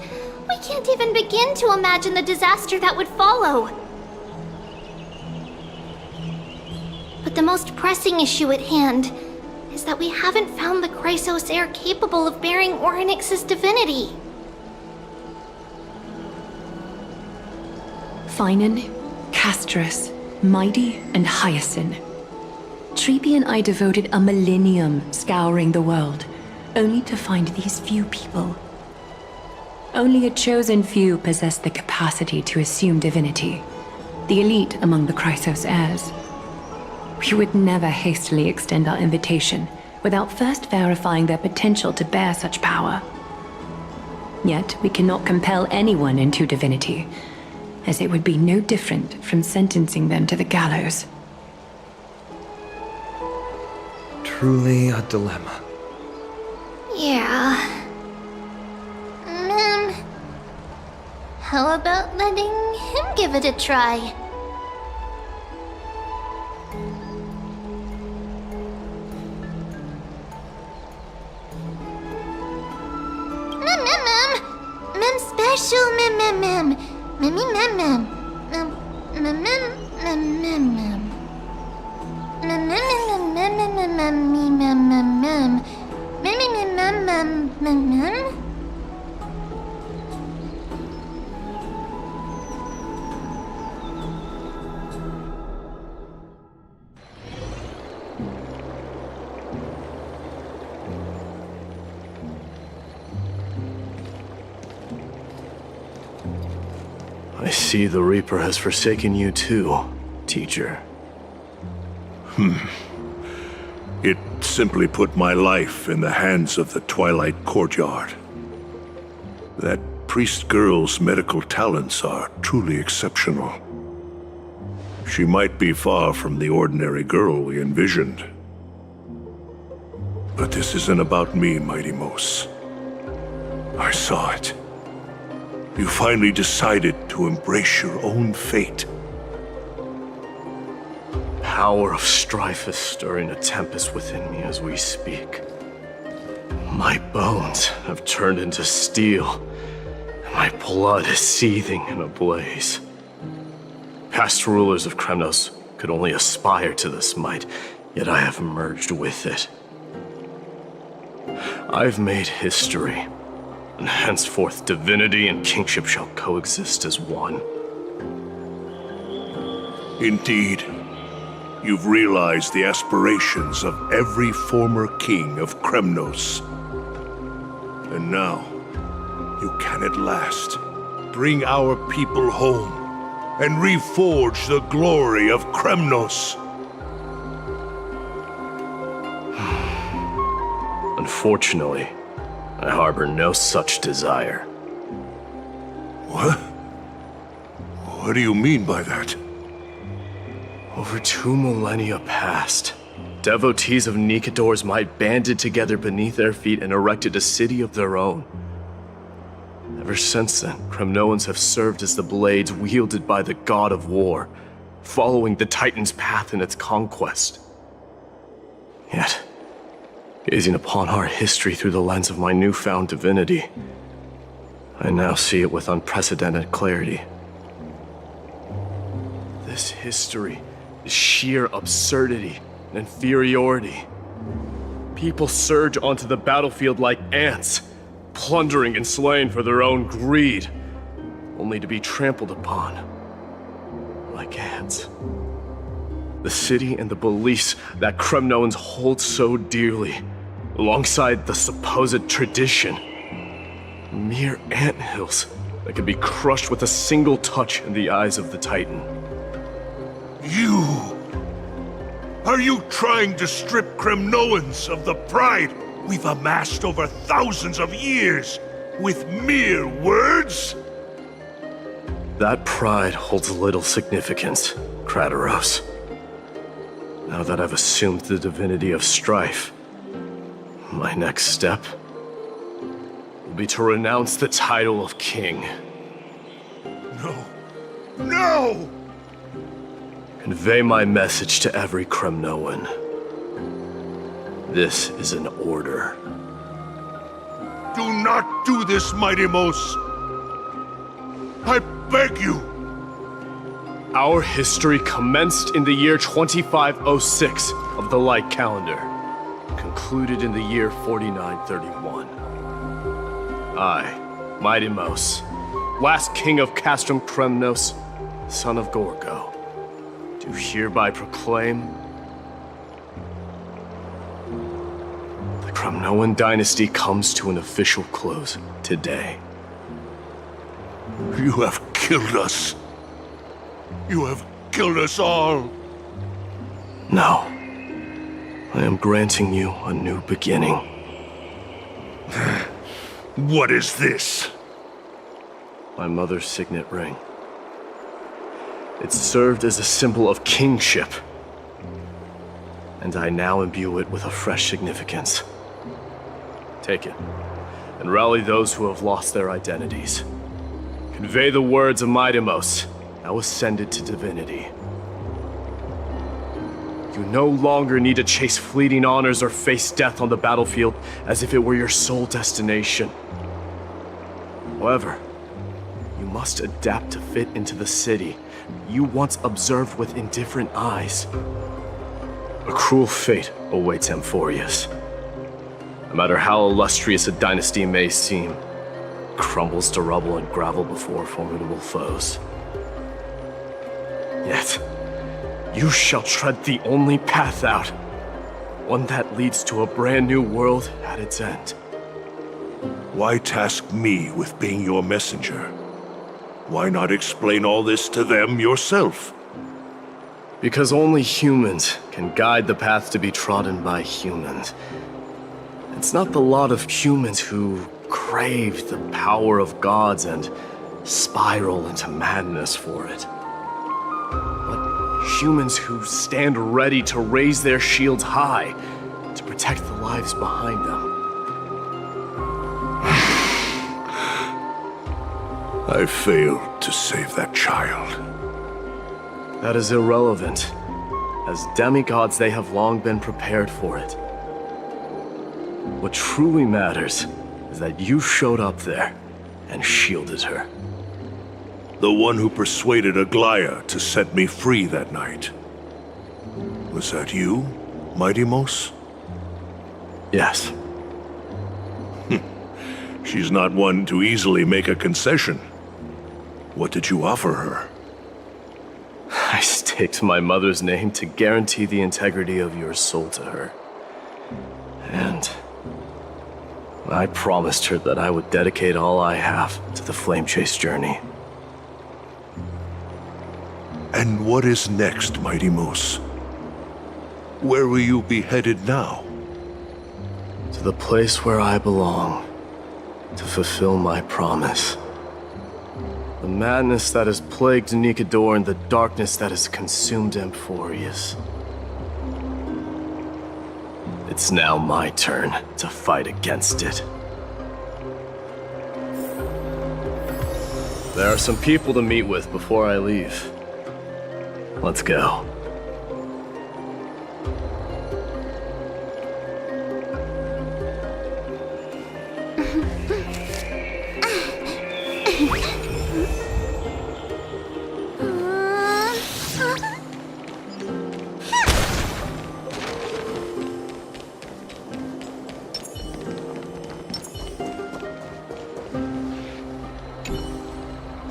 we can't even begin to imagine the disaster that would follow. But the most pressing issue at hand is that we haven't found the Chrysos heir capable of bearing Orynyx's divinity. Finan, Castrus, Mighty, and Hyacinth. Treepy and I devoted a millennium scouring the world, only to find these few people. Only a chosen few possess the capacity to assume divinity, the elite among the Chrysos heirs. We would never hastily extend our invitation without first verifying their potential to bear such power. Yet we cannot compel anyone into divinity, as it would be no different from sentencing them to the gallows. Truly a dilemma. Yeah. How about letting him give it a try? Mem special mem. I see the Reaper has forsaken you too, teacher. It simply put my life in the hands of the Twilight Courtyard. That priest girl's medical talents are truly exceptional. She might be far from the ordinary girl we envisioned. But this isn't about me, Mighty Mos. I saw it. You finally decided to embrace your own fate. Power of strife is stirring a tempest within me as we speak. My bones have turned into steel, and my blood is seething in a blaze. Past rulers of Kremnos could only aspire to this might, yet I have merged with it. I've made history, and henceforth divinity and kingship shall coexist as one. Indeed, you've realized the aspirations of every former king of Kremnos. And now, you can at last bring our people home and reforge the glory of Kremnos. Unfortunately, I harbor no such desire. What? What do you mean by that? Over 2 millennia past, devotees of Nikador's might banded together beneath their feet and erected a city of their own. Ever since then, Kremnoans have served as the blades wielded by the god of war, following the Titan's path in its conquest. Yet, Gazing upon our history through the lens of my newfound divinity, I now see it with unprecedented clarity. This history is sheer absurdity and inferiority. People surge onto the battlefield like ants, plundering and slaying for their own greed, only to be trampled upon like ants. The city and the beliefs that Kremnoans hold so dearly, alongside the supposed tradition, mere anthills that can be crushed with a single touch in the eyes of the Titan. You! Are you trying to strip Kremnoans of the pride we've amassed over thousands of years with mere words? That pride holds little significance, Krateros. Now that I've assumed the divinity of strife, my next step will be to renounce the title of king. No. No! Convey my message to every Kremnoan. This is an order. Do not do this, Mighty Mos. I beg you. Our history commenced in the year 2506 of the Light Calendar, concluded in the year 4931. I, Mighty Mos, last king of Castrum Kremnos, son of Gorgo, do hereby proclaim the Kremnoan dynasty comes to an official close today. You have killed us. You have killed us all. No. I am granting you a new beginning. What is this? My mother's signet ring. It served as a symbol of kingship, and I now imbue it with a fresh significance. Take it, and rally those who have lost their identities. Convey the words of Mighty Mos, now ascended to divinity. You no longer need to chase fleeting honors or face death on the battlefield as if it were your sole destination. However, you must adapt to fit into the city you once observed with indifferent eyes. A cruel fate awaits Amphorius. No matter how illustrious a dynasty may seem, it crumbles to rubble and gravel before formidable foes. Yet, you shall tread the only path out, one that leads to a brand new world at its end. Why task me with being your messenger? Why not explain all this to them yourself? Because only humans can guide the path to be trodden by humans. It's not the lot of humans who crave the power of gods and spiral into madness for it. But humans who stand ready to raise their shields high to protect the lives behind them. I failed to save that child. That is irrelevant. As demigods, they have long been prepared for it. What truly matters is that you showed up there and shielded her. The one who persuaded Aglaya to set me free that night. Was that you, Mighty Mos? Yes. She's not one to easily make a concession. What did you offer her? I staked my mother's name to guarantee the integrity of your soul to her. And I promised her that I would dedicate all I have to the Flame Chase journey. And what is next, Mighty Mos? Where will you be headed now? To the place where I belong, to fulfill my promise. The madness that has plagued Nikador and the darkness that has consumed Amphorius. It's now my turn to fight against it. There are some people to meet with before I leave. Let's go.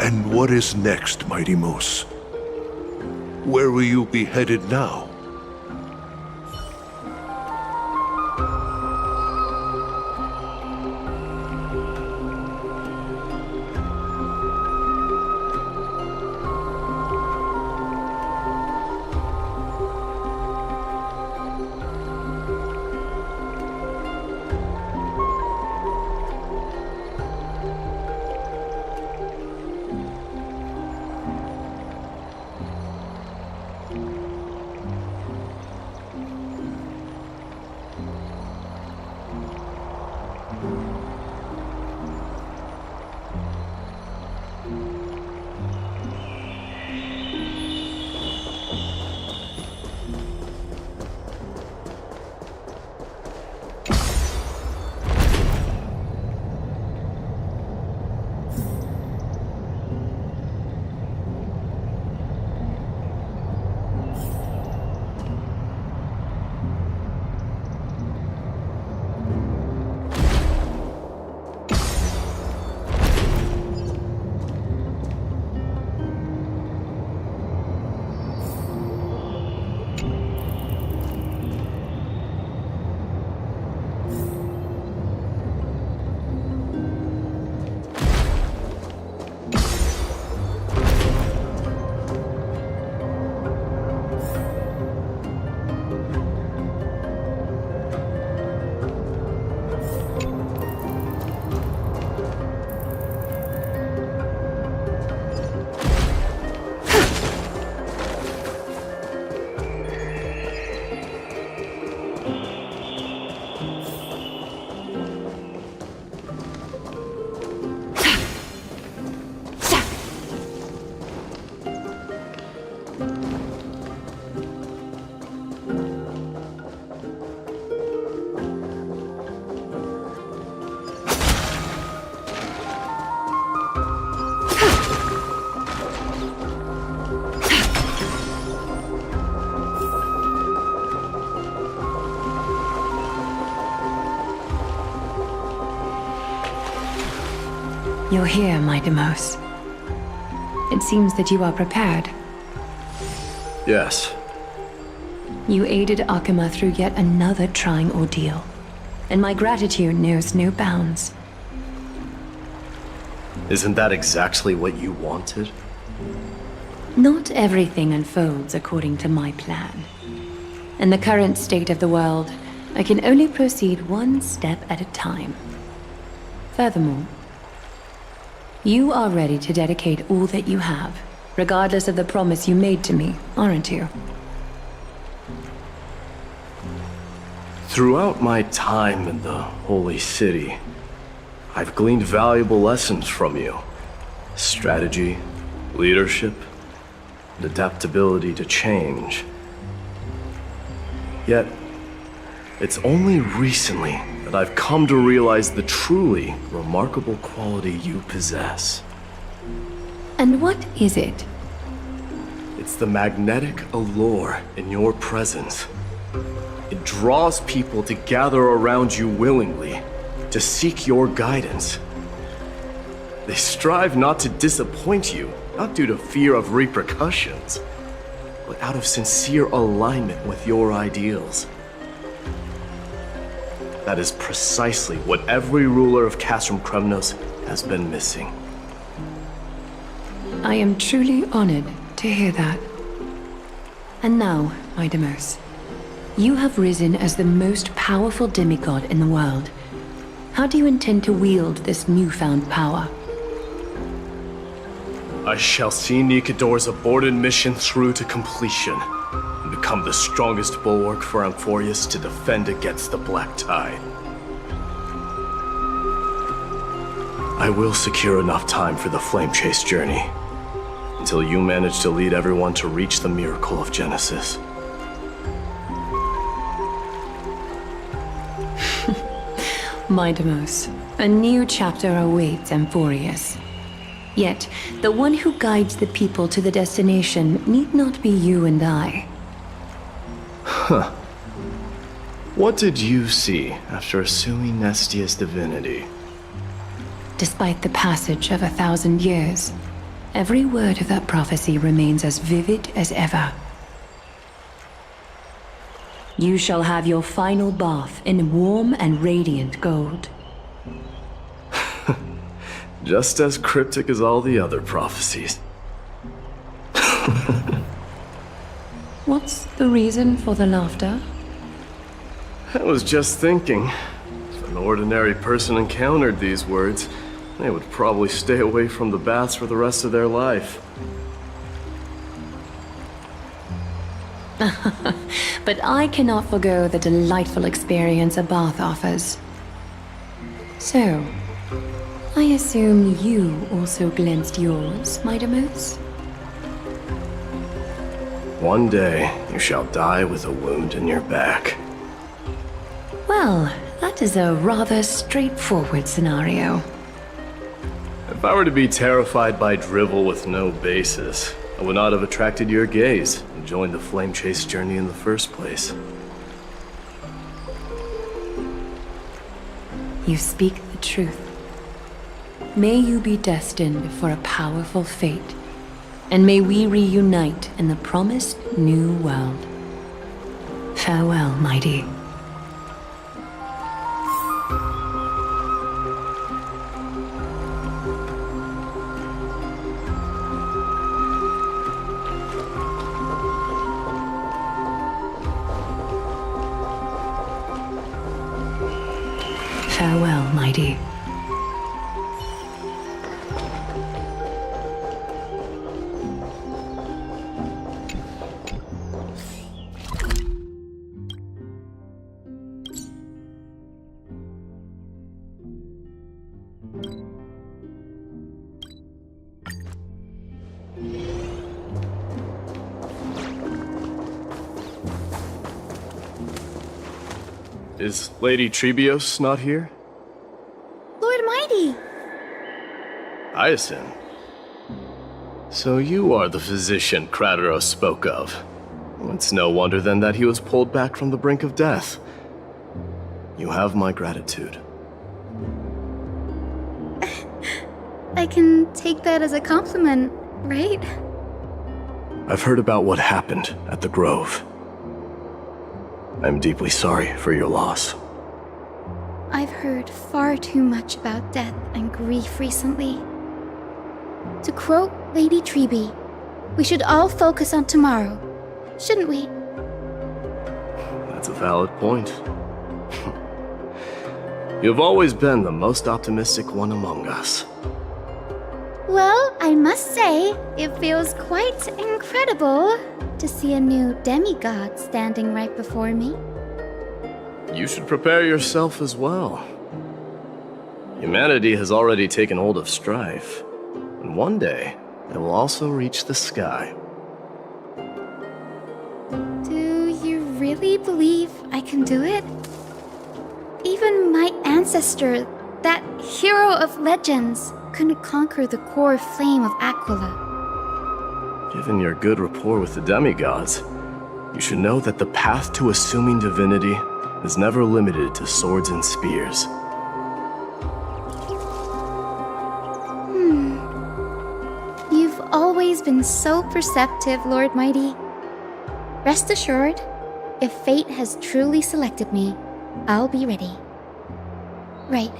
And what is next, Mighty Moose? Where will you be headed now? You're here, my Demos. It seems that you are prepared. Yes. You aided Akuma through yet another trying ordeal, and my gratitude knows no bounds. Isn't that exactly what you wanted? Not everything unfolds according to my plan. In the current state of the world, I can only proceed one step at a time. Furthermore, you are ready to dedicate all that you have, regardless of the promise you made to me, aren't you? Throughout my time in the Holy City, I've gleaned valuable lessons from you. Strategy, leadership, and adaptability to change. Yet, it's only recently that I've come to realize the truly remarkable quality you possess. And what is it? It's the magnetic allure in your presence. It draws people to gather around you willingly, to seek your guidance. They strive not to disappoint you, not due to fear of repercussions, but out of sincere alignment with your ideals. That is precisely what every ruler of Castrum Kremnos has been missing. I am truly honored to hear that. And now, my Demos, you have risen as the most powerful demigod in the world. How do you intend to wield this newfound power? I shall see Nikador's aborted mission through to completion, and become the strongest bulwark for Amphorius to defend against the Black Tide. I will secure enough time for the Flame Chase journey, until you manage to lead everyone to reach the miracle of Genesis. My Demos, a new chapter awaits Amphorius. Yet, the one who guides the people to the destination need not be you and I. Huh. What did you see after assuming Nestia's divinity? Despite the passage of 1,000 years, Every word of that prophecy remains as vivid as ever. You shall have your final bath in warm and radiant gold. Just as cryptic as all the other prophecies. What's the reason for the laughter? I was just thinking, if an ordinary person encountered these words, they would probably stay away from the baths for the rest of their life. But I cannot forgo the delightful experience a bath offers. So, I assume you also glimpsed yours, Mightimus? One day, you shall die with a wound in your back. Well, that is a rather straightforward scenario. If I were to be terrified by drivel with no basis, I would not have attracted your gaze and joined the flame chase journey in the first place. You speak the truth. May you be destined for a powerful fate, and may we reunite in the promised new world. Farewell, mighty. Farewell, mighty. Is Lady Trebios not here? Lord Mighty! Hyacinth. So you are the physician Krateros spoke of. It's no wonder then that he was pulled back from the brink of death. You have my gratitude. I can take that as a compliment, right? I've heard about what happened at the Grove. I'm deeply sorry for your loss. I've heard far too much about death and grief recently. To quote Lady Treeby, we should all focus on tomorrow, shouldn't we? That's a valid point. You've always been the most optimistic one among us. Well, I must say, it feels quite incredible to see a new demigod standing right before me. You should prepare yourself as well. Humanity has already taken hold of strife, and one day it will also reach the sky. Do you really believe I can do it? Even my ancestor, that hero of legends, couldn't conquer the core flame of Aquila. Given your good rapport with the demigods, you should know that the path to assuming divinity is never limited to swords and spears. You've always been so perceptive, Lord Mighty. Rest assured, if fate has truly selected me, I'll be ready. Right.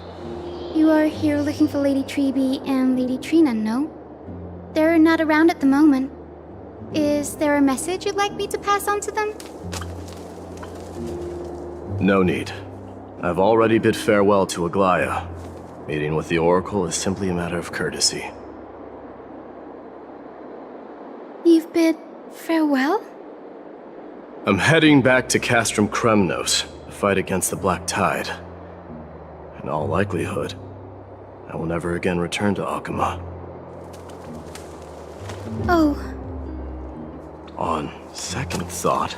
You are here looking for Lady Treeby and Lady Trina, no? They're not around at the moment. Is there a message you'd like me to pass on to them? No need. I've already bid farewell to Aglaya. Meeting with the Oracle is simply a matter of courtesy. You've bid farewell? I'm heading back to Castrum Kremnos to fight against the Black Tide. In all likelihood, I will never again return to Akama. Oh. On second thought,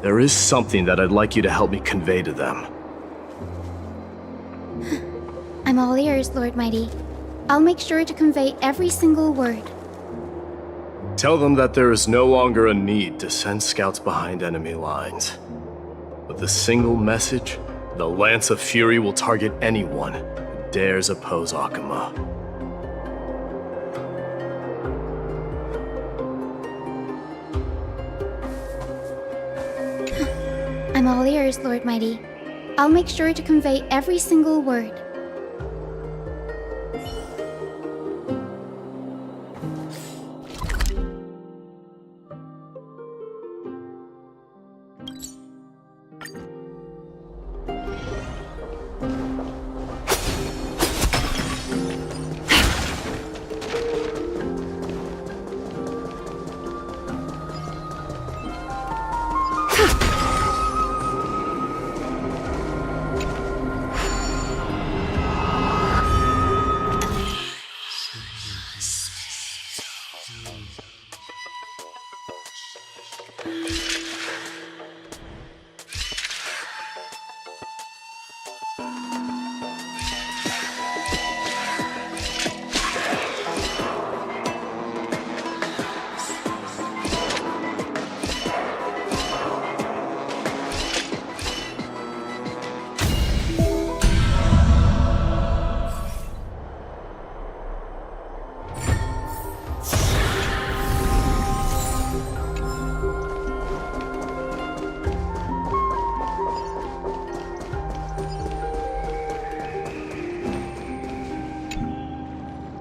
there is something that I'd like you to help me convey to them. I'm all ears, Lord Mighty. I'll make sure to convey every single word. Tell them that there is no longer a need to send scouts behind enemy lines. With a single message, the Lance of Fury will target anyone who dares oppose Akama. I'm all ears, Lord Mighty. I'll make sure to convey every single word.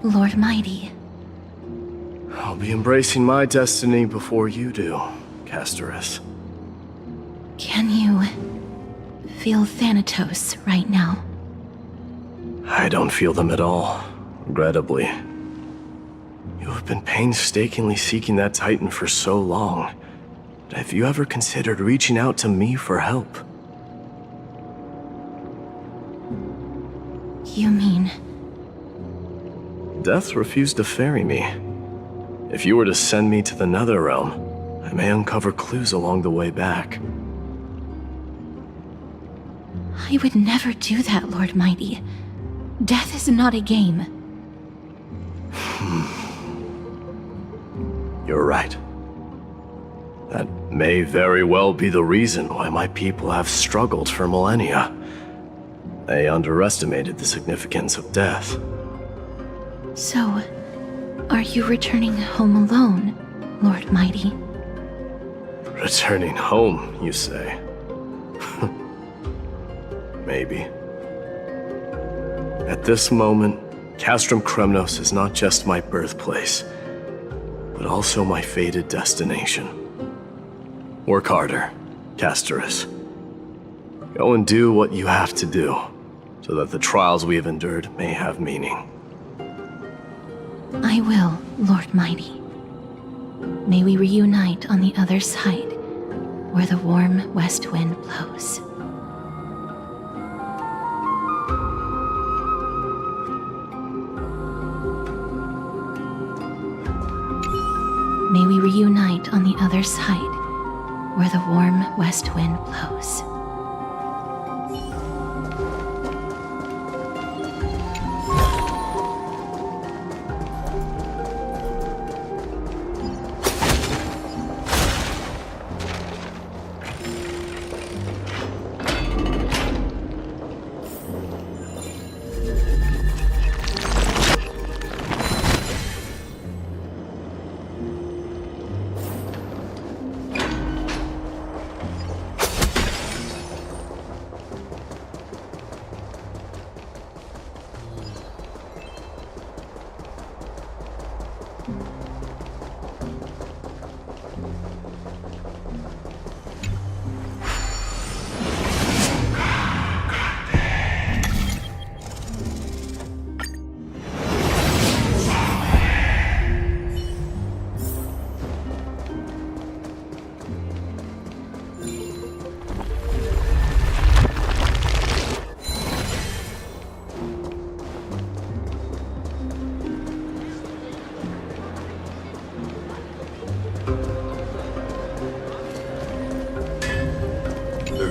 Lord Mighty. I'll be embracing my destiny before you do, Castorus. Can you feel Thanatos right now? I don't feel them at all, regrettably. You have been painstakingly seeking that Titan for so long. Have you ever considered reaching out to me for help? You mean... Death refused to ferry me. If you were to send me to the Netherrealm, I may uncover clues along the way back. I would never do that, Lord Mighty. Death is not a game. You're right. That may very well be the reason why my people have struggled for millennia. They underestimated the significance of death. So, are you returning home alone, Lord Mighty? Returning home, you say? Maybe. At this moment, Castrum Kremnos is not just my birthplace, but also my fated destination. Work harder, Castorus. Go and do what you have to do, so that the trials we have endured may have meaning. I will, Lord Mighty. May we reunite on the other side, where the warm west wind blows. May we reunite on the other side, where the warm west wind blows.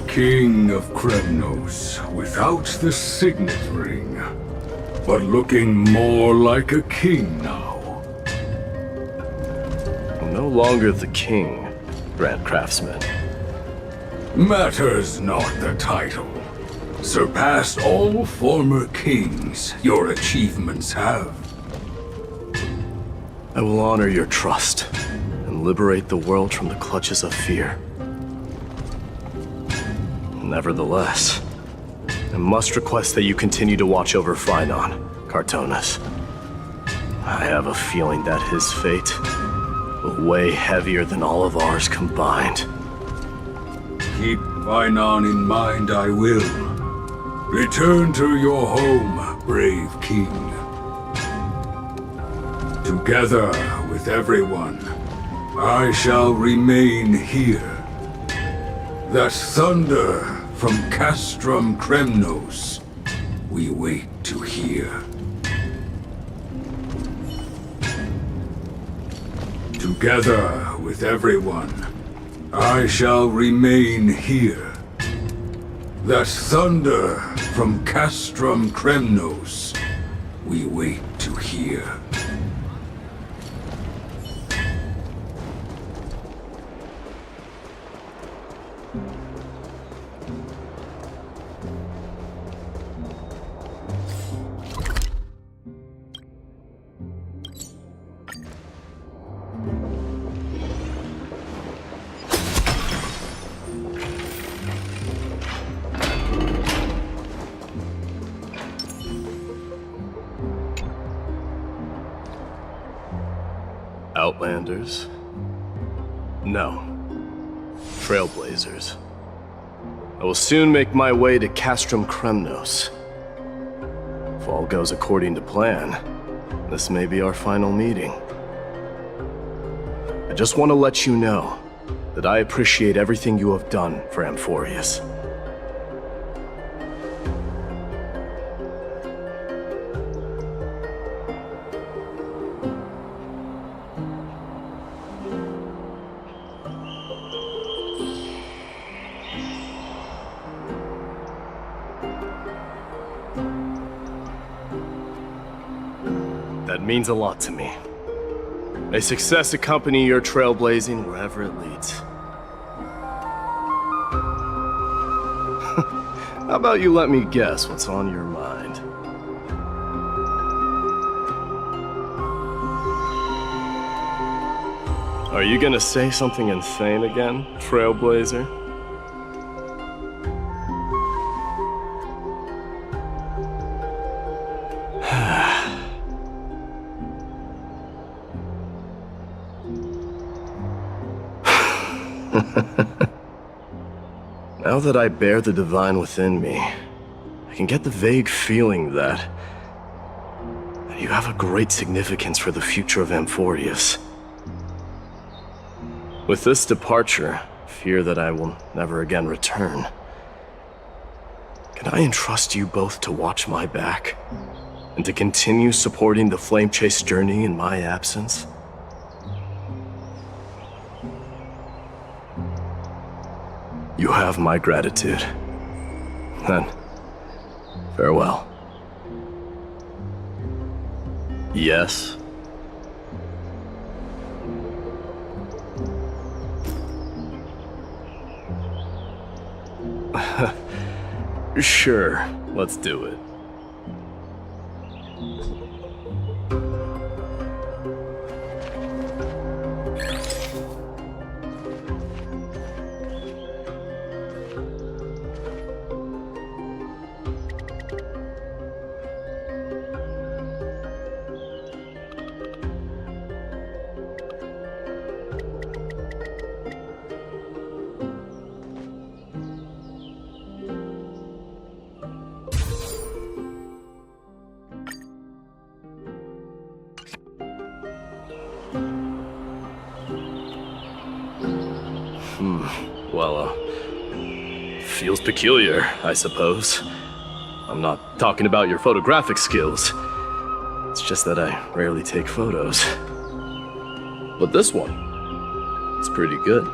King of Kremnos, without the signet ring, but looking more like a king now. No longer the king, Grand Craftsman. Matters not the title. Surpassed all former kings your achievements have. I will honor your trust and liberate the world from the clutches of fear. Nevertheless, I must request that you continue to watch over Phainon, Cartonis. I have a feeling that his fate will weigh heavier than all of ours combined. Keep Phainon in mind, I will. Return to your home, brave king. Together with everyone, I shall remain here. That thunder from Castrum Kremnos we wait to hear. Together with everyone, I shall remain here. That thunder from Castrum Kremnos we wait to hear. Outlanders? No. Trailblazers. I will soon make my way to Castrum Kremnos. If all goes according to plan, this may be our final meeting. I just want to let you know that I appreciate everything you have done for Amphorius. That means a lot to me. May success accompany your trailblazing wherever it leads. How about you let me guess what's on your mind? Are you gonna say something insane again, Trailblazer? Now that I bear the divine within me, I can get the vague feeling that you have a great significance for the future of Amphorius. With this departure, I fear that I will never again return. Can I entrust you both to watch my back and to continue supporting the Flame Chase journey in my absence? You have my gratitude. Then, farewell. Yes? Sure, let's do it. Well, feels peculiar, I suppose. I'm not talking about your photographic skills. It's just that I rarely take photos. But this one, it's pretty good.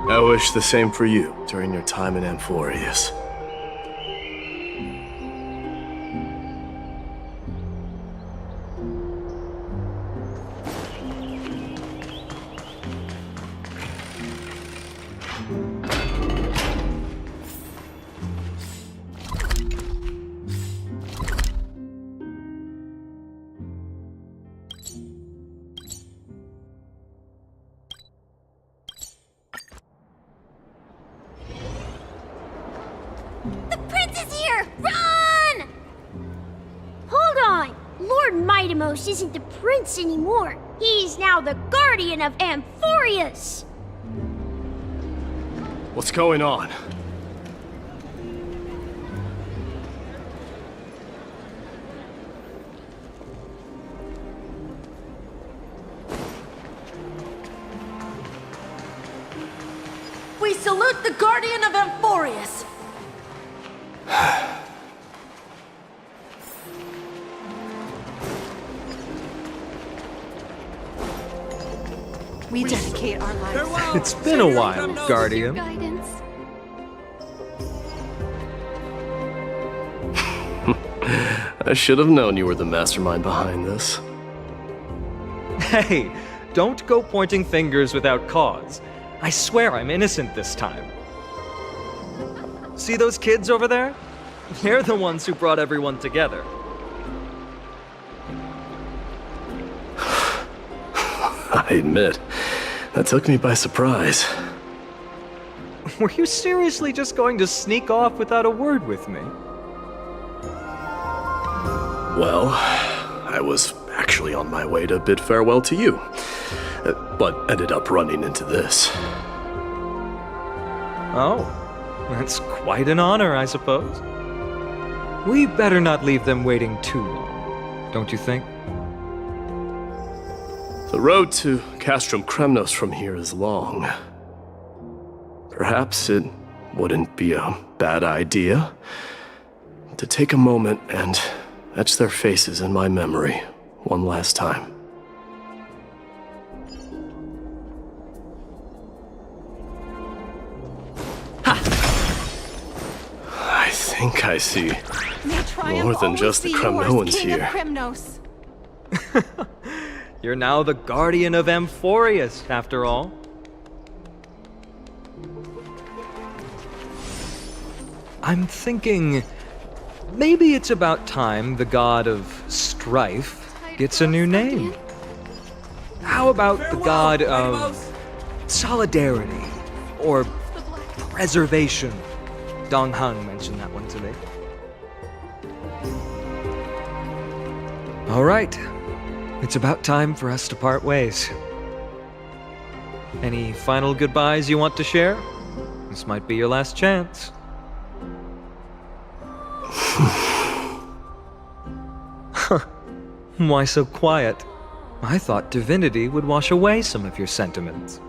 I wish the same for you during your time in Amphorius. The prince is here! Run! Hold on! Lord Mightimos isn't the prince anymore. He's now the guardian of Amphorius! What's going on? We salute the guardian of Amphorius! We dedicate our lives. It's been a while, Guardian. Guidance. I should have known you were the mastermind behind this. Hey, don't go pointing fingers without cause. I swear I'm innocent this time. See those kids over there? They're the ones who brought everyone together. I admit, that took me by surprise. Were you seriously just going to sneak off without a word with me? Well, I was actually on my way to bid farewell to you, but ended up running into this. Oh, that's quite an honor, I suppose. We better not leave them waiting too long, don't you think? The road to Castrum Kremnos from here is long. Perhaps it wouldn't be a bad idea to take a moment and etch their faces in my memory one last time. I think I see more than just the Kremnoans here. You're now the guardian of Amphorius, after all. I'm thinking maybe it's about time the god of strife gets a new name. How about the god of solidarity or preservation? Dong Hung mentioned that one to me. All right. It's about time for us to part ways. Any final goodbyes you want to share? This might be your last chance. Why so quiet? I thought divinity would wash away some of your sentiments.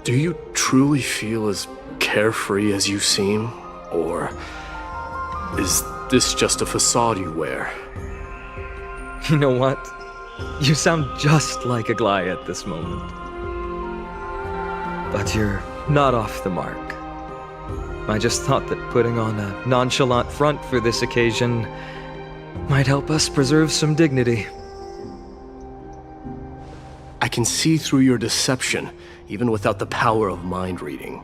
Do you truly feel as carefree as you seem? Or is this just a facade you wear? You know what? You sound just like a Gly at this moment. But you're not off the mark. I just thought that putting on a nonchalant front for this occasion might help us preserve some dignity. I can see through your deception, even without the power of mind reading.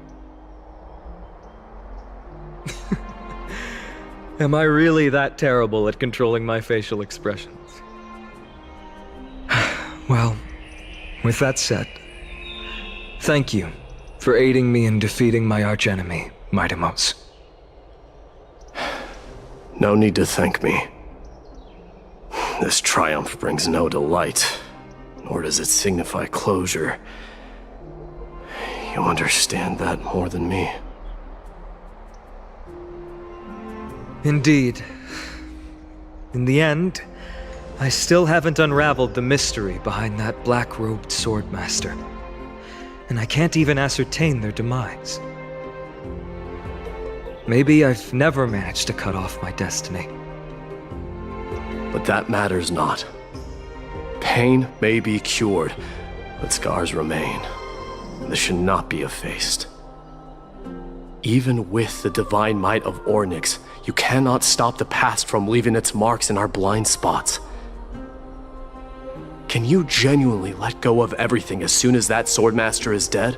Am I really that terrible at controlling my facial expressions? Well, with that said, thank you for aiding me in defeating my archenemy, Mightimos. No need to thank me. This triumph brings no delight, nor does it signify closure. You understand that more than me. Indeed. In the end, I still haven't unraveled the mystery behind that black-robed swordmaster, and I can't even ascertain their demise. Maybe I've never managed to cut off my destiny. But that matters not. Pain may be cured, but scars remain. This should not be effaced. Even with the divine might of Ornyx, you cannot stop the past from leaving its marks in our blind spots. Can you genuinely let go of everything as soon as that swordmaster is dead?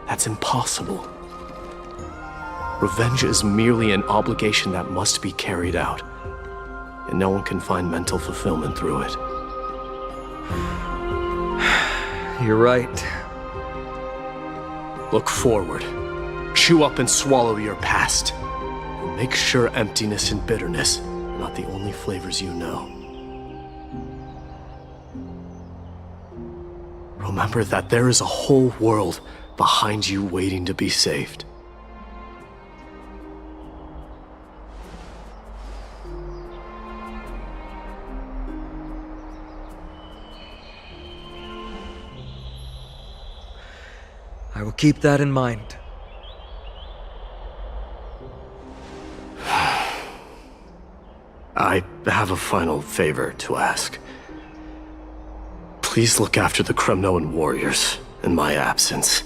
That's impossible. Revenge is merely an obligation that must be carried out, and no one can find mental fulfillment through it. You're right. Look forward. chew up and swallow your past. And make sure emptiness and bitterness are not the only flavors you know. Remember that there is a whole world behind you waiting to be saved. I will keep that in mind. I have a final favor to ask. Please look after the Kremnoan warriors in my absence.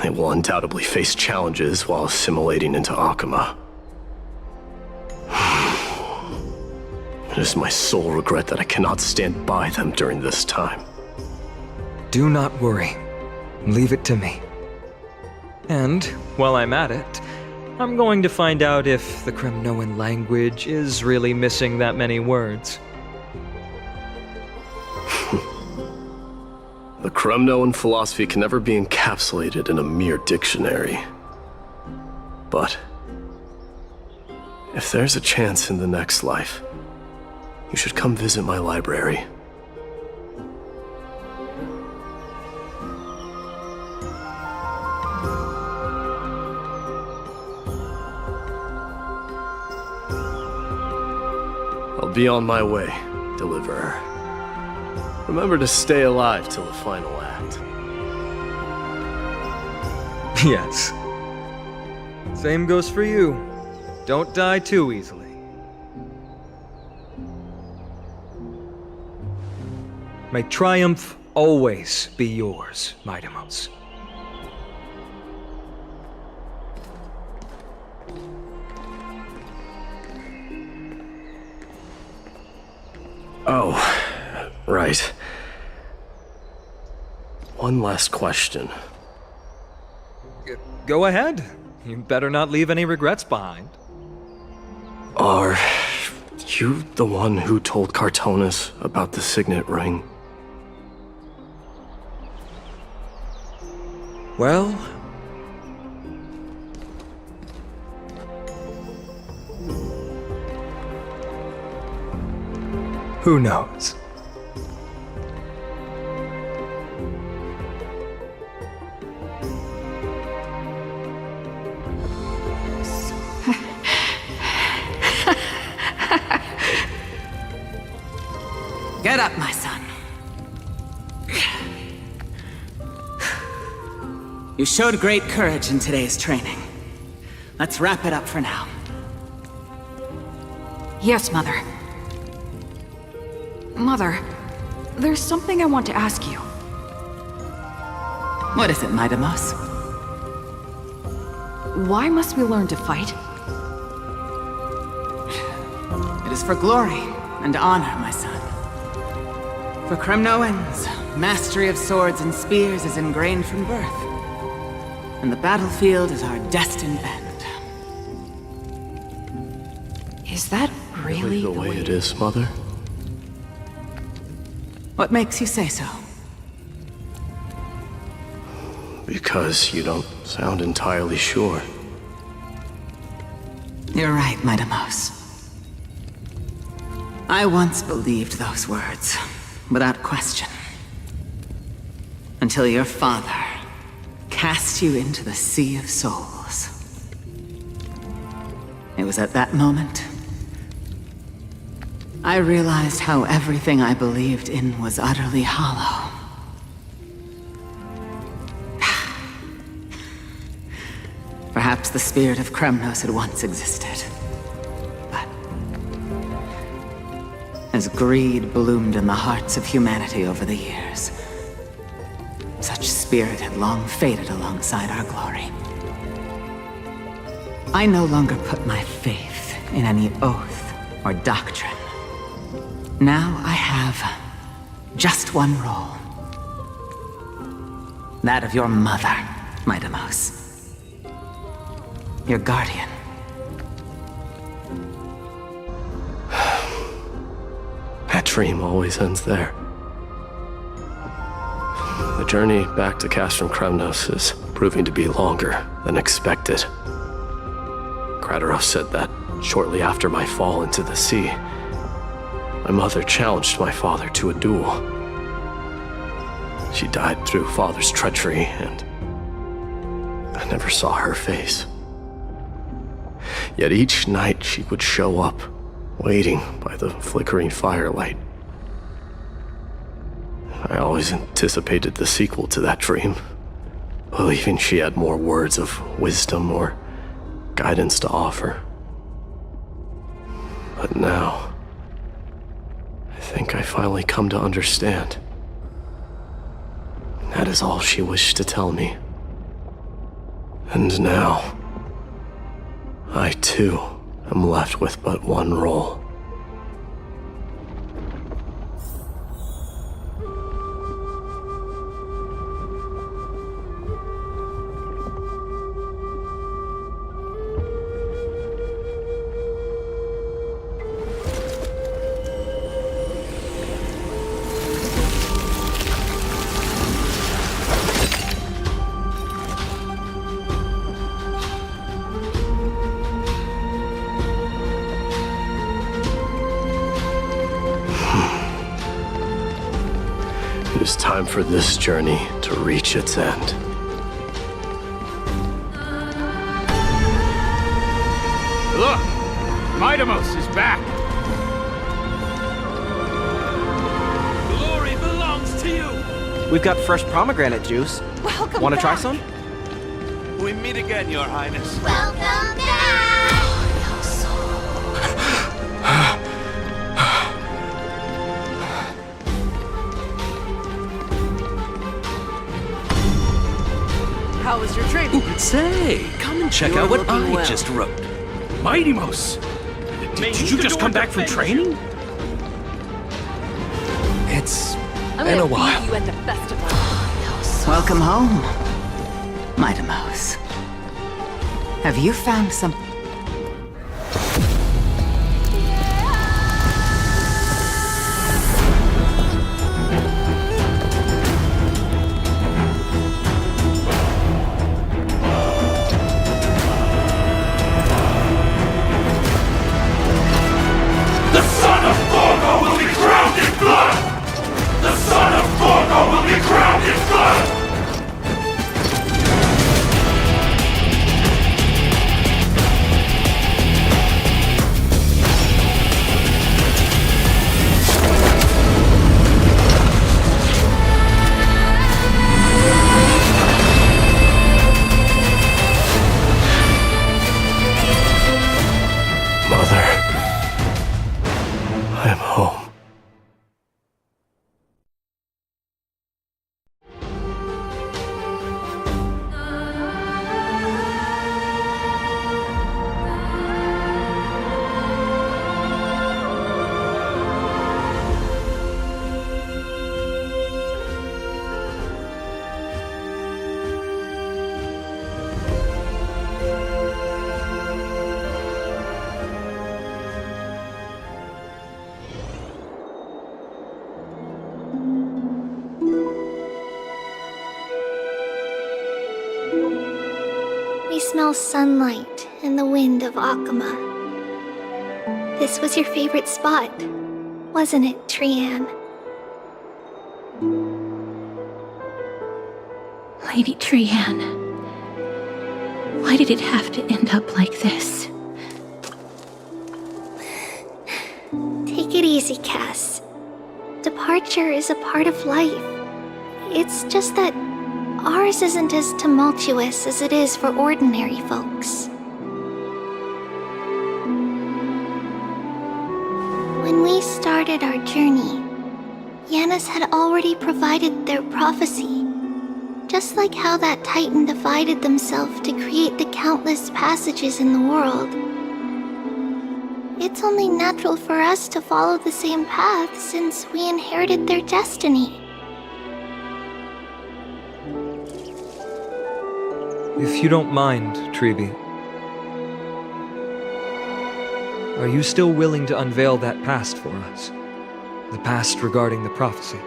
They will undoubtedly face challenges while assimilating into Akama. It is my sole regret that I cannot stand by them during this time. Do not worry. Leave it to me. And, while I'm at it, I'm going to find out if the Kremnoan language is really missing that many words. The Kremnoan philosophy can never be encapsulated in a mere dictionary. But if there's a chance in the next life, you should come visit my library. I'll be on my way, Deliverer. Remember to stay alive till the final act. Yes. Same goes for you. Don't die too easily. May triumph always be yours, Midamos. Oh, right. One last question. Go ahead. You better not leave any regrets behind. Are you the one who told Cartonis about the signet ring? Well... who knows? Get up, my son. You showed great courage in today's training. Let's wrap it up for now. Yes, Mother. Mother, there's something I want to ask you. What is it, Midamos? Why must we learn to fight? It is for glory and honor, my son. For Kremnoans, mastery of swords and spears is ingrained from birth. And the battlefield is our destined end. Is that really the way it is, Mother? What makes you say so? Because you don't sound entirely sure. You're right, Midamos. I once believed those words, without question. Until your father cast you into the Sea of Souls. It was at that moment I realized how everything I believed in was utterly hollow. Perhaps the spirit of Kremnos had once existed. But as greed bloomed in the hearts of humanity over the years, such spirit had long faded alongside our glory. I no longer put my faith in any oath or doctrine. Now I have just one role. That of your mother, Midamos. Your guardian. That dream always ends there. The journey back to Castrum Kremnos is proving to be longer than expected. Kratos said that shortly after my fall into the sea, my mother challenged my father to a duel. She died through father's treachery, and I never saw her face. Yet each night she would show up, waiting by the flickering firelight. I always anticipated the sequel to that dream, believing she had more words of wisdom or guidance to offer. But now, I think I finally come to understand. That is all she wished to tell me. And now, I too am left with but one role. It is time for this journey to reach its end. Look! Midamos is back! Glory belongs to you! We've got fresh pomegranate juice. Welcome Want to try back. some? We meet again, Your Highness. Welcome back! How was your training? Say, come and check You're out what looking I well. just wrote. Midamos! Did you just come back from training? It's been a while. You at the festival. Welcome home, Midamos. Have you found some... The son of Gorgo will be crowned in blood! The son of Gorgo will be crowned in blood! Mother, I am home. We smell sunlight and the wind of Akama. This was your favorite spot, wasn't it, Trianne? Lady Trianne, why did it have to end up like this? Take it easy, Cass. Departure is a part of life. It's just that ours isn't as tumultuous as it is for ordinary folks. When we started our journey, Yanis had already provided their prophecy. Just like how that Titan divided themselves to create the countless passages in the world. It's only natural for us to follow the same path since we inherited their destiny. If you don't mind, Treeby, are you still willing to unveil that past for us? The past regarding the prophecy?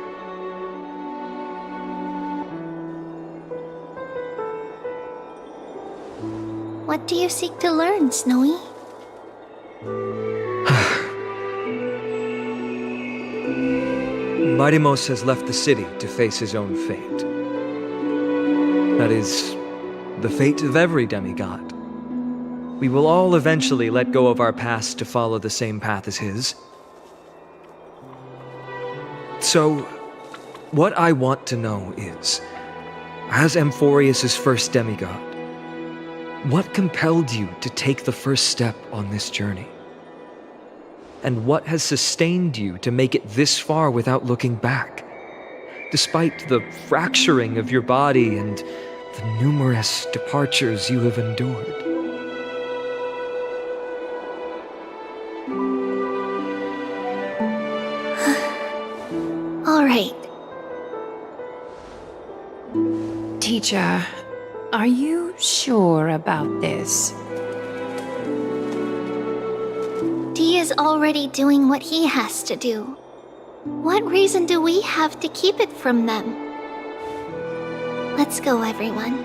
What do you seek to learn, Snowy? Midimos has left the city to face his own fate. That is, the fate of every demigod. We will all eventually let go of our past to follow the same path as his. So, what I want to know is, as Amphorius' first demigod, what compelled you to take the first step on this journey? And what has sustained you to make it this far without looking back, despite the fracturing of your body and the numerous departures you have endured? All right. Teacher, are you sure about this? Dee is already doing what he has to do. What reason do we have to keep it from them? Let's go, everyone.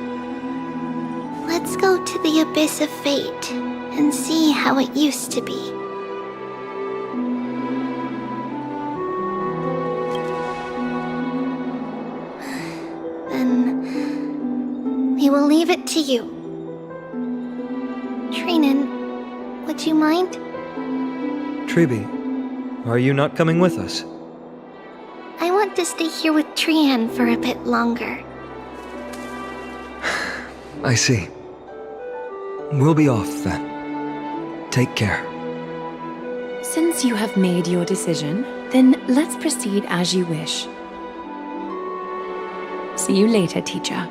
Let's go to the abyss of fate and see how it used to be. Then we will leave it to you. Trinan, would you mind? Tribi, are you not coming with us? I want to stay here with Trian for a bit longer. I see. We'll be off then. Take care. Since you have made your decision, then let's proceed as you wish. See you later, teacher.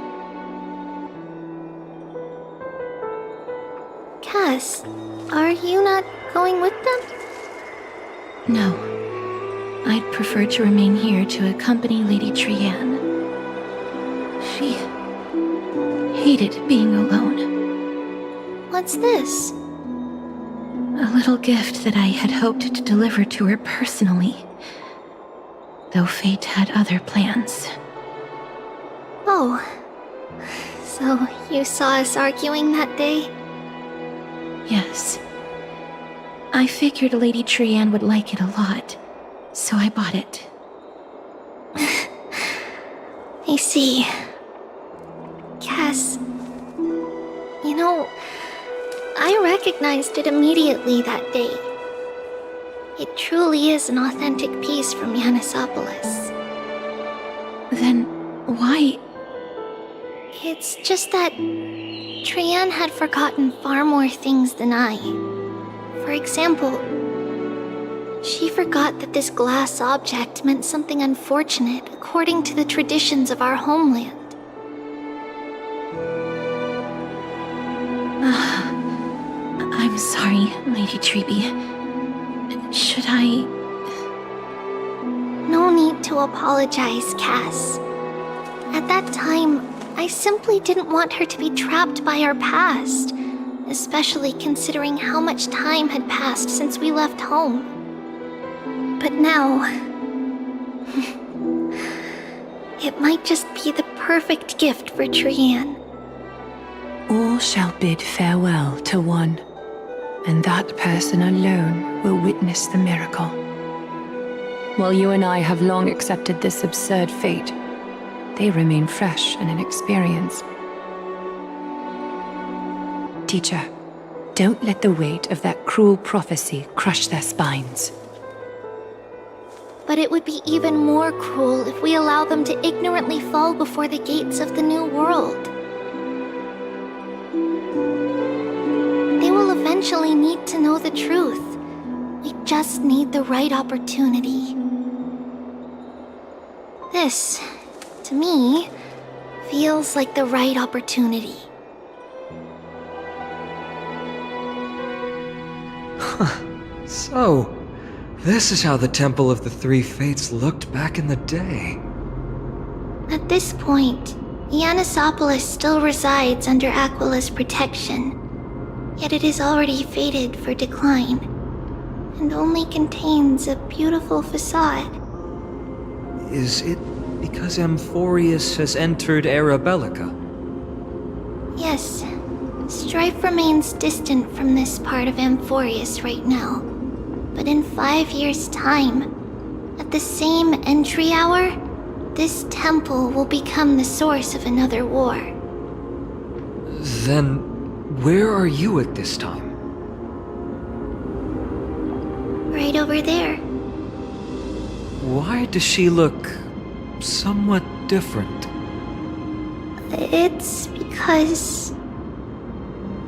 Cass, are you not going with them? No. I'd prefer to remain here to accompany Lady Trian. She hated being alone. What's this? A little gift that I had hoped to deliver to her personally, though fate had other plans. Oh. So you saw us arguing that day? Yes. I figured Lady Trian would like it a lot, so I bought it. I see. Cass, you know, I recognized it immediately that day. It truly is an authentic piece from Yanissopolis. Then why? It's just that Trian had forgotten far more things than I. For example, she forgot that this glass object meant something unfortunate according to the traditions of our homeland. I'm sorry, Lady Tribi. Should I... No need to apologize, Cass. At that time, I simply didn't want her to be trapped by our past, especially considering how much time had passed since we left home. But now... it might just be the perfect gift for Trian. All shall bid farewell to one, and that person alone will witness the miracle. While you and I have long accepted this absurd fate, they remain fresh and inexperienced. Teacher, don't let the weight of that cruel prophecy crush their spines. But it would be even more cruel if we allow them to ignorantly fall before the gates of the new world. They will eventually need to know the truth. We just need the right opportunity. This, to me, feels like the right opportunity. So, this is how the Temple of the Three Fates looked back in the day. At this point, Yanissopolis still resides under Aquila's protection, yet it is already fated for decline, and only contains a beautiful facade. Is it because Amphorius has entered Era Bellica? Yes, Strife remains distant from this part of Amphorius right now. But in 5 years' time, at the same entry hour, this temple will become the source of another war. Then, where are you at this time? Right over there. Why does she look somewhat different? It's because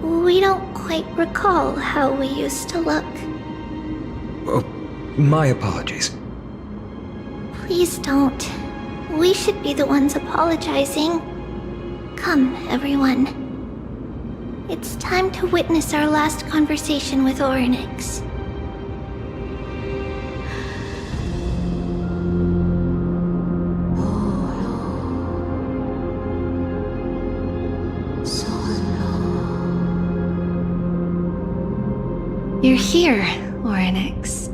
we don't quite recall how we used to look. Oh, my apologies. Please don't. We should be the ones apologizing. Come, everyone. It's time to witness our last conversation with Orynyx. You're here, Orynyx.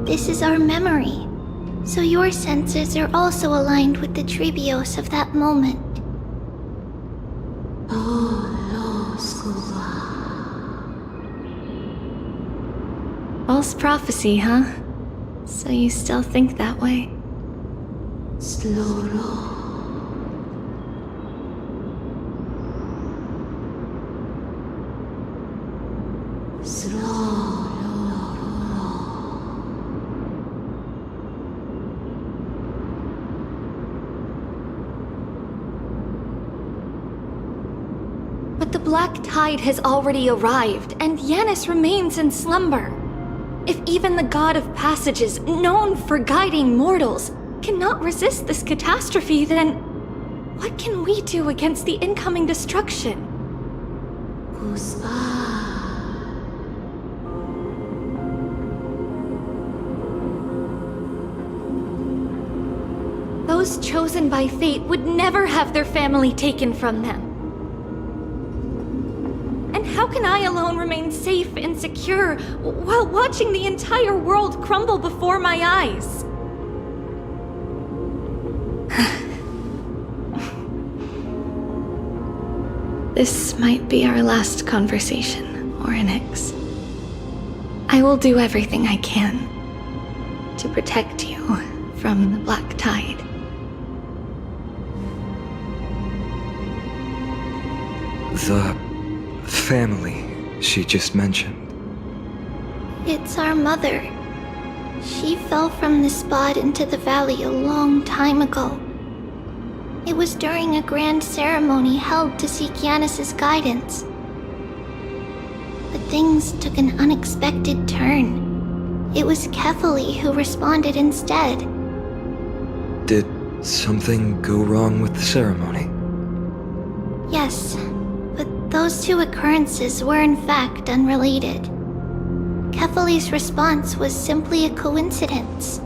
This is our memory, so your senses are also aligned with the Trebios of that moment. False prophecy, huh? So you still think that way? But the Black Tide has already arrived, and Yanis remains in slumber. If even the God of Passages, known for guiding mortals, cannot resist this catastrophe, then what can we do against the incoming destruction? Those chosen by fate would never have their family taken from them. And how can I alone remain safe and secure while watching the entire world crumble before my eyes? This might be our last conversation, Orynyx. I will do everything I can to protect you from the Black Tide. The family she just mentioned. It's our mother. She fell from the spot into the valley a long time ago. It was during a grand ceremony held to seek Yanis' guidance. But things took an unexpected turn. It was Kefali who responded instead. Did something go wrong with the ceremony? Yes, but those two occurrences were in fact unrelated. Kefali's response was simply a coincidence.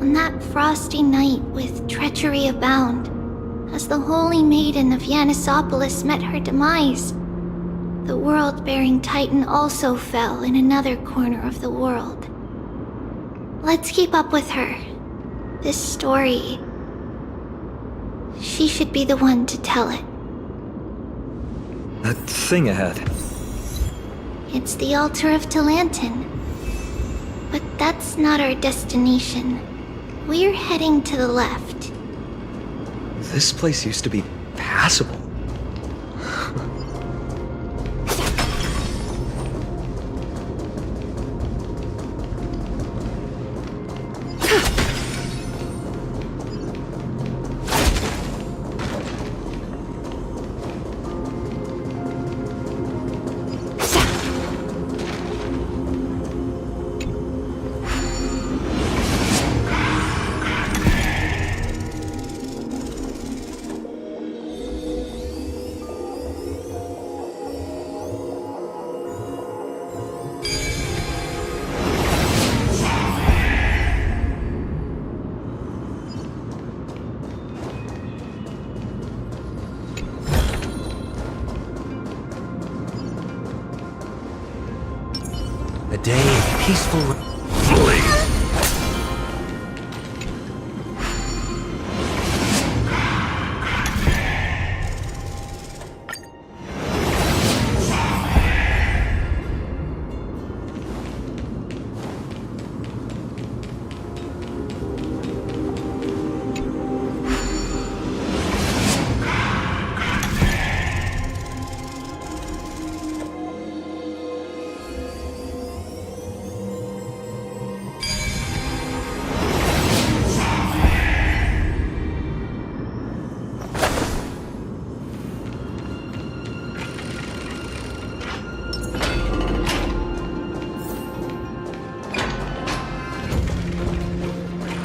On that frosty night with treachery abound, as the Holy Maiden of Yanisopolis met her demise, the world-bearing Titan also fell in another corner of the world. Let's keep up with her. This story, she should be the one to tell it. That thing ahead. It's the altar of Talantin. But that's not our destination. We're heading to the left. This place used to be passable. A day of peaceful...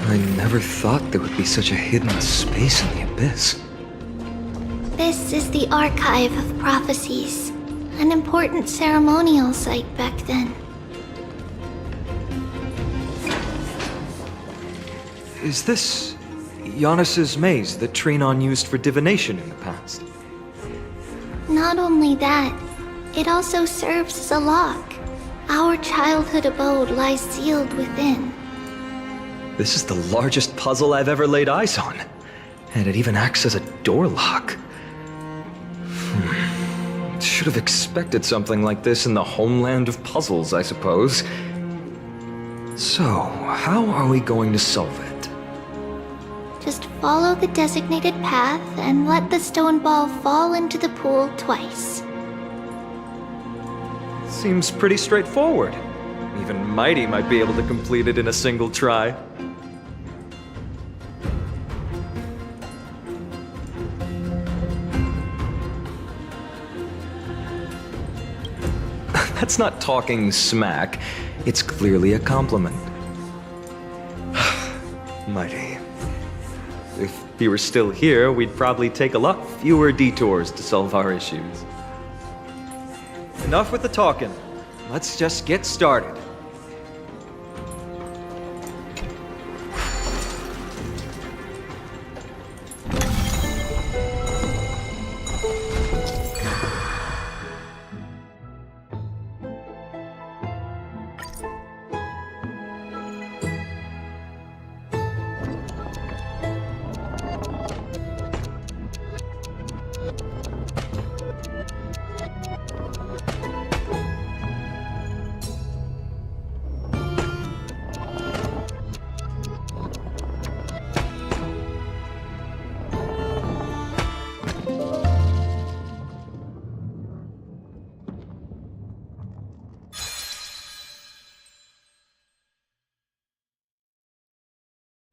I never thought there would be such a hidden space in the abyss. This is the Archive of Prophecies, an important ceremonial site back then. Is this Giannis's maze that Trinon used for divination in the past? Not only that, it also serves as a lock. Our childhood abode lies sealed within. This is the largest puzzle I've ever laid eyes on. And it even acts as a door lock. Should have expected something like this in the homeland of puzzles, I suppose. So, how are we going to solve it? Just follow the designated path and let the stone ball fall into the pool twice. Seems pretty straightforward. Even Mighty might be able to complete it in a single try. That's not talking smack. It's clearly a compliment. Mighty. If he were still here, we'd probably take a lot fewer detours to solve our issues. Enough with the talking. Let's just get started.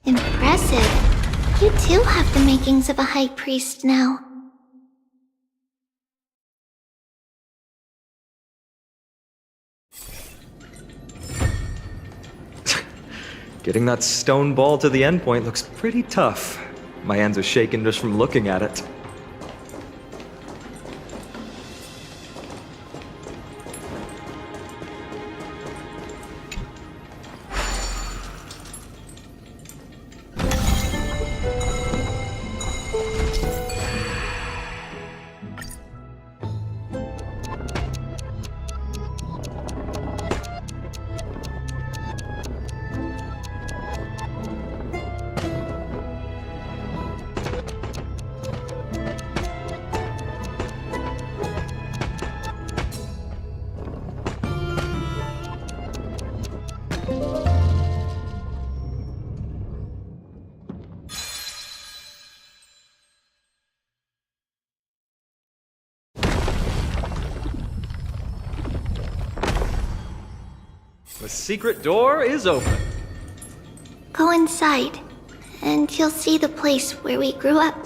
Impressive. You too have the makings of a high priest now. Getting that stone ball to the endpoint looks pretty tough. My hands are shaking just from looking at it. The secret door is open. Go inside, and you'll see the place where we grew up.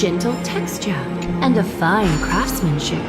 gentle texture and a fine craftsmanship.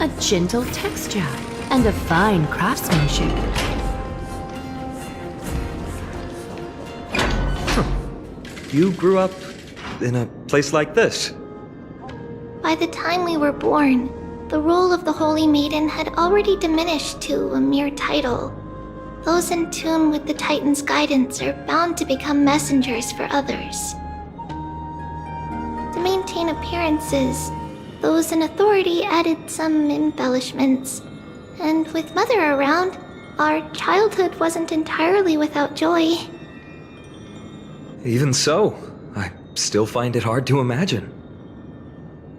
A gentle texture, and of fine craftsmanship. You grew up in a place like this? By the time we were born, the role of the Holy Maiden had already diminished to a mere title. Those in tune with the Titan's guidance are bound to become messengers for others. To maintain appearances, those in authority added some embellishments. And with Mother around, our childhood wasn't entirely without joy. Even so, I still find it hard to imagine.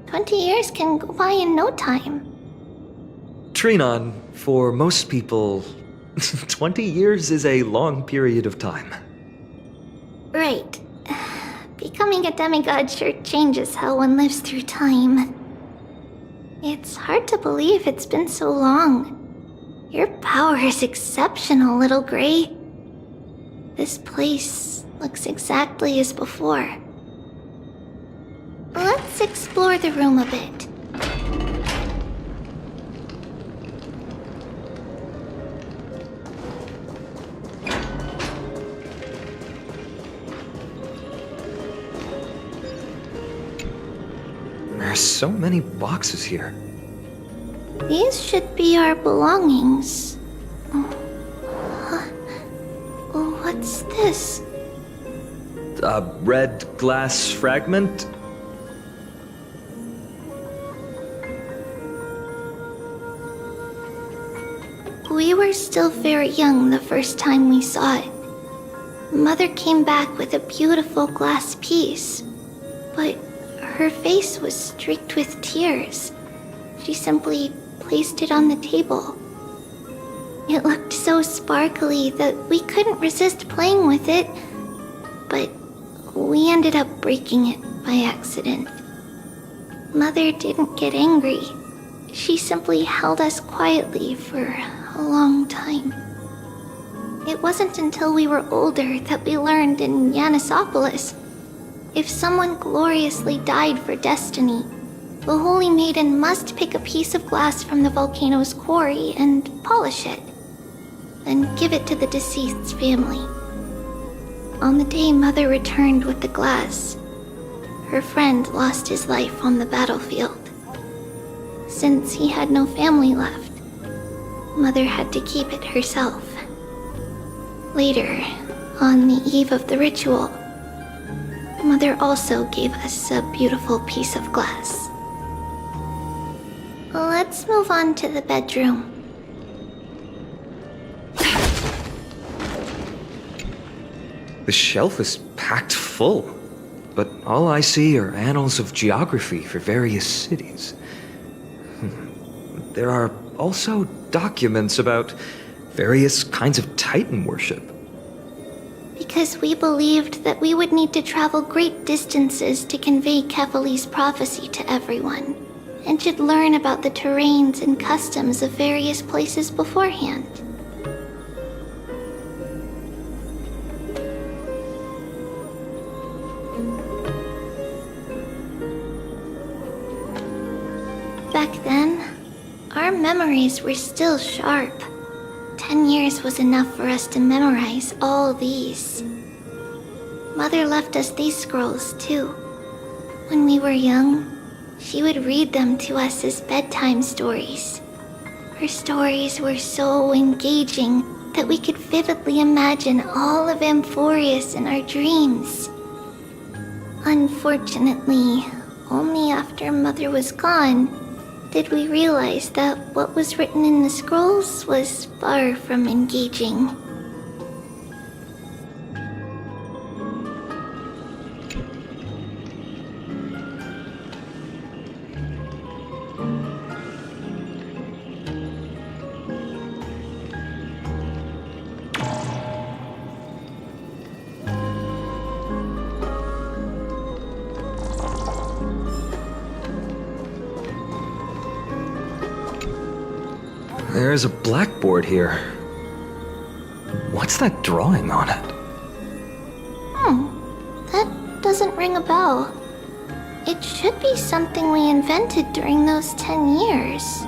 20 years can go by in no time. Trinon, for most people, 20 years is a long period of time. Right. Becoming a demigod sure changes how one lives through time. It's hard to believe it's been so long. Your power is exceptional, Little Gray. This place looks exactly as before. Let's explore the room a bit. There's so many boxes here. These should be our belongings. What's this? A red glass fragment? We were still very young the first time we saw it. Mother came back with a beautiful glass piece, but her face was streaked with tears. She simply placed it on the table. It looked so sparkly that we couldn't resist playing with it, but we ended up breaking it by accident. Mother didn't get angry. She simply held us quietly for a long time. It wasn't until we were older that we learned in Yanissopolis, if someone gloriously died for destiny, the Holy Maiden must pick a piece of glass from the volcano's quarry and polish it, then give it to the deceased's family. On the day Mother returned with the glass, her friend lost his life on the battlefield. Since he had no family left, Mother had to keep it herself. Later, on the eve of the ritual, Mother also gave us a beautiful piece of glass. Let's move on to the bedroom. The shelf is packed full, but all I see are annals of geography for various cities. There are also documents about various kinds of Titan worship. Because we believed that we would need to travel great distances to convey Kefali's prophecy to everyone, and should learn about the terrains and customs of various places beforehand. Back then, our memories were still sharp. 10 years was enough for us to memorize all these. Mother left us these scrolls, too. When we were young, she would read them to us as bedtime stories. Her stories were so engaging that we could vividly imagine all of Amphorius in our dreams. Unfortunately, only after Mother was gone did we realize that what was written in the scrolls was far from engaging. There's a blackboard here. What's that drawing on it? That doesn't ring a bell. It should be something we invented during those 10 years.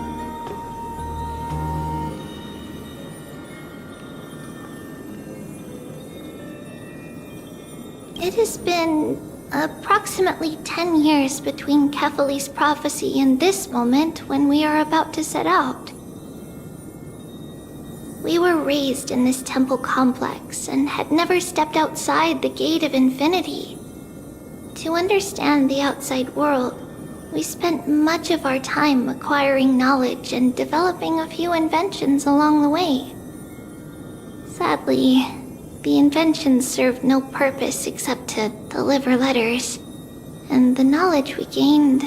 It has been approximately 10 years between Kefali's prophecy and this moment when we are about to set out. We were raised in this temple complex and had never stepped outside the gate of infinity. To understand the outside world, we spent much of our time acquiring knowledge and developing a few inventions along the way. Sadly, the inventions served no purpose except to deliver letters, and the knowledge we gained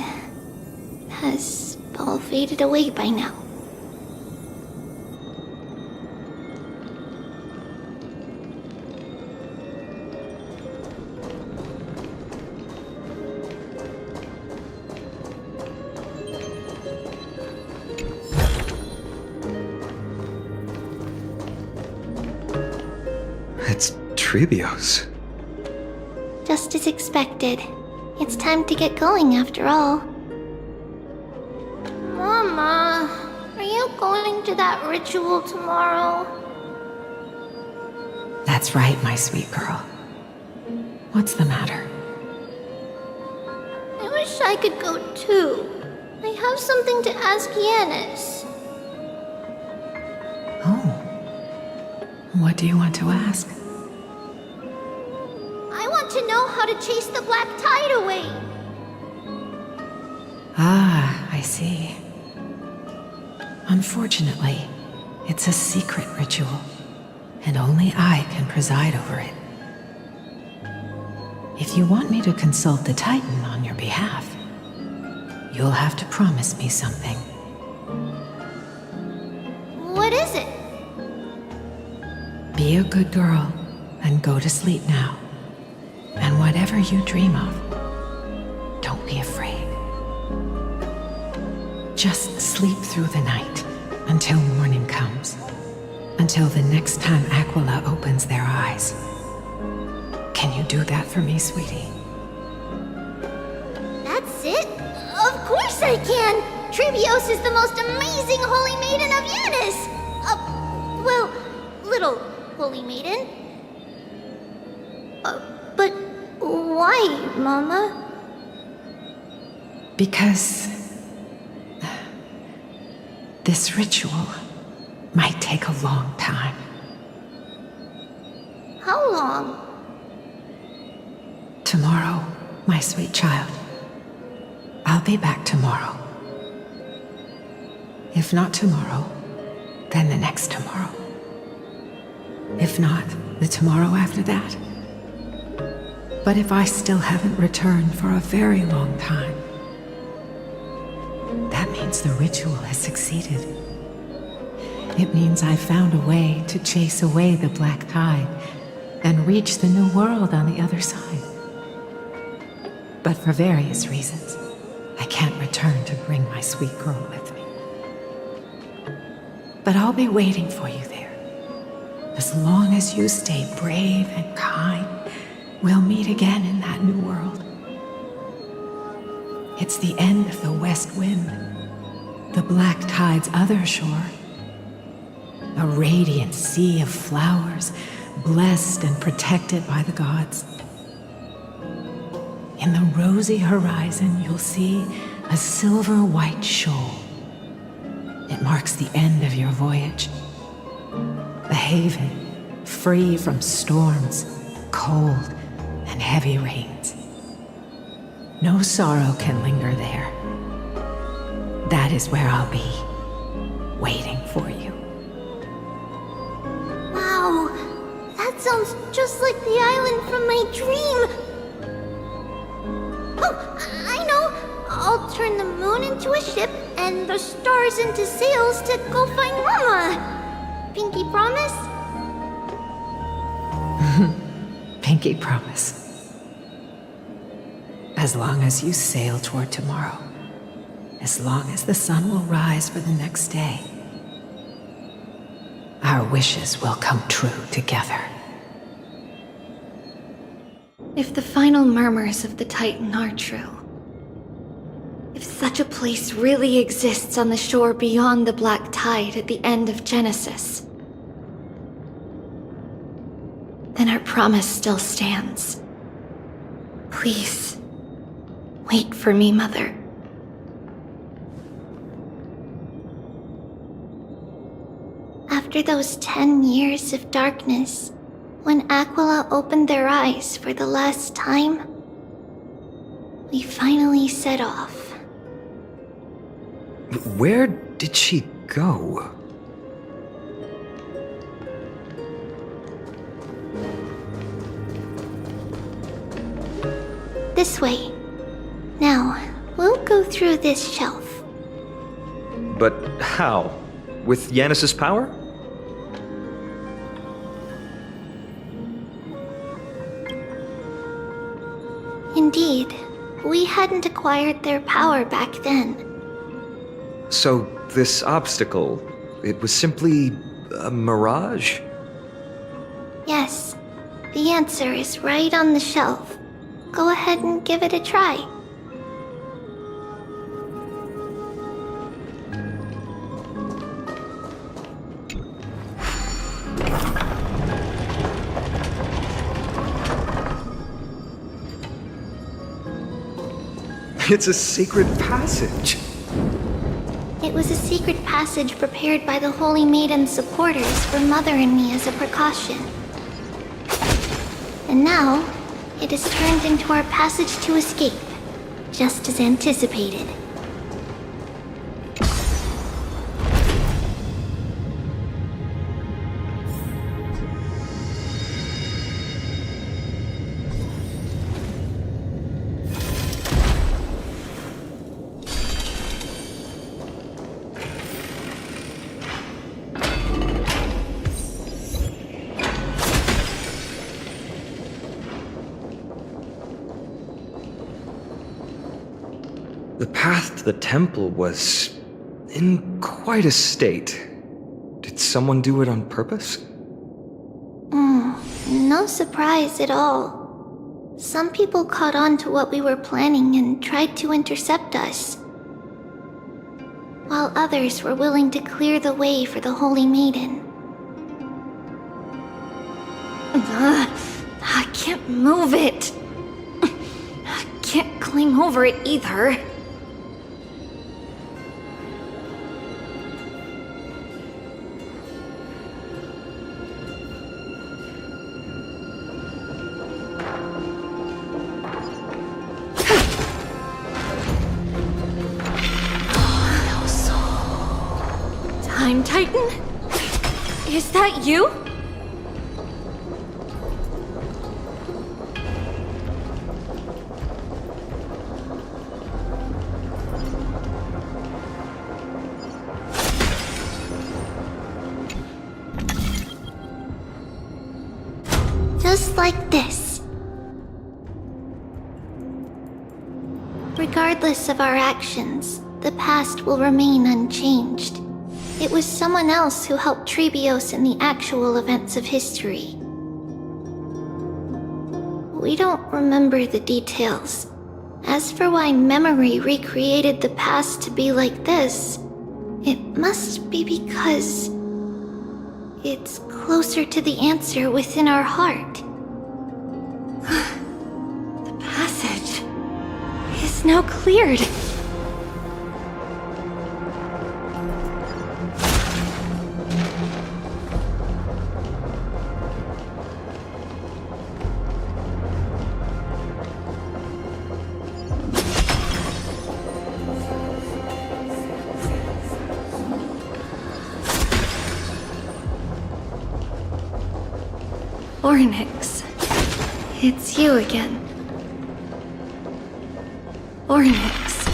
has all faded away by now. It's Trebios. Just as expected. It's time to get going after all. Mama, are you going to that ritual tomorrow? That's right, my sweet girl. What's the matter? I wish I could go too. I have something to ask Yanis. Oh. What do you want to ask? I want to know how to chase the black tide away. Ah, I see. Unfortunately, it's a secret ritual, and only I can preside over it. If you want me to consult the Titan on your behalf, you'll have to promise me something. What is it? Be a good girl and go to sleep now. And whatever you dream of, don't be afraid. Just sleep through the night until morning comes. Until the next time Aquila opens their eyes. Can you do that for me, sweetie? That's it? Of course I can! Trebios is the most amazing holy maiden of Yanis! Well, little holy maiden. But why, Mama? Because this ritual might take a long time. How long? Tomorrow, my sweet child. I'll be back tomorrow. If not tomorrow, then the next tomorrow. If not, the tomorrow after that. But if I still haven't returned for a very long time, that means the ritual has succeeded. It means I found a way to chase away the black tide and reach the new world on the other side. But for various reasons, I can't return to bring my sweet girl with me. But I'll be waiting for you there. As long as you stay brave and kind, we'll meet again in that new world. It's the end of the west wind, the black tide's other shore. A radiant sea of flowers, blessed and protected by the gods. In the rosy horizon, you'll see a silver-white shoal. It marks the end of your voyage. A haven, free from storms, cold, and heavy rains. No sorrow can linger there. That is where I'll be, waiting for you. Wow, that sounds just like the island from my dream. Oh, I know. I'll turn the moon into a ship and the stars into sails to go find Mama. Pinky promise? Pinky promise. As long as you sail toward tomorrow, as long as the sun will rise for the next day, our wishes will come true together. If the final murmurs of the Titan are true, if such a place really exists on the shore beyond the black tide at the end of Genesis, then our promise still stands. Please, wait for me, Mother. After those 10 years of darkness, when Aquila opened their eyes for the last time, we finally set off. Where did she go? This way. Now, we'll go through this shelf. But how? With Yanis's power? Indeed, we hadn't acquired their power back then. So, this obstacle, it was simply a mirage? Yes, the answer is right on the shelf. Go ahead and give it a try. It's a secret passage. It was a secret passage prepared by the Holy Maiden's supporters for Mother and me as a precaution. And now, it has turned into our passage to escape, just as anticipated. The path to the temple was in quite a state. Did someone do it on purpose? No surprise at all. Some people caught on to what we were planning and tried to intercept us, while others were willing to clear the way for the Holy Maiden. I can't move it. I can't climb over it either. Time Titan? Is that you? Just like this. Regardless of our actions, the past will remain unchanged. It was someone else who helped Trebios in the actual events of history. We don't remember the details. As for why memory recreated the past to be like this, it must be because it's closer to the answer within our heart. The passage is now cleared. Ornyx, it's you again. Ornyx.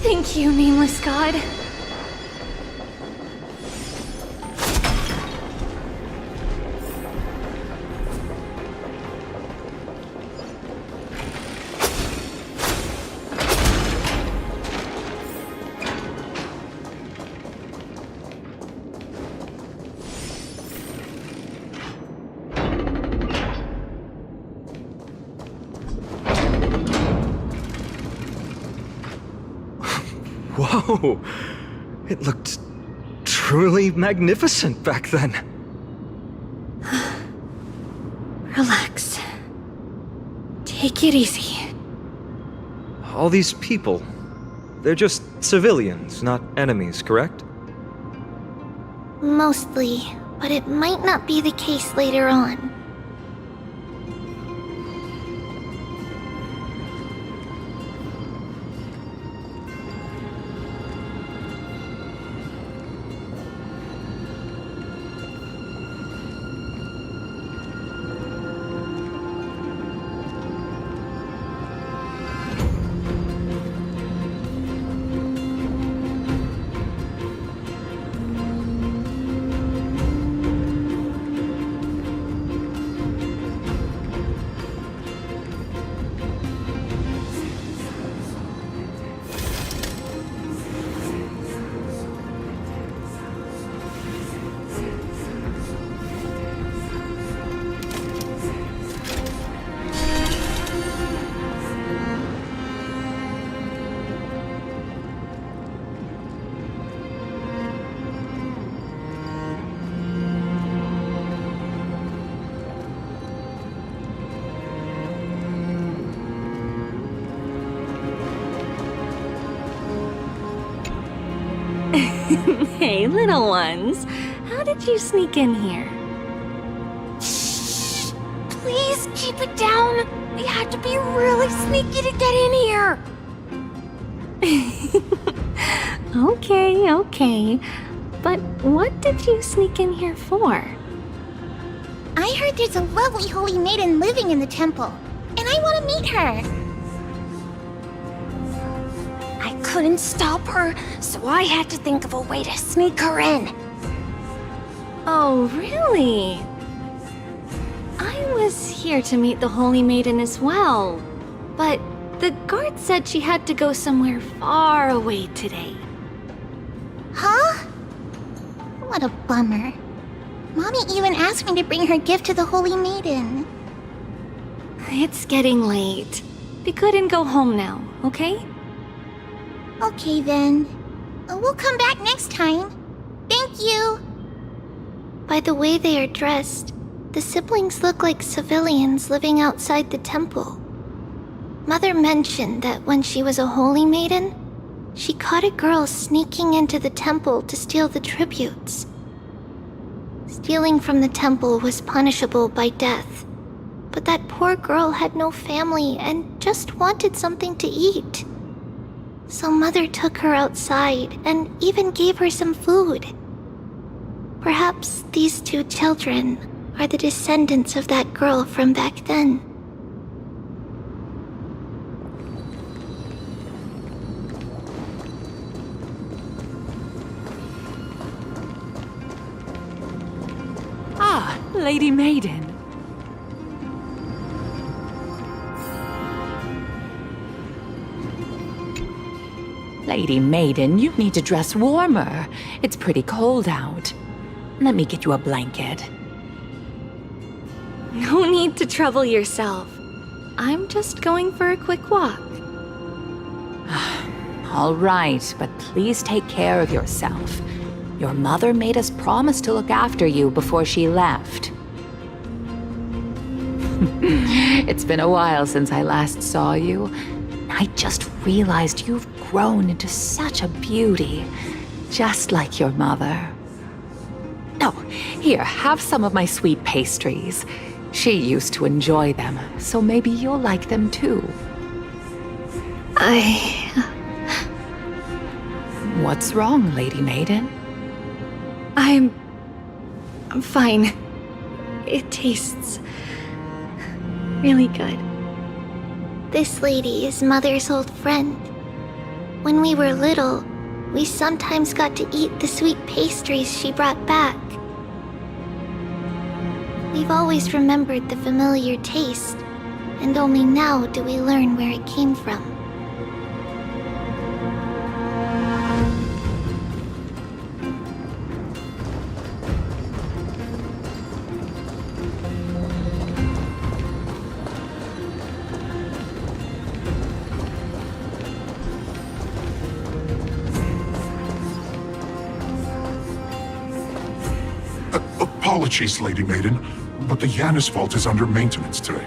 Thank you, nameless god. Whoa! It looked truly magnificent back then. Relax. Take it easy. All these people, they're just civilians, not enemies, correct? Mostly, but it might not be the case later on. Hey, little ones. How did you sneak in here? Shh! Please keep it down. We had to be really sneaky to get in here. Okay. But what did you sneak in here for? I heard there's a lovely holy maiden living in the temple, and I want to meet her. I couldn't stop her, so I had to think of a way to sneak her in. Oh, really? I was here to meet the Holy Maiden as well, but the guard said she had to go somewhere far away today. Huh? What a bummer. Mommy even asked me to bring her gift to the Holy Maiden. It's getting late. We couldn't go home now, okay? Okay then. We'll come back next time. Thank you. By the way they are dressed, the siblings look like civilians living outside the temple. Mother mentioned that when she was a holy maiden, she caught a girl sneaking into the temple to steal the tributes. Stealing from the temple was punishable by death, but that poor girl had no family and just wanted something to eat. So Mother took her outside and even gave her some food. Perhaps these two children are the descendants of that girl from back then. Ah, Lady Maiden. Lady Maiden, you need to dress warmer. It's pretty cold out. Let me get you a blanket. No need to trouble yourself. I'm just going for a quick walk. All right, but please take care of yourself. Your mother made us promise to look after you before she left. It's been a while since I last saw you. I just realized you've grown into such a beauty, just like your mother. Oh, here, have some of my sweet pastries. She used to enjoy them, so maybe you'll like them too. What's wrong, Lady Maiden? I'm fine. It tastes really good. This lady is Mother's old friend. When we were little, we sometimes got to eat the sweet pastries she brought back. We've always remembered the familiar taste, and only now do we learn where it came from. Apologies, Lady Maiden, but the Yanis vault is under maintenance today.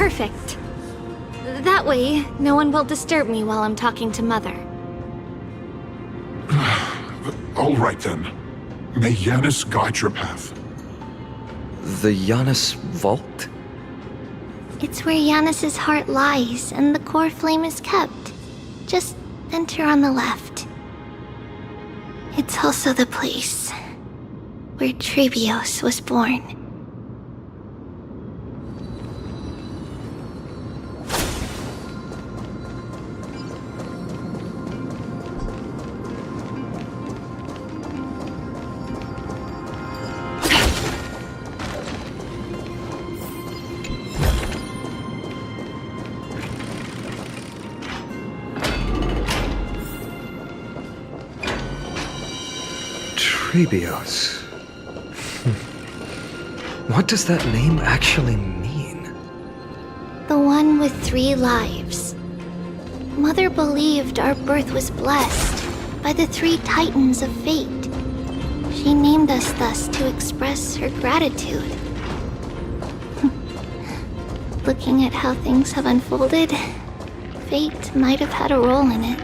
perfect. That way, no one will disturb me while I'm talking to Mother. All right then. May Yanis guide your path. The Yanis Vault? It's where Yanis's heart lies and the core flame is kept. Just enter on the left. It's also the place where Trebios was born. Trebios. What does that name actually mean? The one with 3 lives. Mother believed our birth was blessed by the 3 titans of fate. She named us thus to express her gratitude. Looking at how things have unfolded, fate might have had a role in it.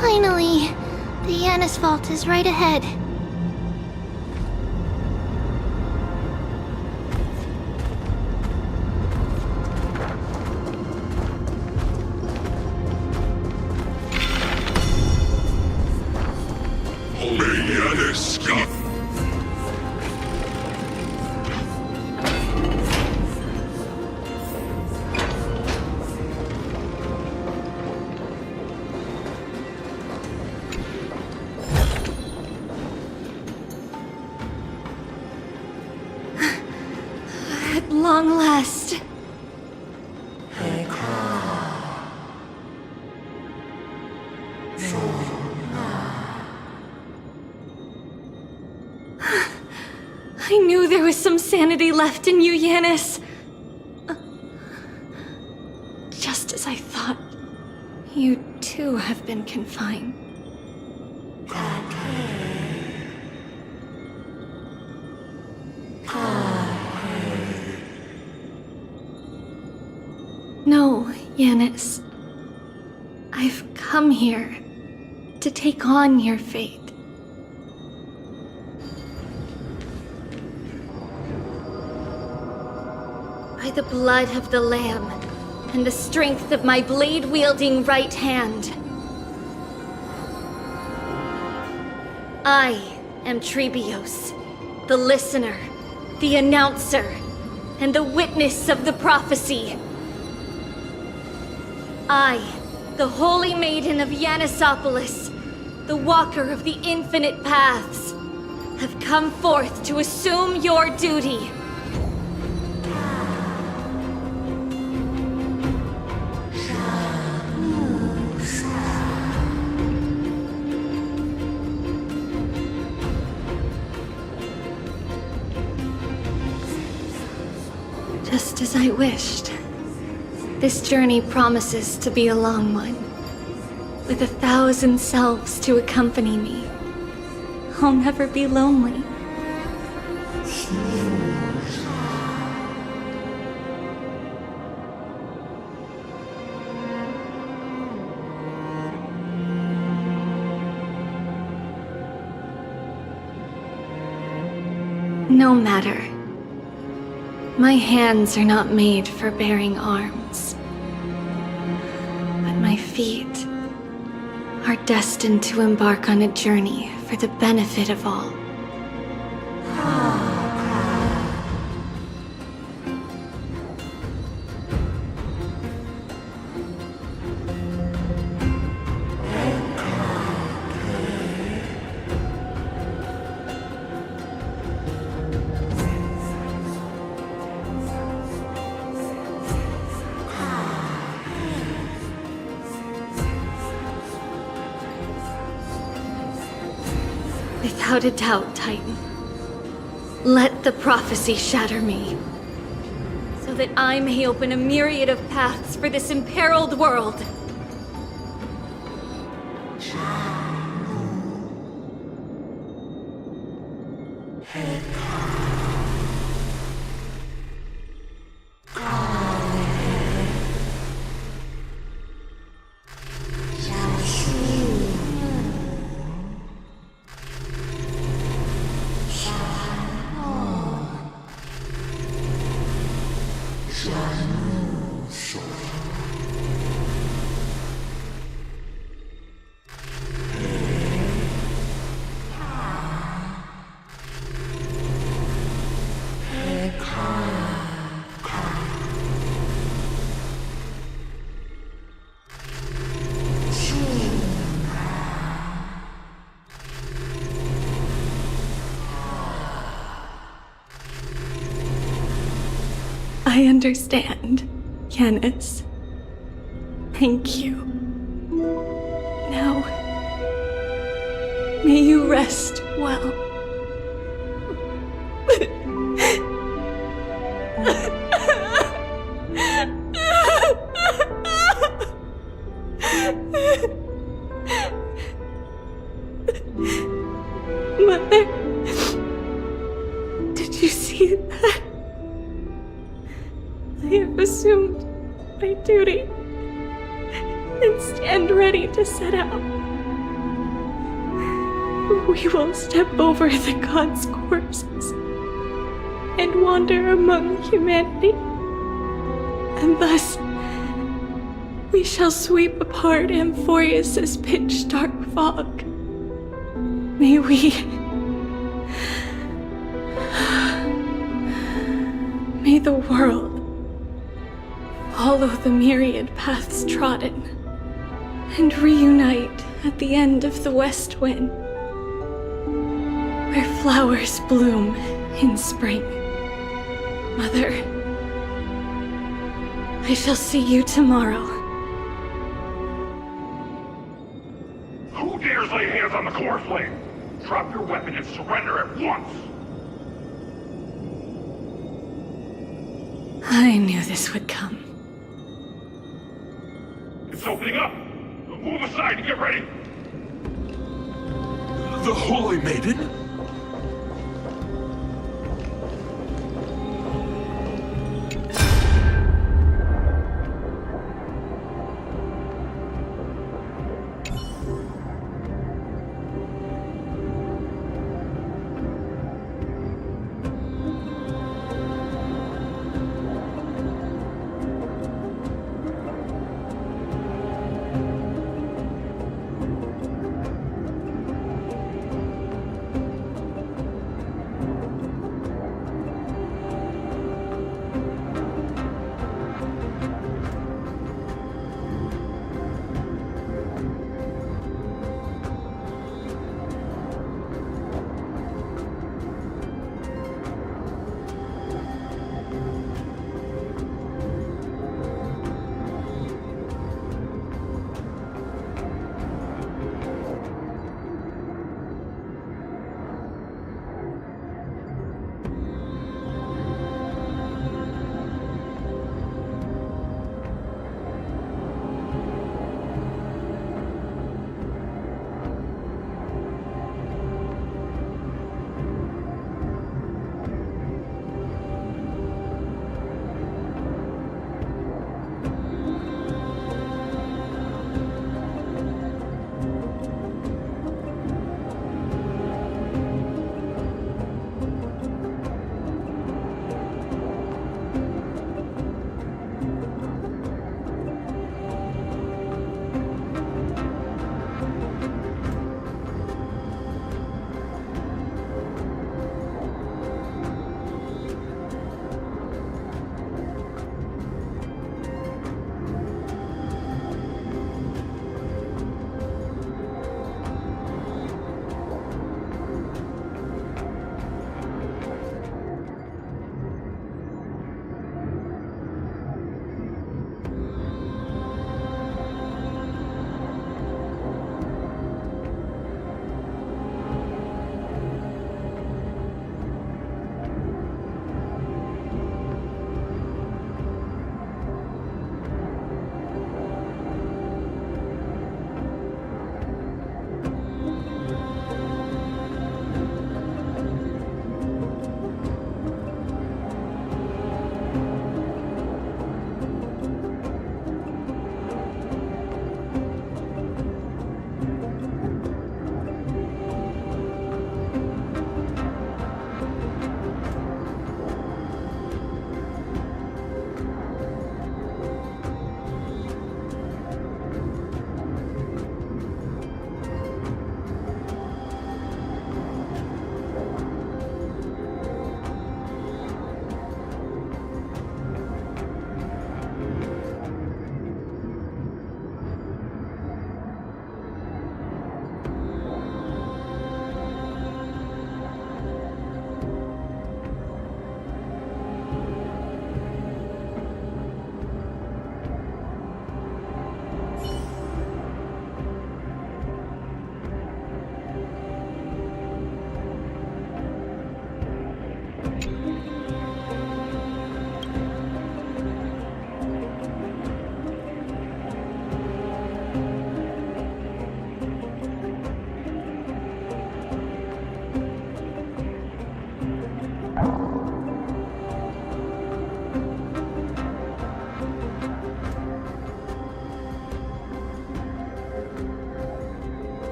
Finally, the Yanis Vault is right ahead. May Yanis guide. At long last. I knew there was some sanity left in you, Yanis. Just as I thought, you too have been confined. No, Yanis. I've come here to take on your fate. By the blood of the Lamb and the strength of my blade-wielding right hand, I am Trebios, the listener, the announcer, and the witness of the prophecy. I, the Holy Maiden of Yanisopolis, the Walker of the Infinite Paths, have come forth to assume your duty. Just as I wished. This journey promises to be a long one, with 1,000 selves to accompany me. I'll never be lonely. No matter. My hands are not made for bearing arms. But my feet are destined to embark on a journey for the benefit of all. Without a doubt, Titan. Let the prophecy shatter me, so that I may open a myriad of paths for this imperiled world. I understand, Yanis. Thank you. Now, may you rest well. Mother, did you see that? I have assumed my duty and stand ready to set out. We will step over the gods' corpses and wander among humanity, and thus we shall sweep apart Amphorius's pitch-dark fog. May we... May the world follow the myriad paths trodden and reunite at the end of the west wind, where flowers bloom in spring. Mother, I shall see you tomorrow. Who dares lay hands on the core flame? Drop your weapon and surrender at once! I knew this would come. It's opening up! Move aside and get ready! The Holy Maiden?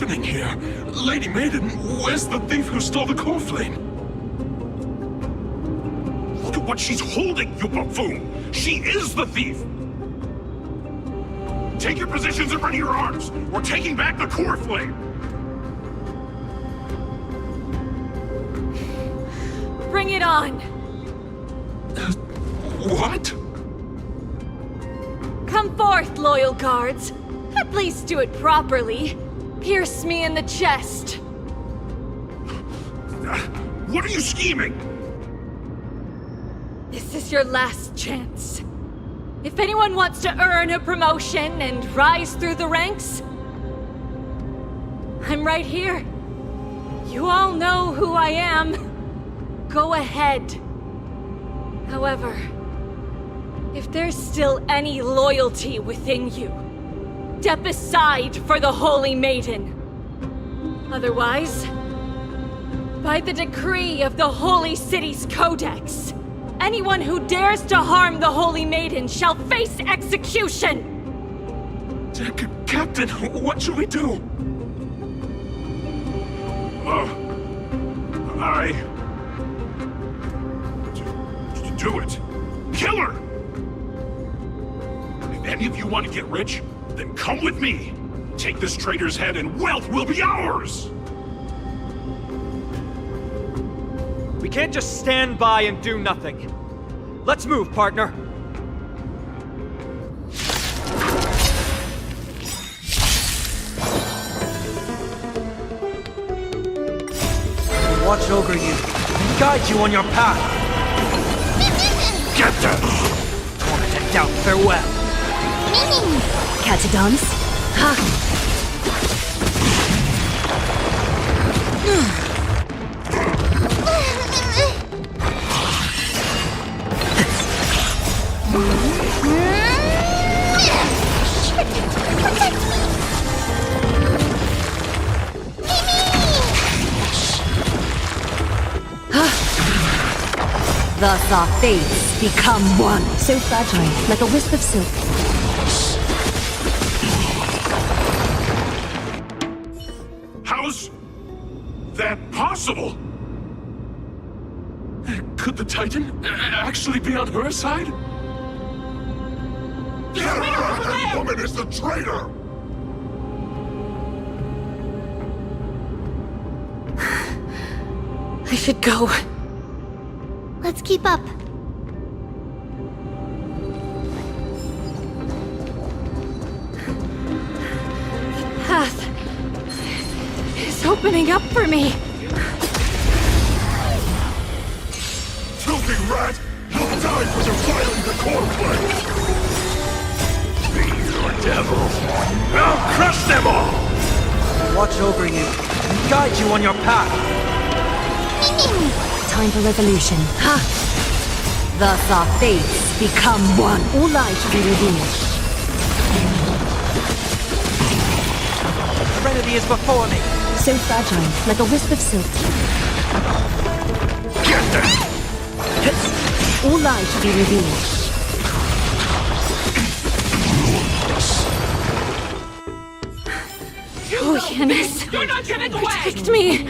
happening here? Lady Maiden, where's the thief who stole the core flame? Look at what she's holding, you buffoon! She is the thief! Take your positions and ready your arms! We're taking back the core flame! Bring it on! What? Come forth, loyal guards. At least do it properly. Pierce me in the chest. What are you scheming? This is your last chance. If anyone wants to earn a promotion and rise through the ranks, I'm right here. You all know who I am. Go ahead. However, if there's still any loyalty within you, step aside for the Holy Maiden. Otherwise, by the decree of the Holy City's Codex, anyone who dares to harm the Holy Maiden shall face execution! Captain, what should we do? Do it. Kill her! If any of you want to get rich, then come with me. Take this traitor's head and wealth will be ours! We can't just stand by and do nothing. Let's move, partner. Watch over you and guide you on your path. Get them! Torment and doubt, farewell. Catadons? Thus our fates become one. So fragile, like a wisp of silk. How's that possible? Could the Titan actually be on her side? That woman is the traitor! I should go. Let's keep up. The path is opening up for me. Filthy rat! You'll die for defiling the core flame! Be your devil! I'll crush them all! Watch over you and guide you on your path. Time for resolution. Ha! Thus our fates become one. All lies shall be revealed. Serenity is before me. So fragile, like a wisp of silk. Get them! All lies shall be revealed. Oh, Yanis! You're not getting away! Protect me!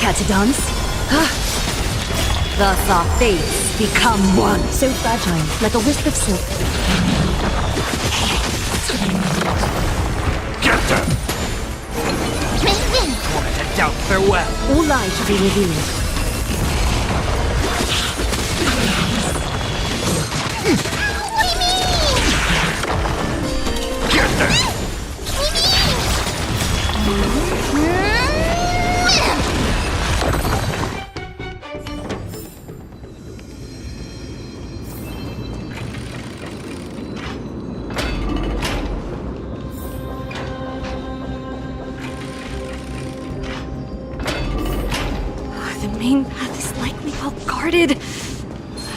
Catadons? Thus our fates become one. So fragile, like a wisp of silk. Get them! Torment and doubt, farewell. All lies shall be revealed. Get them! The main path is likely well guarded.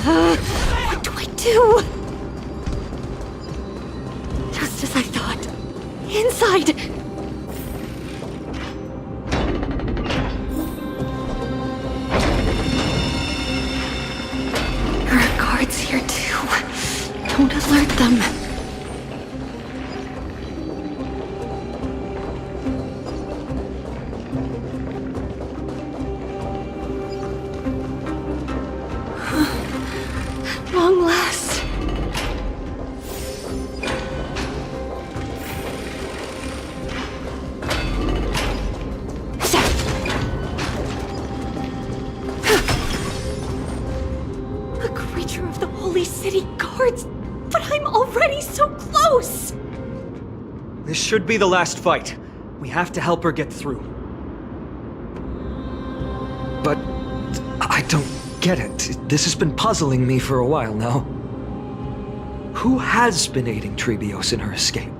What do I do? Just as I thought. inside! There are guards here too. Don't alert them. At long last. A creature of the Holy City Guards, but I'm already so close! This should be the last fight. We have to help her get through. But I don't get it. This has been puzzling me for a while now. Who has been aiding Trebios in her escape?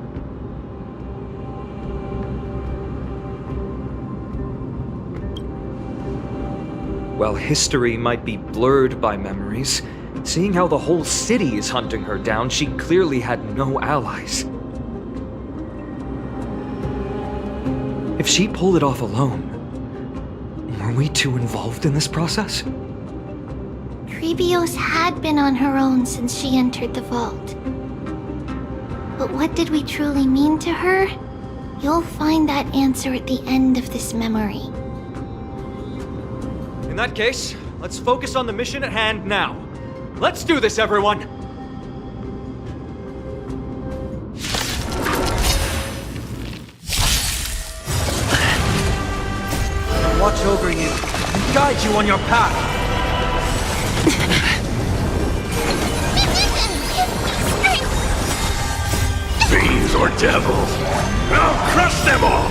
While history might be blurred by memories, seeing how the whole city is hunting her down, she clearly had no allies. If she pulled it off alone, were we too involved in this process? Trebios had been on her own since she entered the vault. But what did we truly mean to her? You'll find that answer at the end of this memory. In that case, let's focus on the mission at hand now. Let's do this, everyone! Watch over you and guide you on your path. Fiends or devils, I'll crush them all!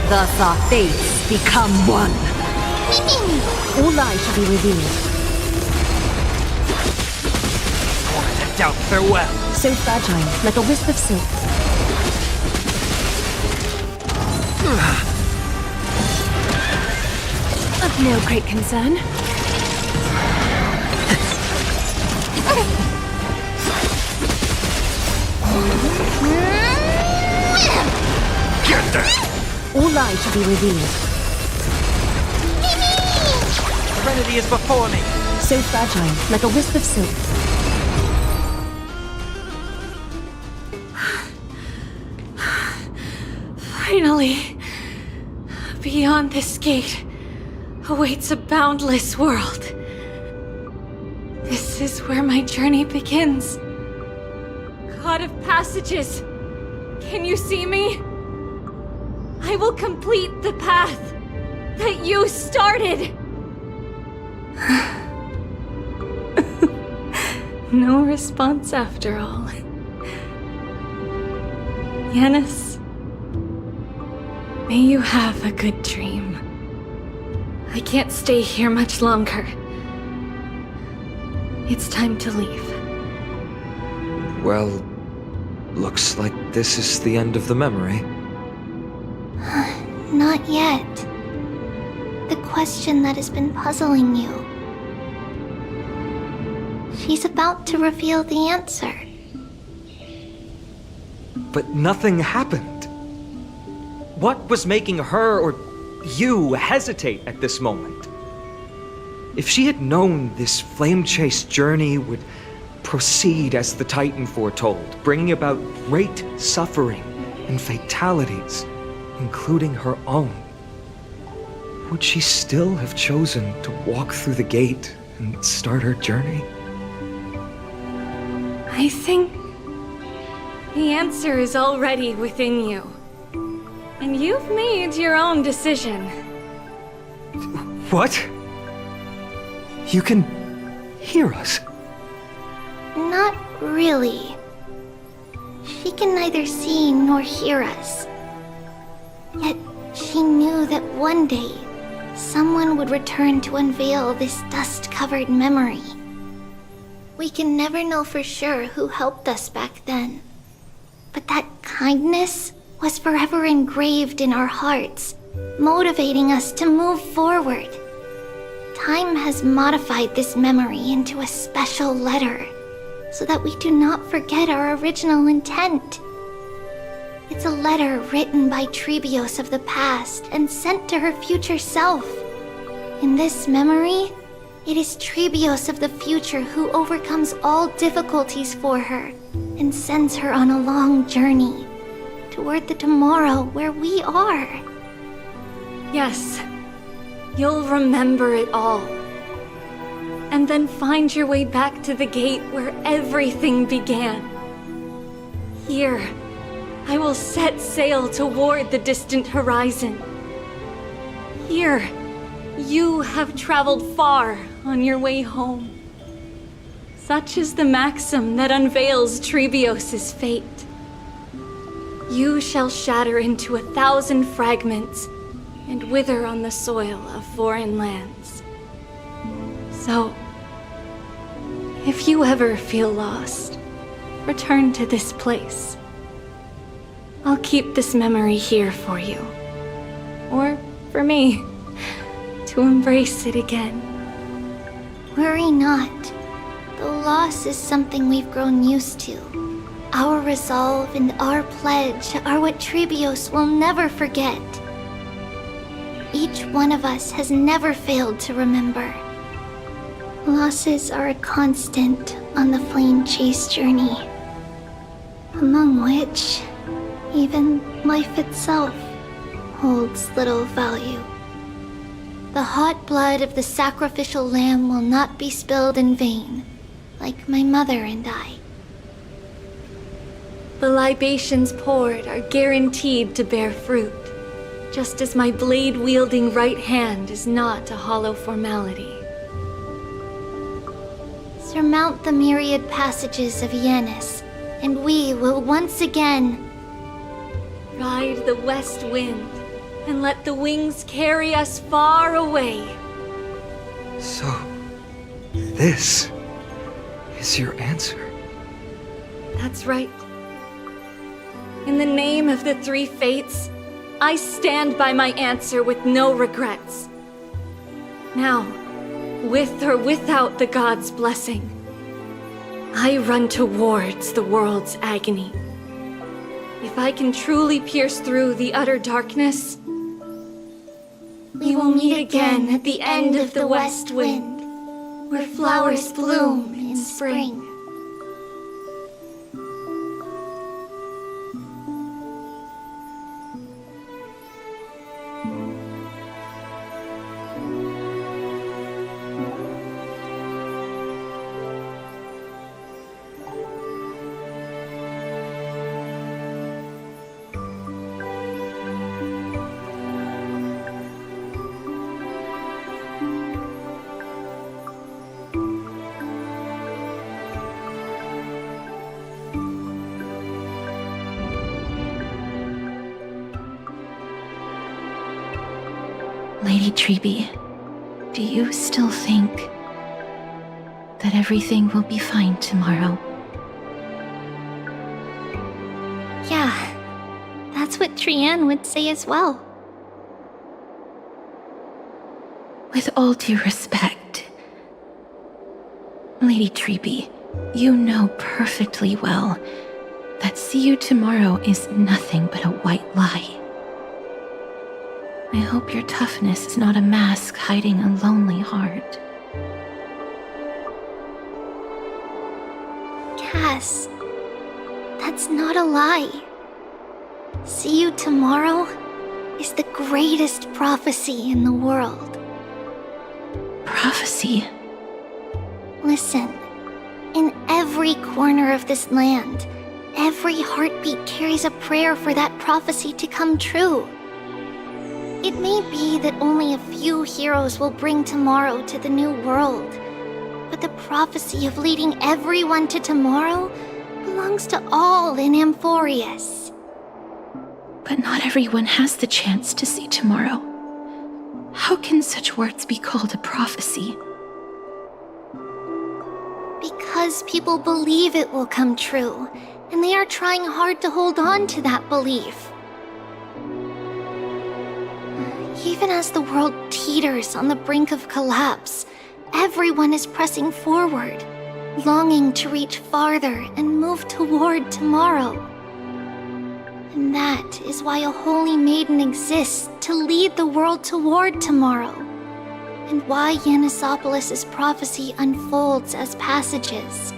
Thus our fates become one. All lies shall be revealed. To doubt farewell. So fragile, like a wisp of silk. Of no great concern. Get there! All lies shall be revealed. Serenity is before me. So fragile, like a wisp of silk. Finally, beyond this gate awaits a boundless world. This is where my journey begins. God of passages, can you see me? I will complete the path that you started. No response after all. Yanis, may you have a good dream. I can't stay here much longer. It's time to leave. Well, looks like this is the end of the memory. Not yet. The question that has been puzzling you. She's about to reveal the answer. But nothing happened. What was making her or you hesitate at this moment? If she had known this flame chase journey would proceed as the Titan foretold, bringing about great suffering and fatalities, including her own, would she still have chosen to walk through the gate and start her journey? I think the answer is already within you. And you've made your own decision. What? You can hear us? Not really. She can neither see nor hear us. Yet she knew that one day, someone would return to unveil this dust-covered memory. We can never know for sure who helped us back then. But that kindness was forever engraved in our hearts, motivating us to move forward. Time has modified this memory into a special letter, so that we do not forget our original intent. It's a letter written by Trebios of the past and sent to her future self. In this memory, it is Trebios of the future who overcomes all difficulties for her and sends her on a long journey toward the tomorrow where we are. Yes, you'll remember it all. And then find your way back to the gate where everything began. Here, I will set sail toward the distant horizon. Here, you have traveled far on your way home. Such is the maxim that unveils Trebios's fate. You shall shatter into 1,000 fragments and wither on the soil of foreign lands. So, if you ever feel lost, return to this place. I'll keep this memory here for you. Or for me, to embrace it again. Worry not. The loss is something we've grown used to. Our resolve and our pledge are what Trebios will never forget. Each one of us has never failed to remember. Losses are a constant on the flame chase journey, among which even life itself holds little value. The hot blood of the sacrificial lamb will not be spilled in vain, like my mother and I. The libations poured are guaranteed to bear fruit, just as my blade-wielding right hand is not a hollow formality. Surmount the myriad passages of Yanis, and we will once again ride the west wind and let the wings carry us far away. So, this is your answer? That's right. In the name of the three fates, I stand by my answer with no regrets. Now, with or without the gods' blessing, I run towards the world's agony. If I can truly pierce through the utter darkness, we will meet again at the end of the west wind, where flowers bloom in spring. Lady Treby, do you still think that everything will be fine tomorrow? Yeah, that's what Trianne would say as well. With all due respect, Lady Treby, you know perfectly well that see you tomorrow is nothing but a white lie. I hope your toughness is not a mask hiding a lonely heart. Cass, that's not a lie. See you tomorrow is the greatest prophecy in the world. Prophecy? Listen, in every corner of this land, every heartbeat carries a prayer for that prophecy to come true. It may be that only a few heroes will bring tomorrow to the new world, but the prophecy of leading everyone to tomorrow belongs to all in Amphorius. But not everyone has the chance to see tomorrow. How can such words be called a prophecy? Because people believe it will come true, and they are trying hard to hold on to that belief. Even as the world teeters on the brink of collapse, everyone is pressing forward, longing to reach farther and move toward tomorrow. And that is why a holy maiden exists to lead the world toward tomorrow. And why Yanisopoulos' prophecy unfolds as passages.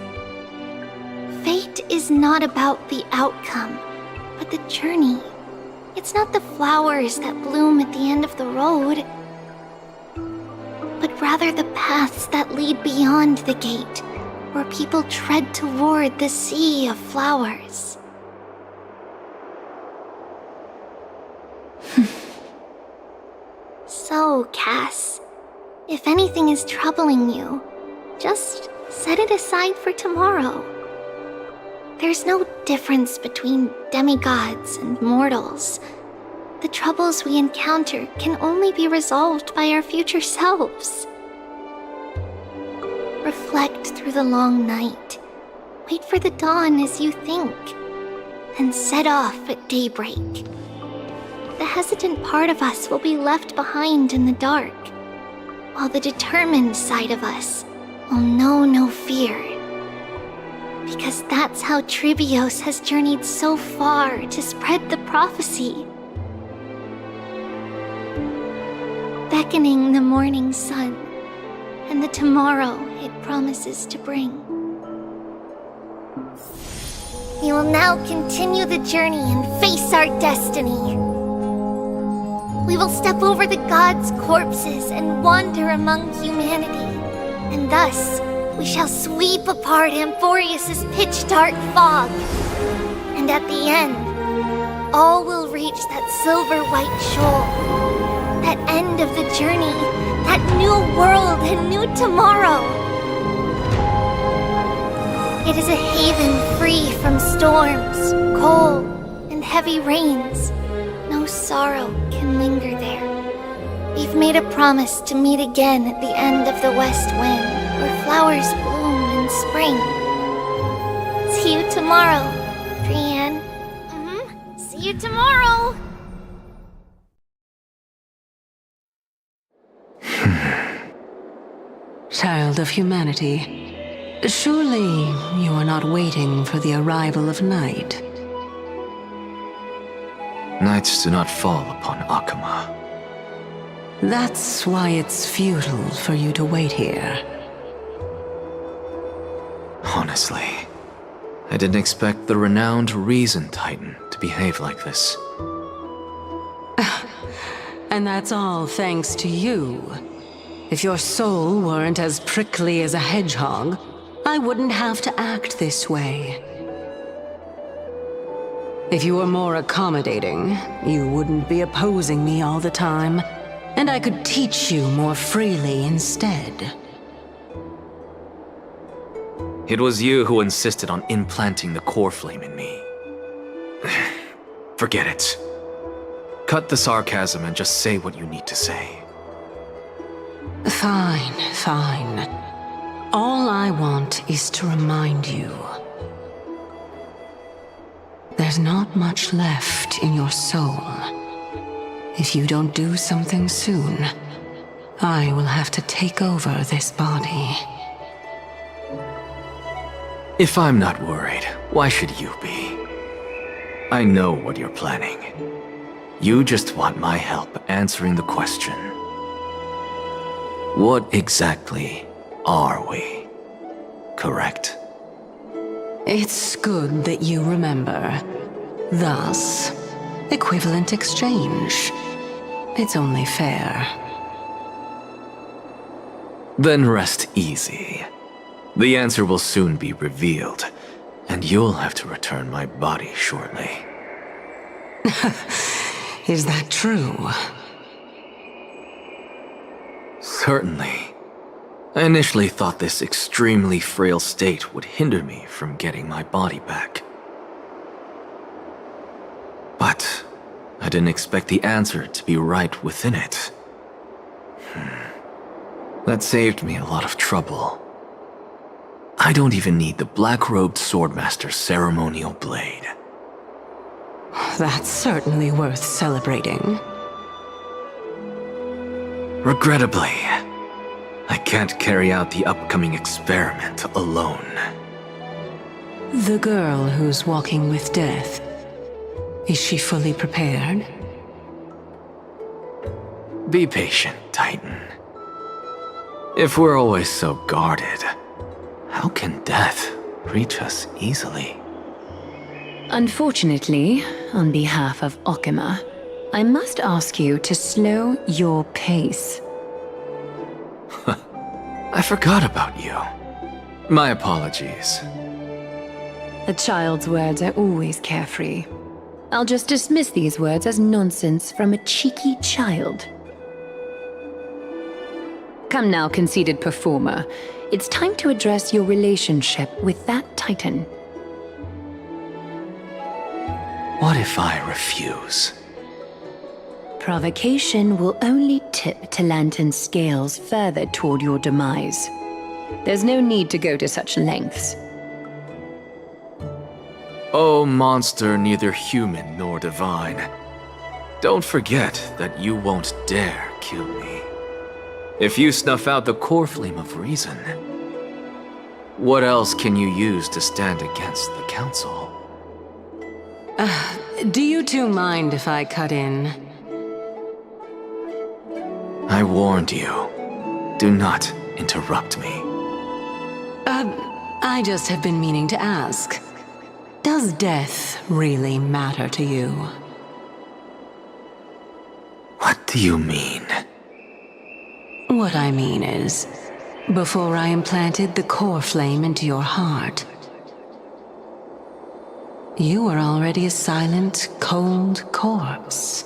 Fate is not about the outcome, but the journey. It's not the flowers that bloom at the end of the road, but rather the paths that lead beyond the gate, where people tread toward the sea of flowers. So, Cass, if anything is troubling you, just set it aside for tomorrow. There's no difference between demigods and mortals. The troubles we encounter can only be resolved by our future selves. Reflect through the long night. Wait for the dawn as you think. And set off at daybreak. The hesitant part of us will be left behind in the dark, while the determined side of us will know no fear. Because that's how Tribios has journeyed so far to spread the prophecy. Beckoning the morning sun, and the tomorrow it promises to bring. We will now continue the journey and face our destiny. We will step over the gods' corpses and wander among humanity, and thus we shall sweep apart Amphorius' pitch-dark fog. And at the end, all will reach that silver-white shoal. That end of the journey, that new world and new tomorrow. It is a haven free from storms, cold, and heavy rains. No sorrow can linger there. We've made a promise to meet again at the end of the west wind, where flowers bloom in spring. See you tomorrow, Brienne. See you tomorrow! Child of humanity, surely you are not waiting for the arrival of night. Nights do not fall upon Akama. That's why it's futile for you to wait here. Honestly, I didn't expect the renowned Reason Titan to behave like this. And that's all thanks to you. If your soul weren't as prickly as a hedgehog, I wouldn't have to act this way. If you were more accommodating, you wouldn't be opposing me all the time, and I could teach you more freely instead. It was you who insisted on implanting the core flame in me. Forget it. Cut the sarcasm and just say what you need to say. Fine, fine. All I want is to remind you. There's not much left in your soul. If you don't do something soon, I will have to take over this body. If I'm not worried, why should you be? I know what you're planning. You just want my help answering the question. What exactly are we? Correct? It's good that you remember. Thus, equivalent exchange. It's only fair. Then rest easy. The answer will soon be revealed, and you'll have to return my body shortly. Is that true? Certainly. I initially thought this extremely frail state would hinder me from getting my body back. But I didn't expect the answer to be right within it. That saved me a lot of trouble. I don't even need the black-robed swordmaster's ceremonial blade. That's certainly worth celebrating. Regrettably, I can't carry out the upcoming experiment alone. The girl who's walking with death. Is she fully prepared? Be patient, Titan. If we're always so guarded, how can death reach us easily? Unfortunately, on behalf of Okima, I must ask you to slow your pace. I forgot about you. My apologies. A child's words are always carefree. I'll just dismiss these words as nonsense from a cheeky child. Come now, conceited performer. It's time to address your relationship with that Titan. What if I refuse? Provocation will only tip Talantan's scales further toward your demise. There's no need to go to such lengths. Oh, monster neither human nor divine. Don't forget that you won't dare kill me. If you snuff out the core flame of reason, what else can you use to stand against the Council? Do you two mind if I cut in? I warned you. Do not interrupt me. I just have been meaning to ask. Does death really matter to you? What do you mean? What I mean is, before I implanted the core flame into your heart, you were already a silent, cold corpse.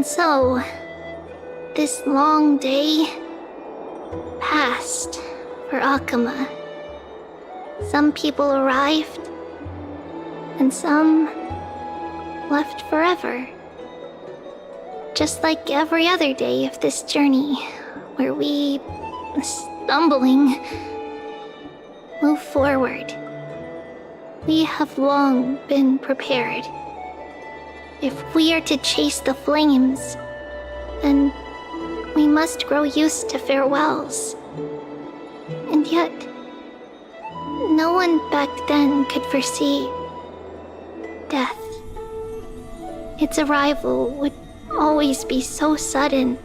so, this long day passed for Akama. Some people arrived, and some left forever. Just like every other day of this journey, where we, stumbling, move forward. We have long been prepared. If we are to chase the flames, then we must grow used to farewells. And yet, no one back then could foresee death. Its arrival would always be so sudden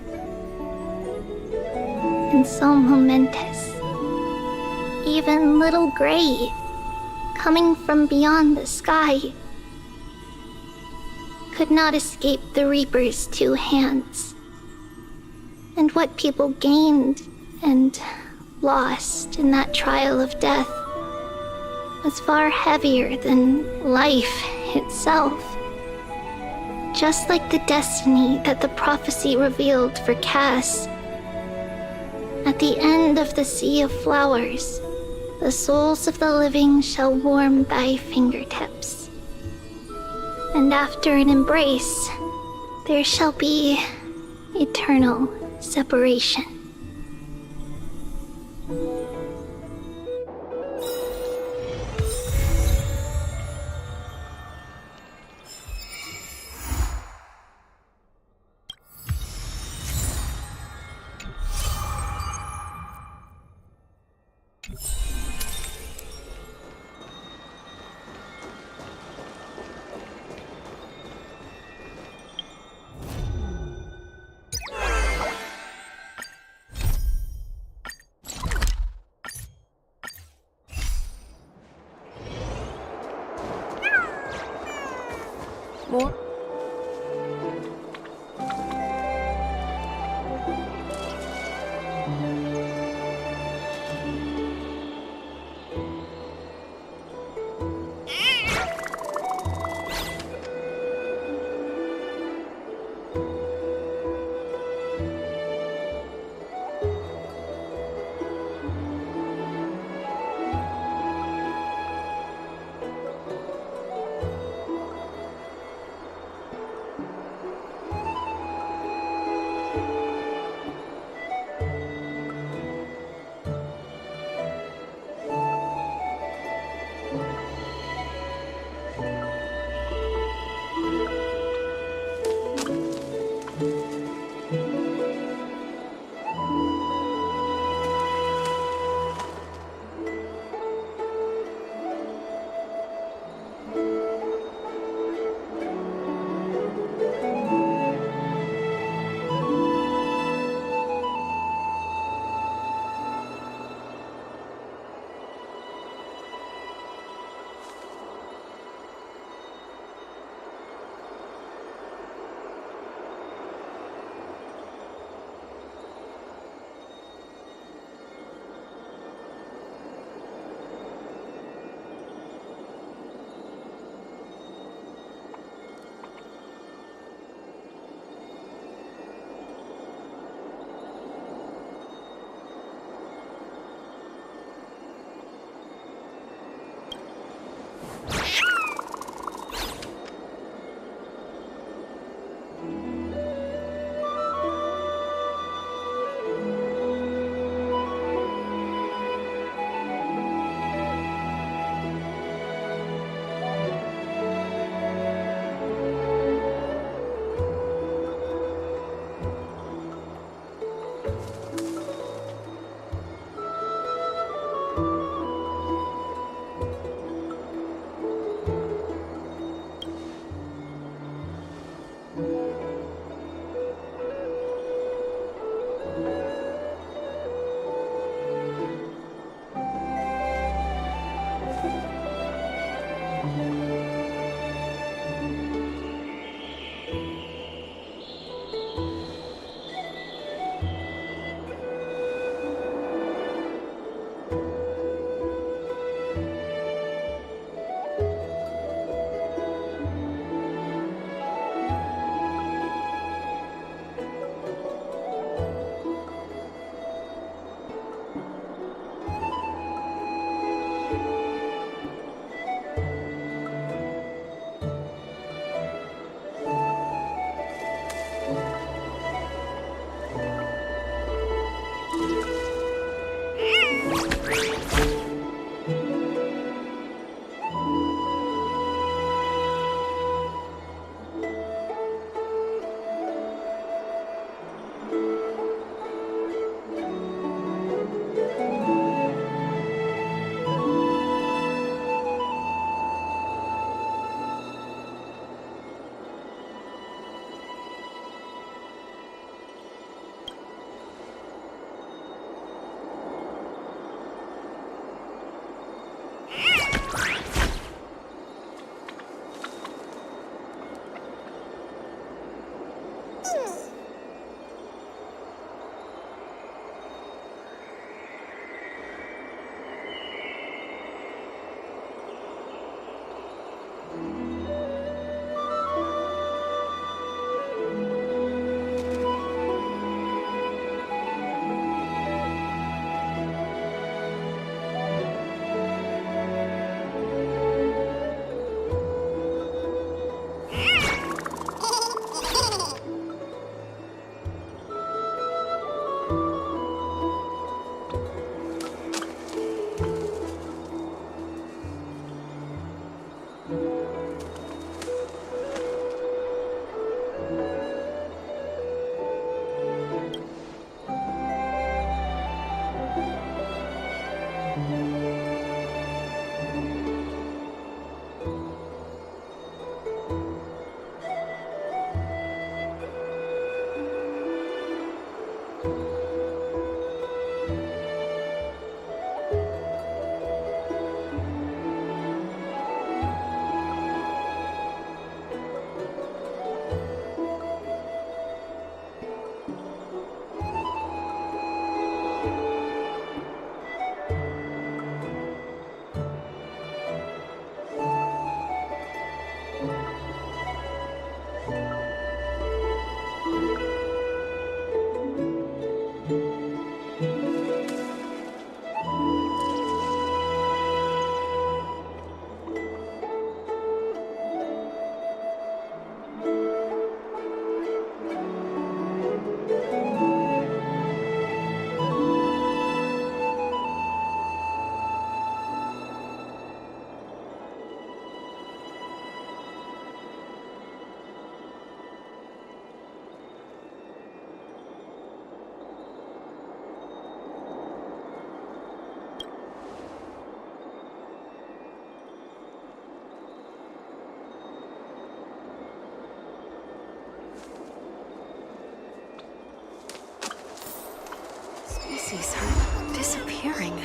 and so momentous. Even little Gray, coming from beyond the sky, could not escape the Reaper's two hands. And what people gained and lost in that trial of death was far heavier than life itself. Just like the destiny that the prophecy revealed for Cass. At the end of the Sea of Flowers, the souls of the living shall warm thy fingertips. And after an embrace, there shall be eternal separation. More? He sees her disappearing.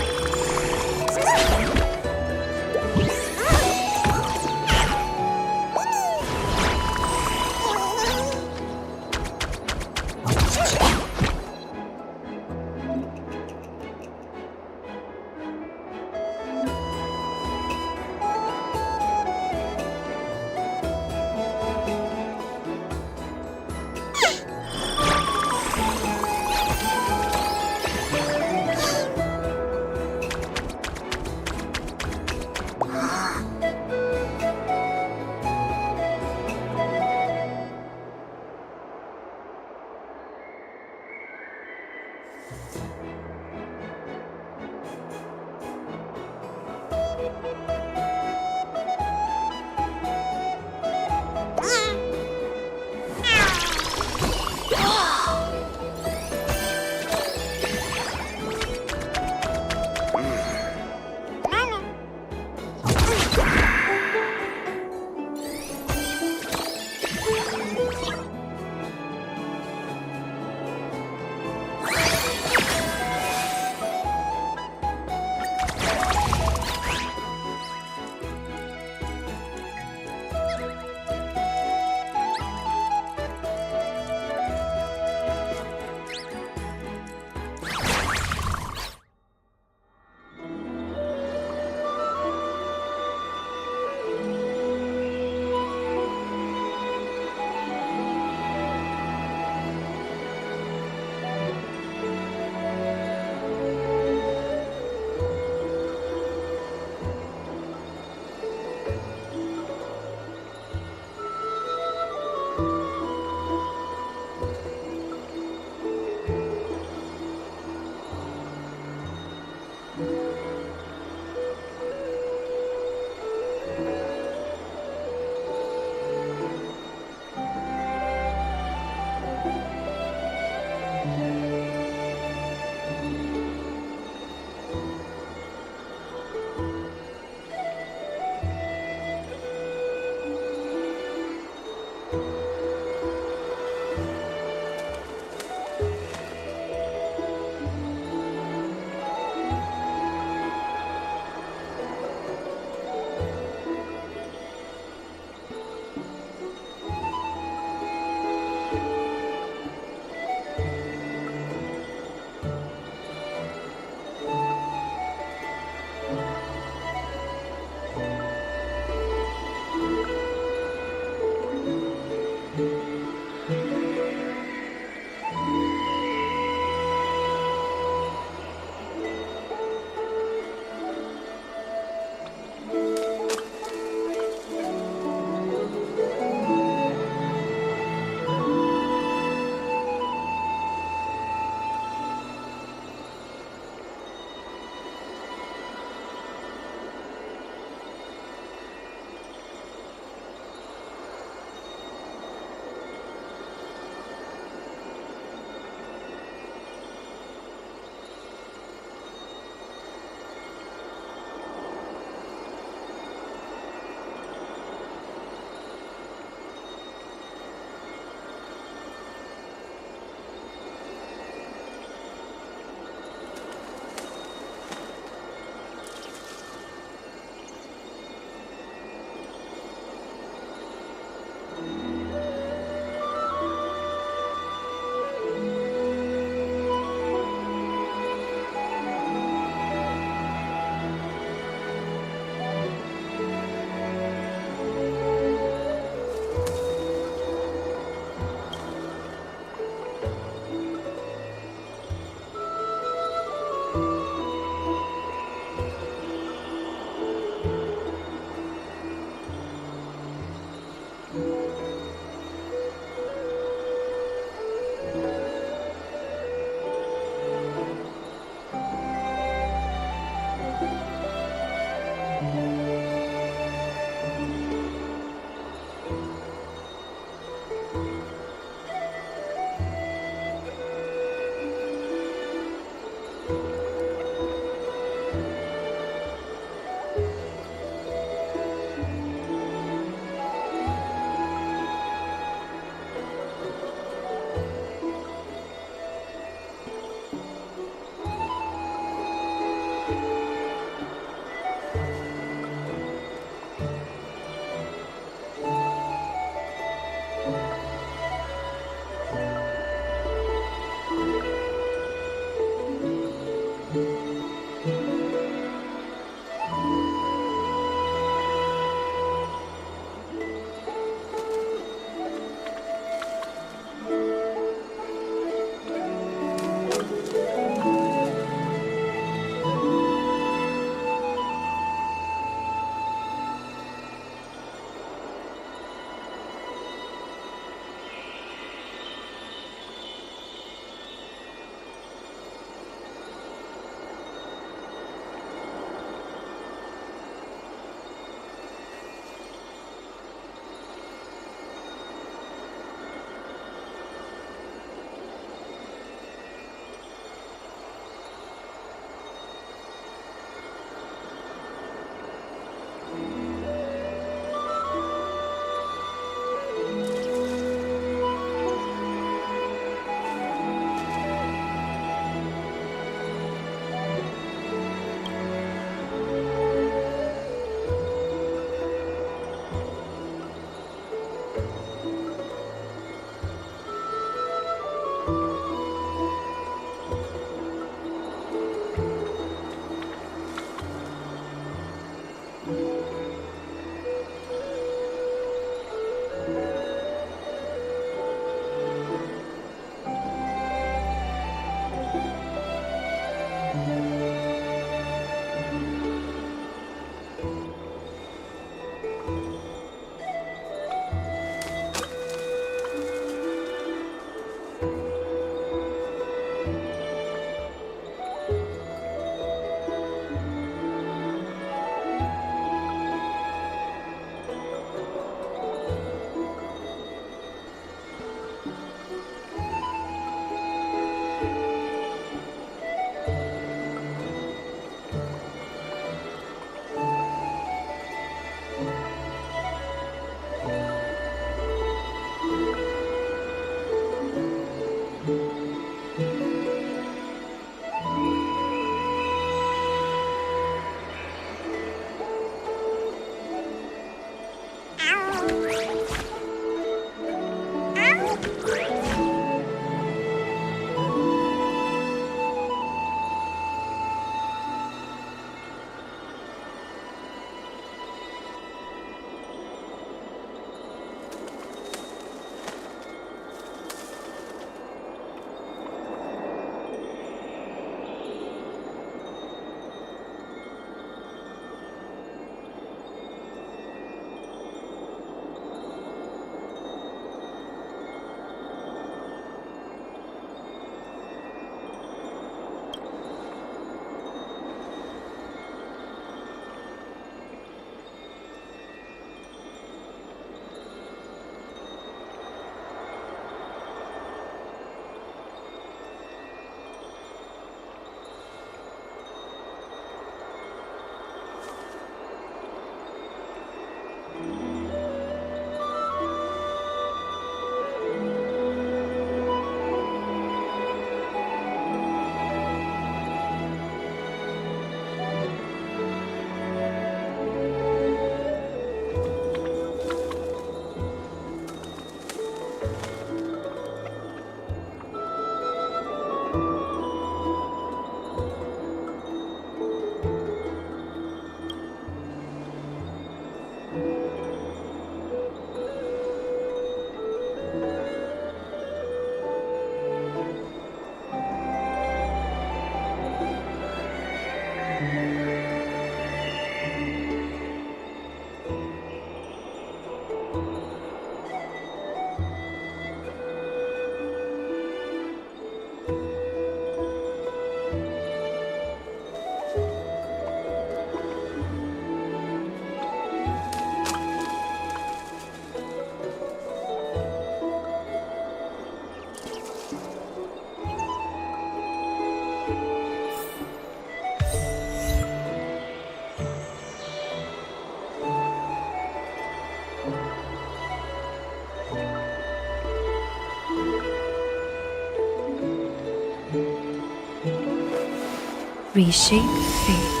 Reshape fate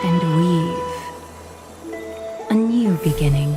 and weave a new beginning.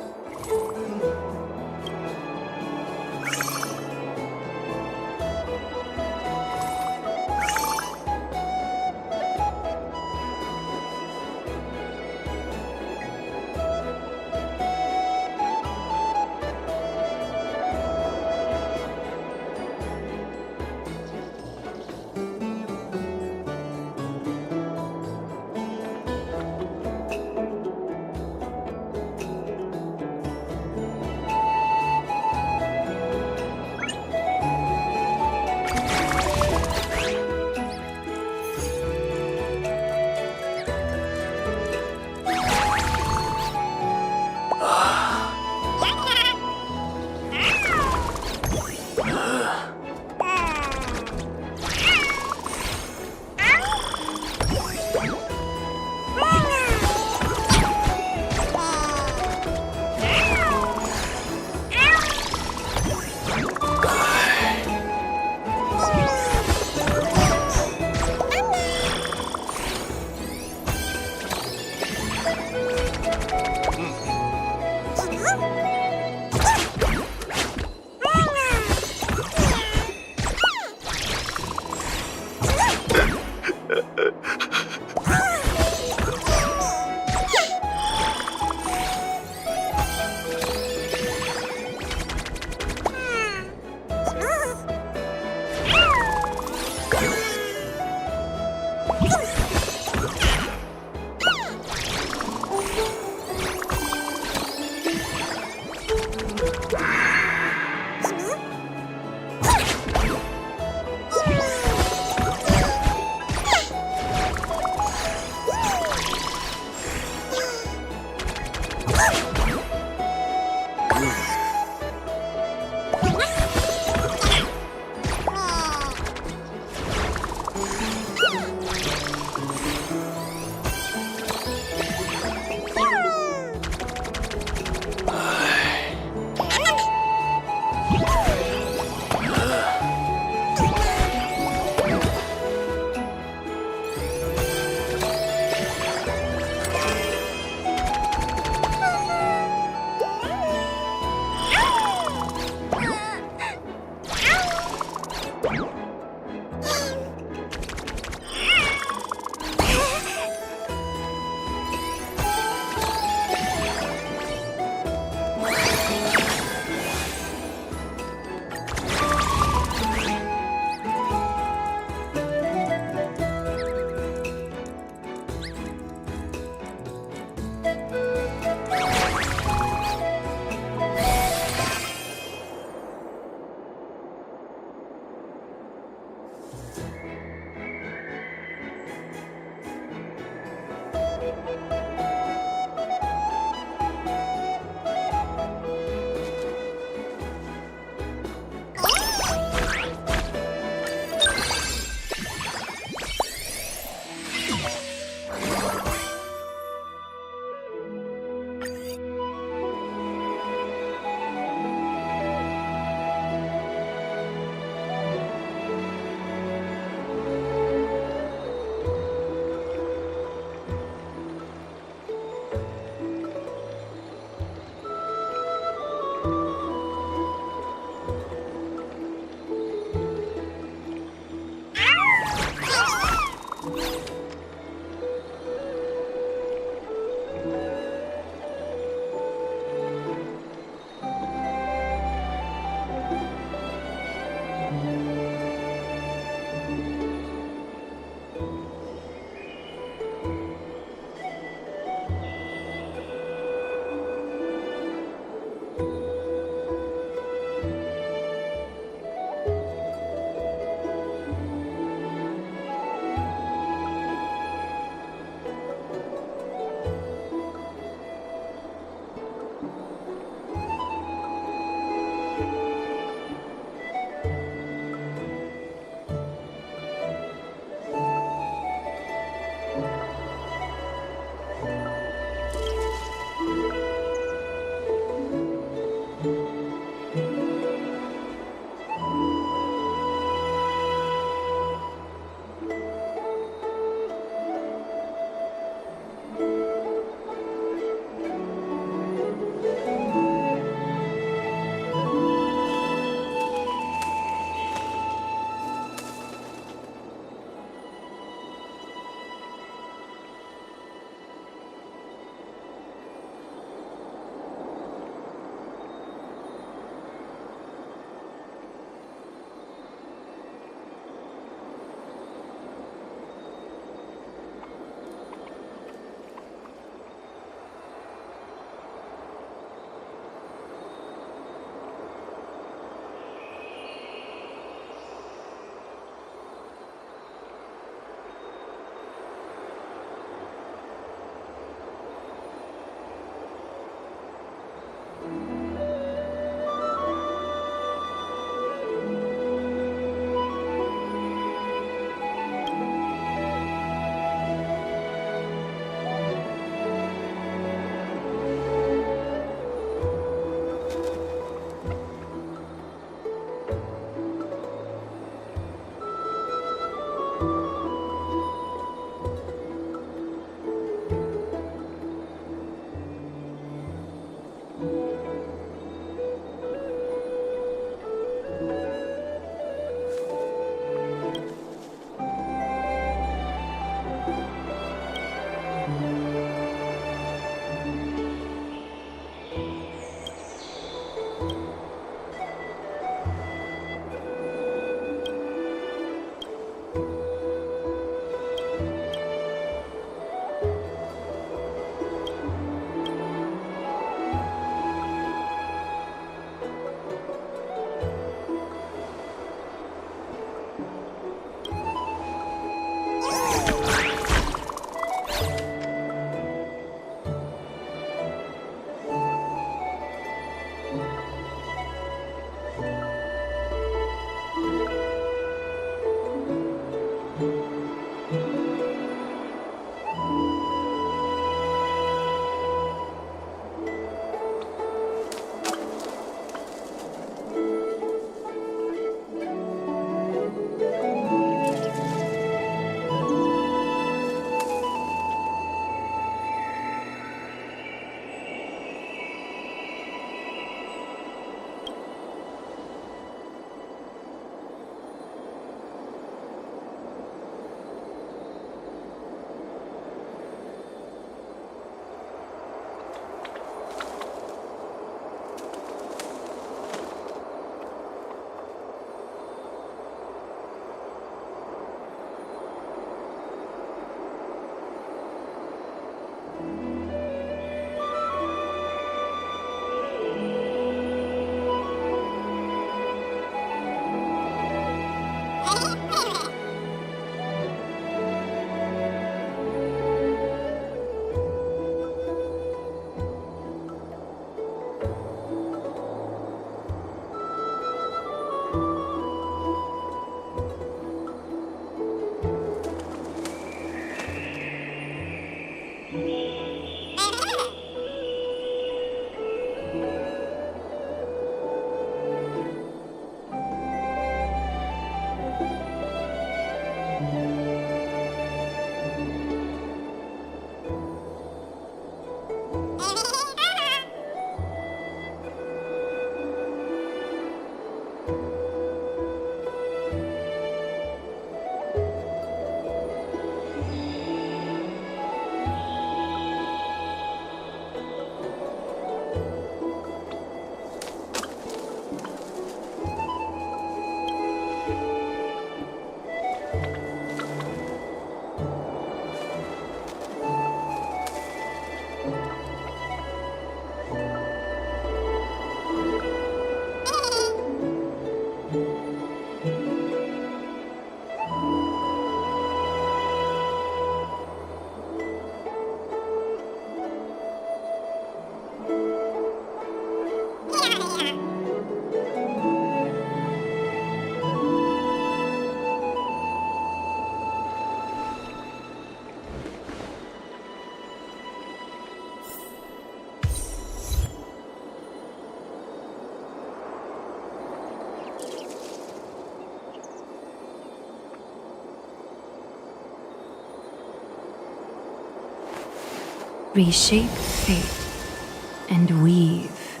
Reshape fate and weave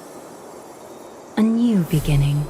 a new beginning.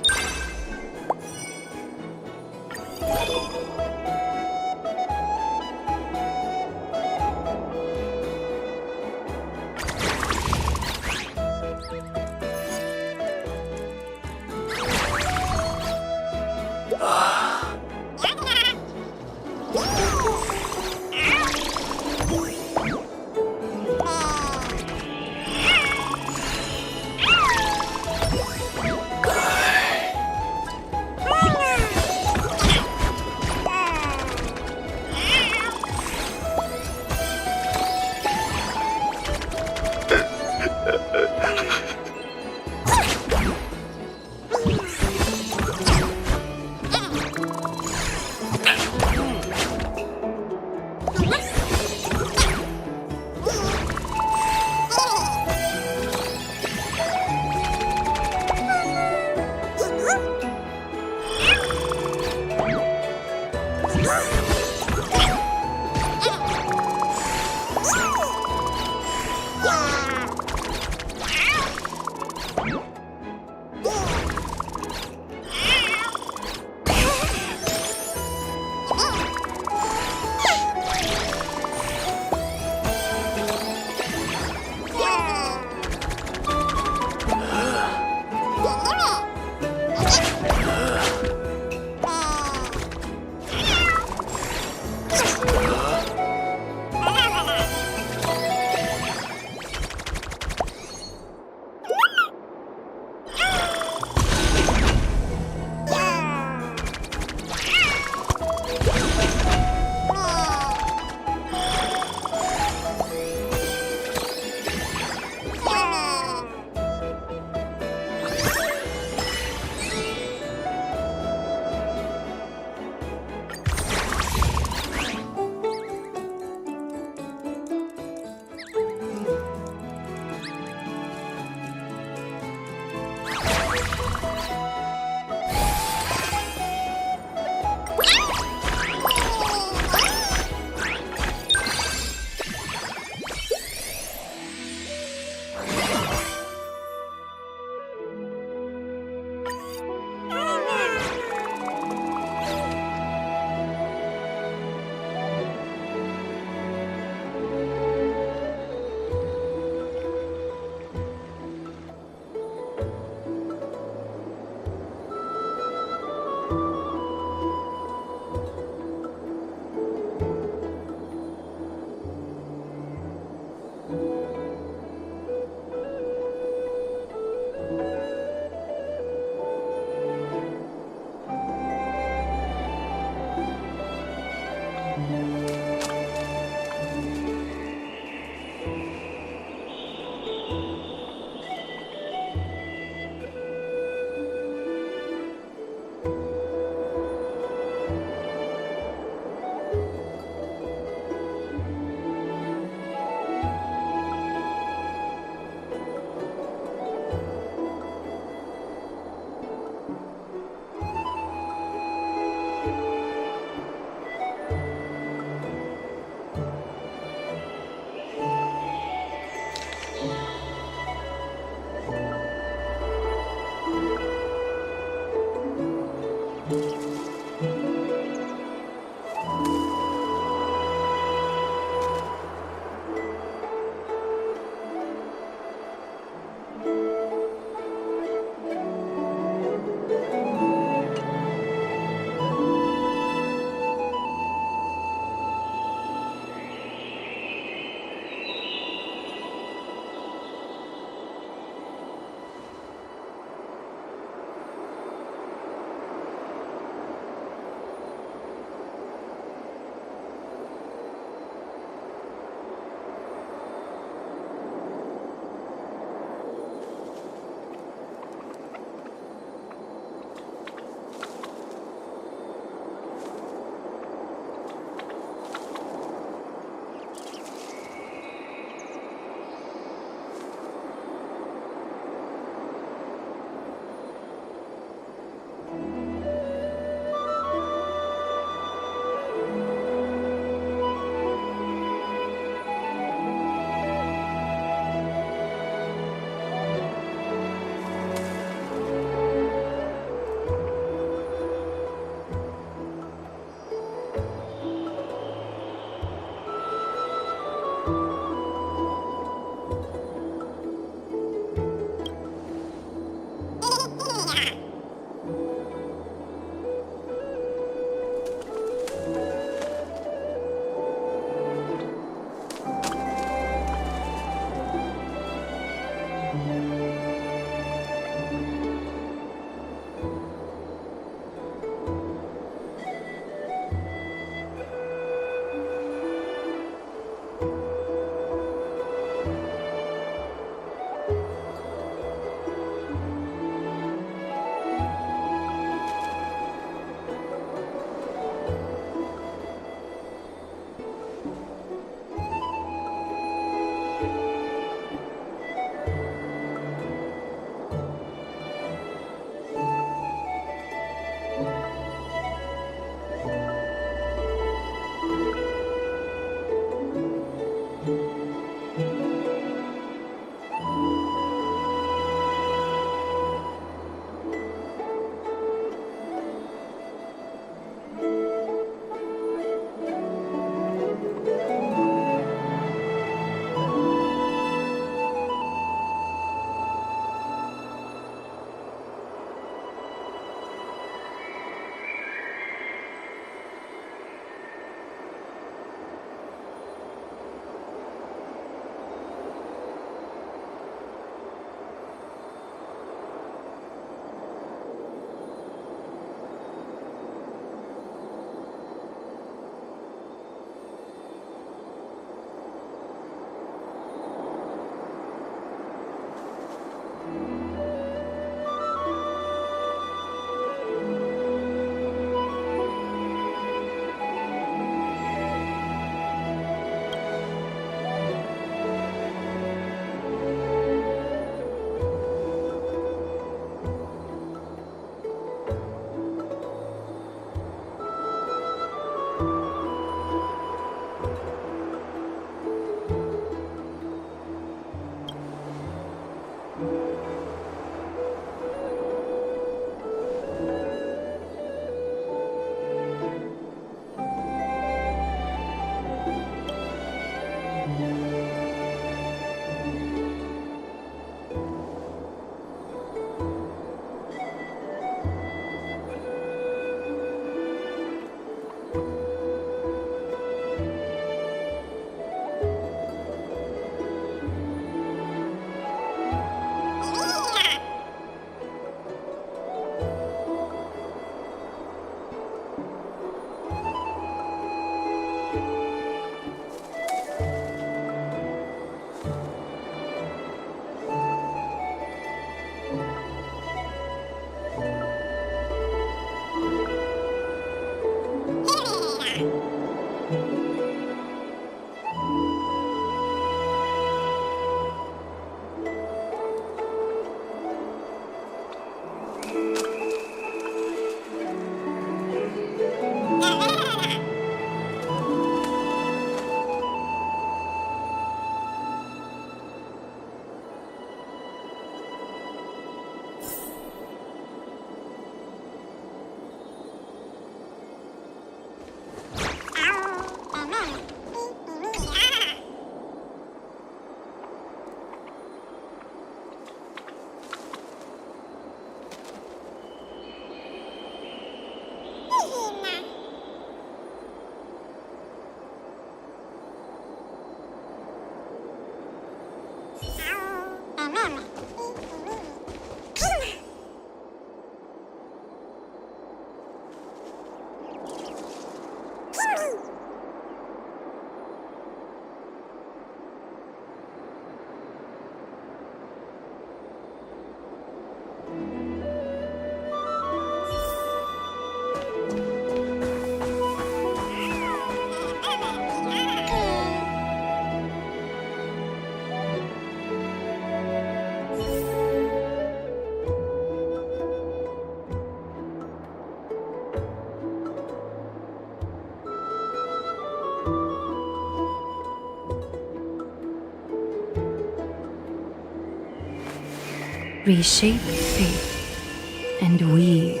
reshape fate, and weave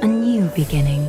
a new beginning.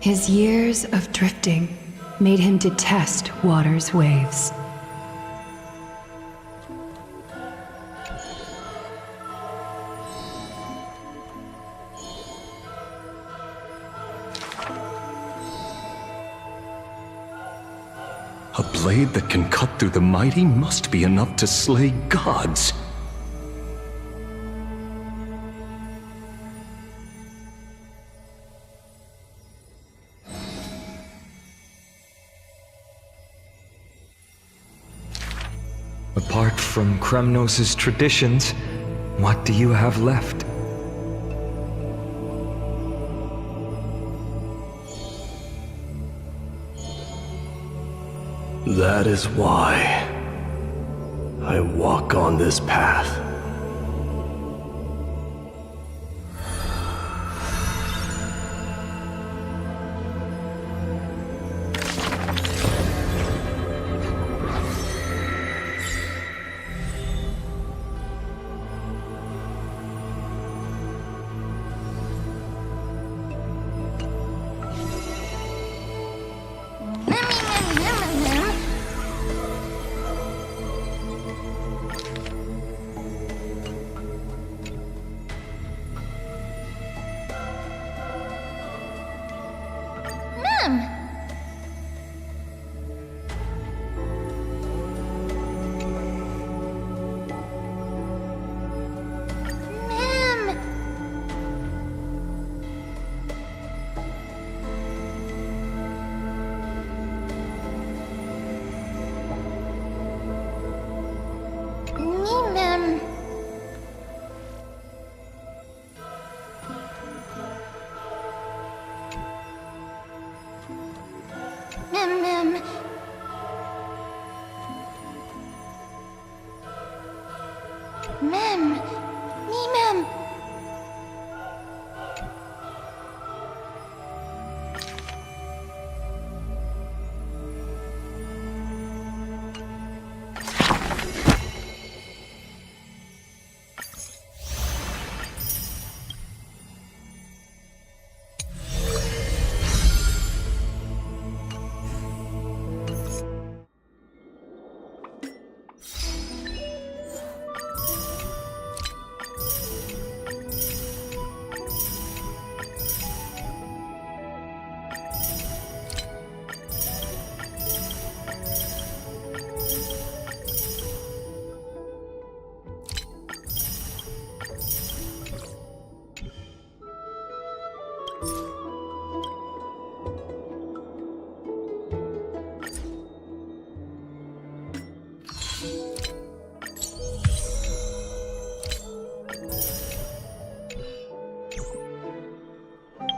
His years of drifting made him detest water's waves. A blade that can cut through the mighty must be enough to slay gods. Apart from Kremnos' traditions, what do you have left? That is why I walk on this path. Mimim!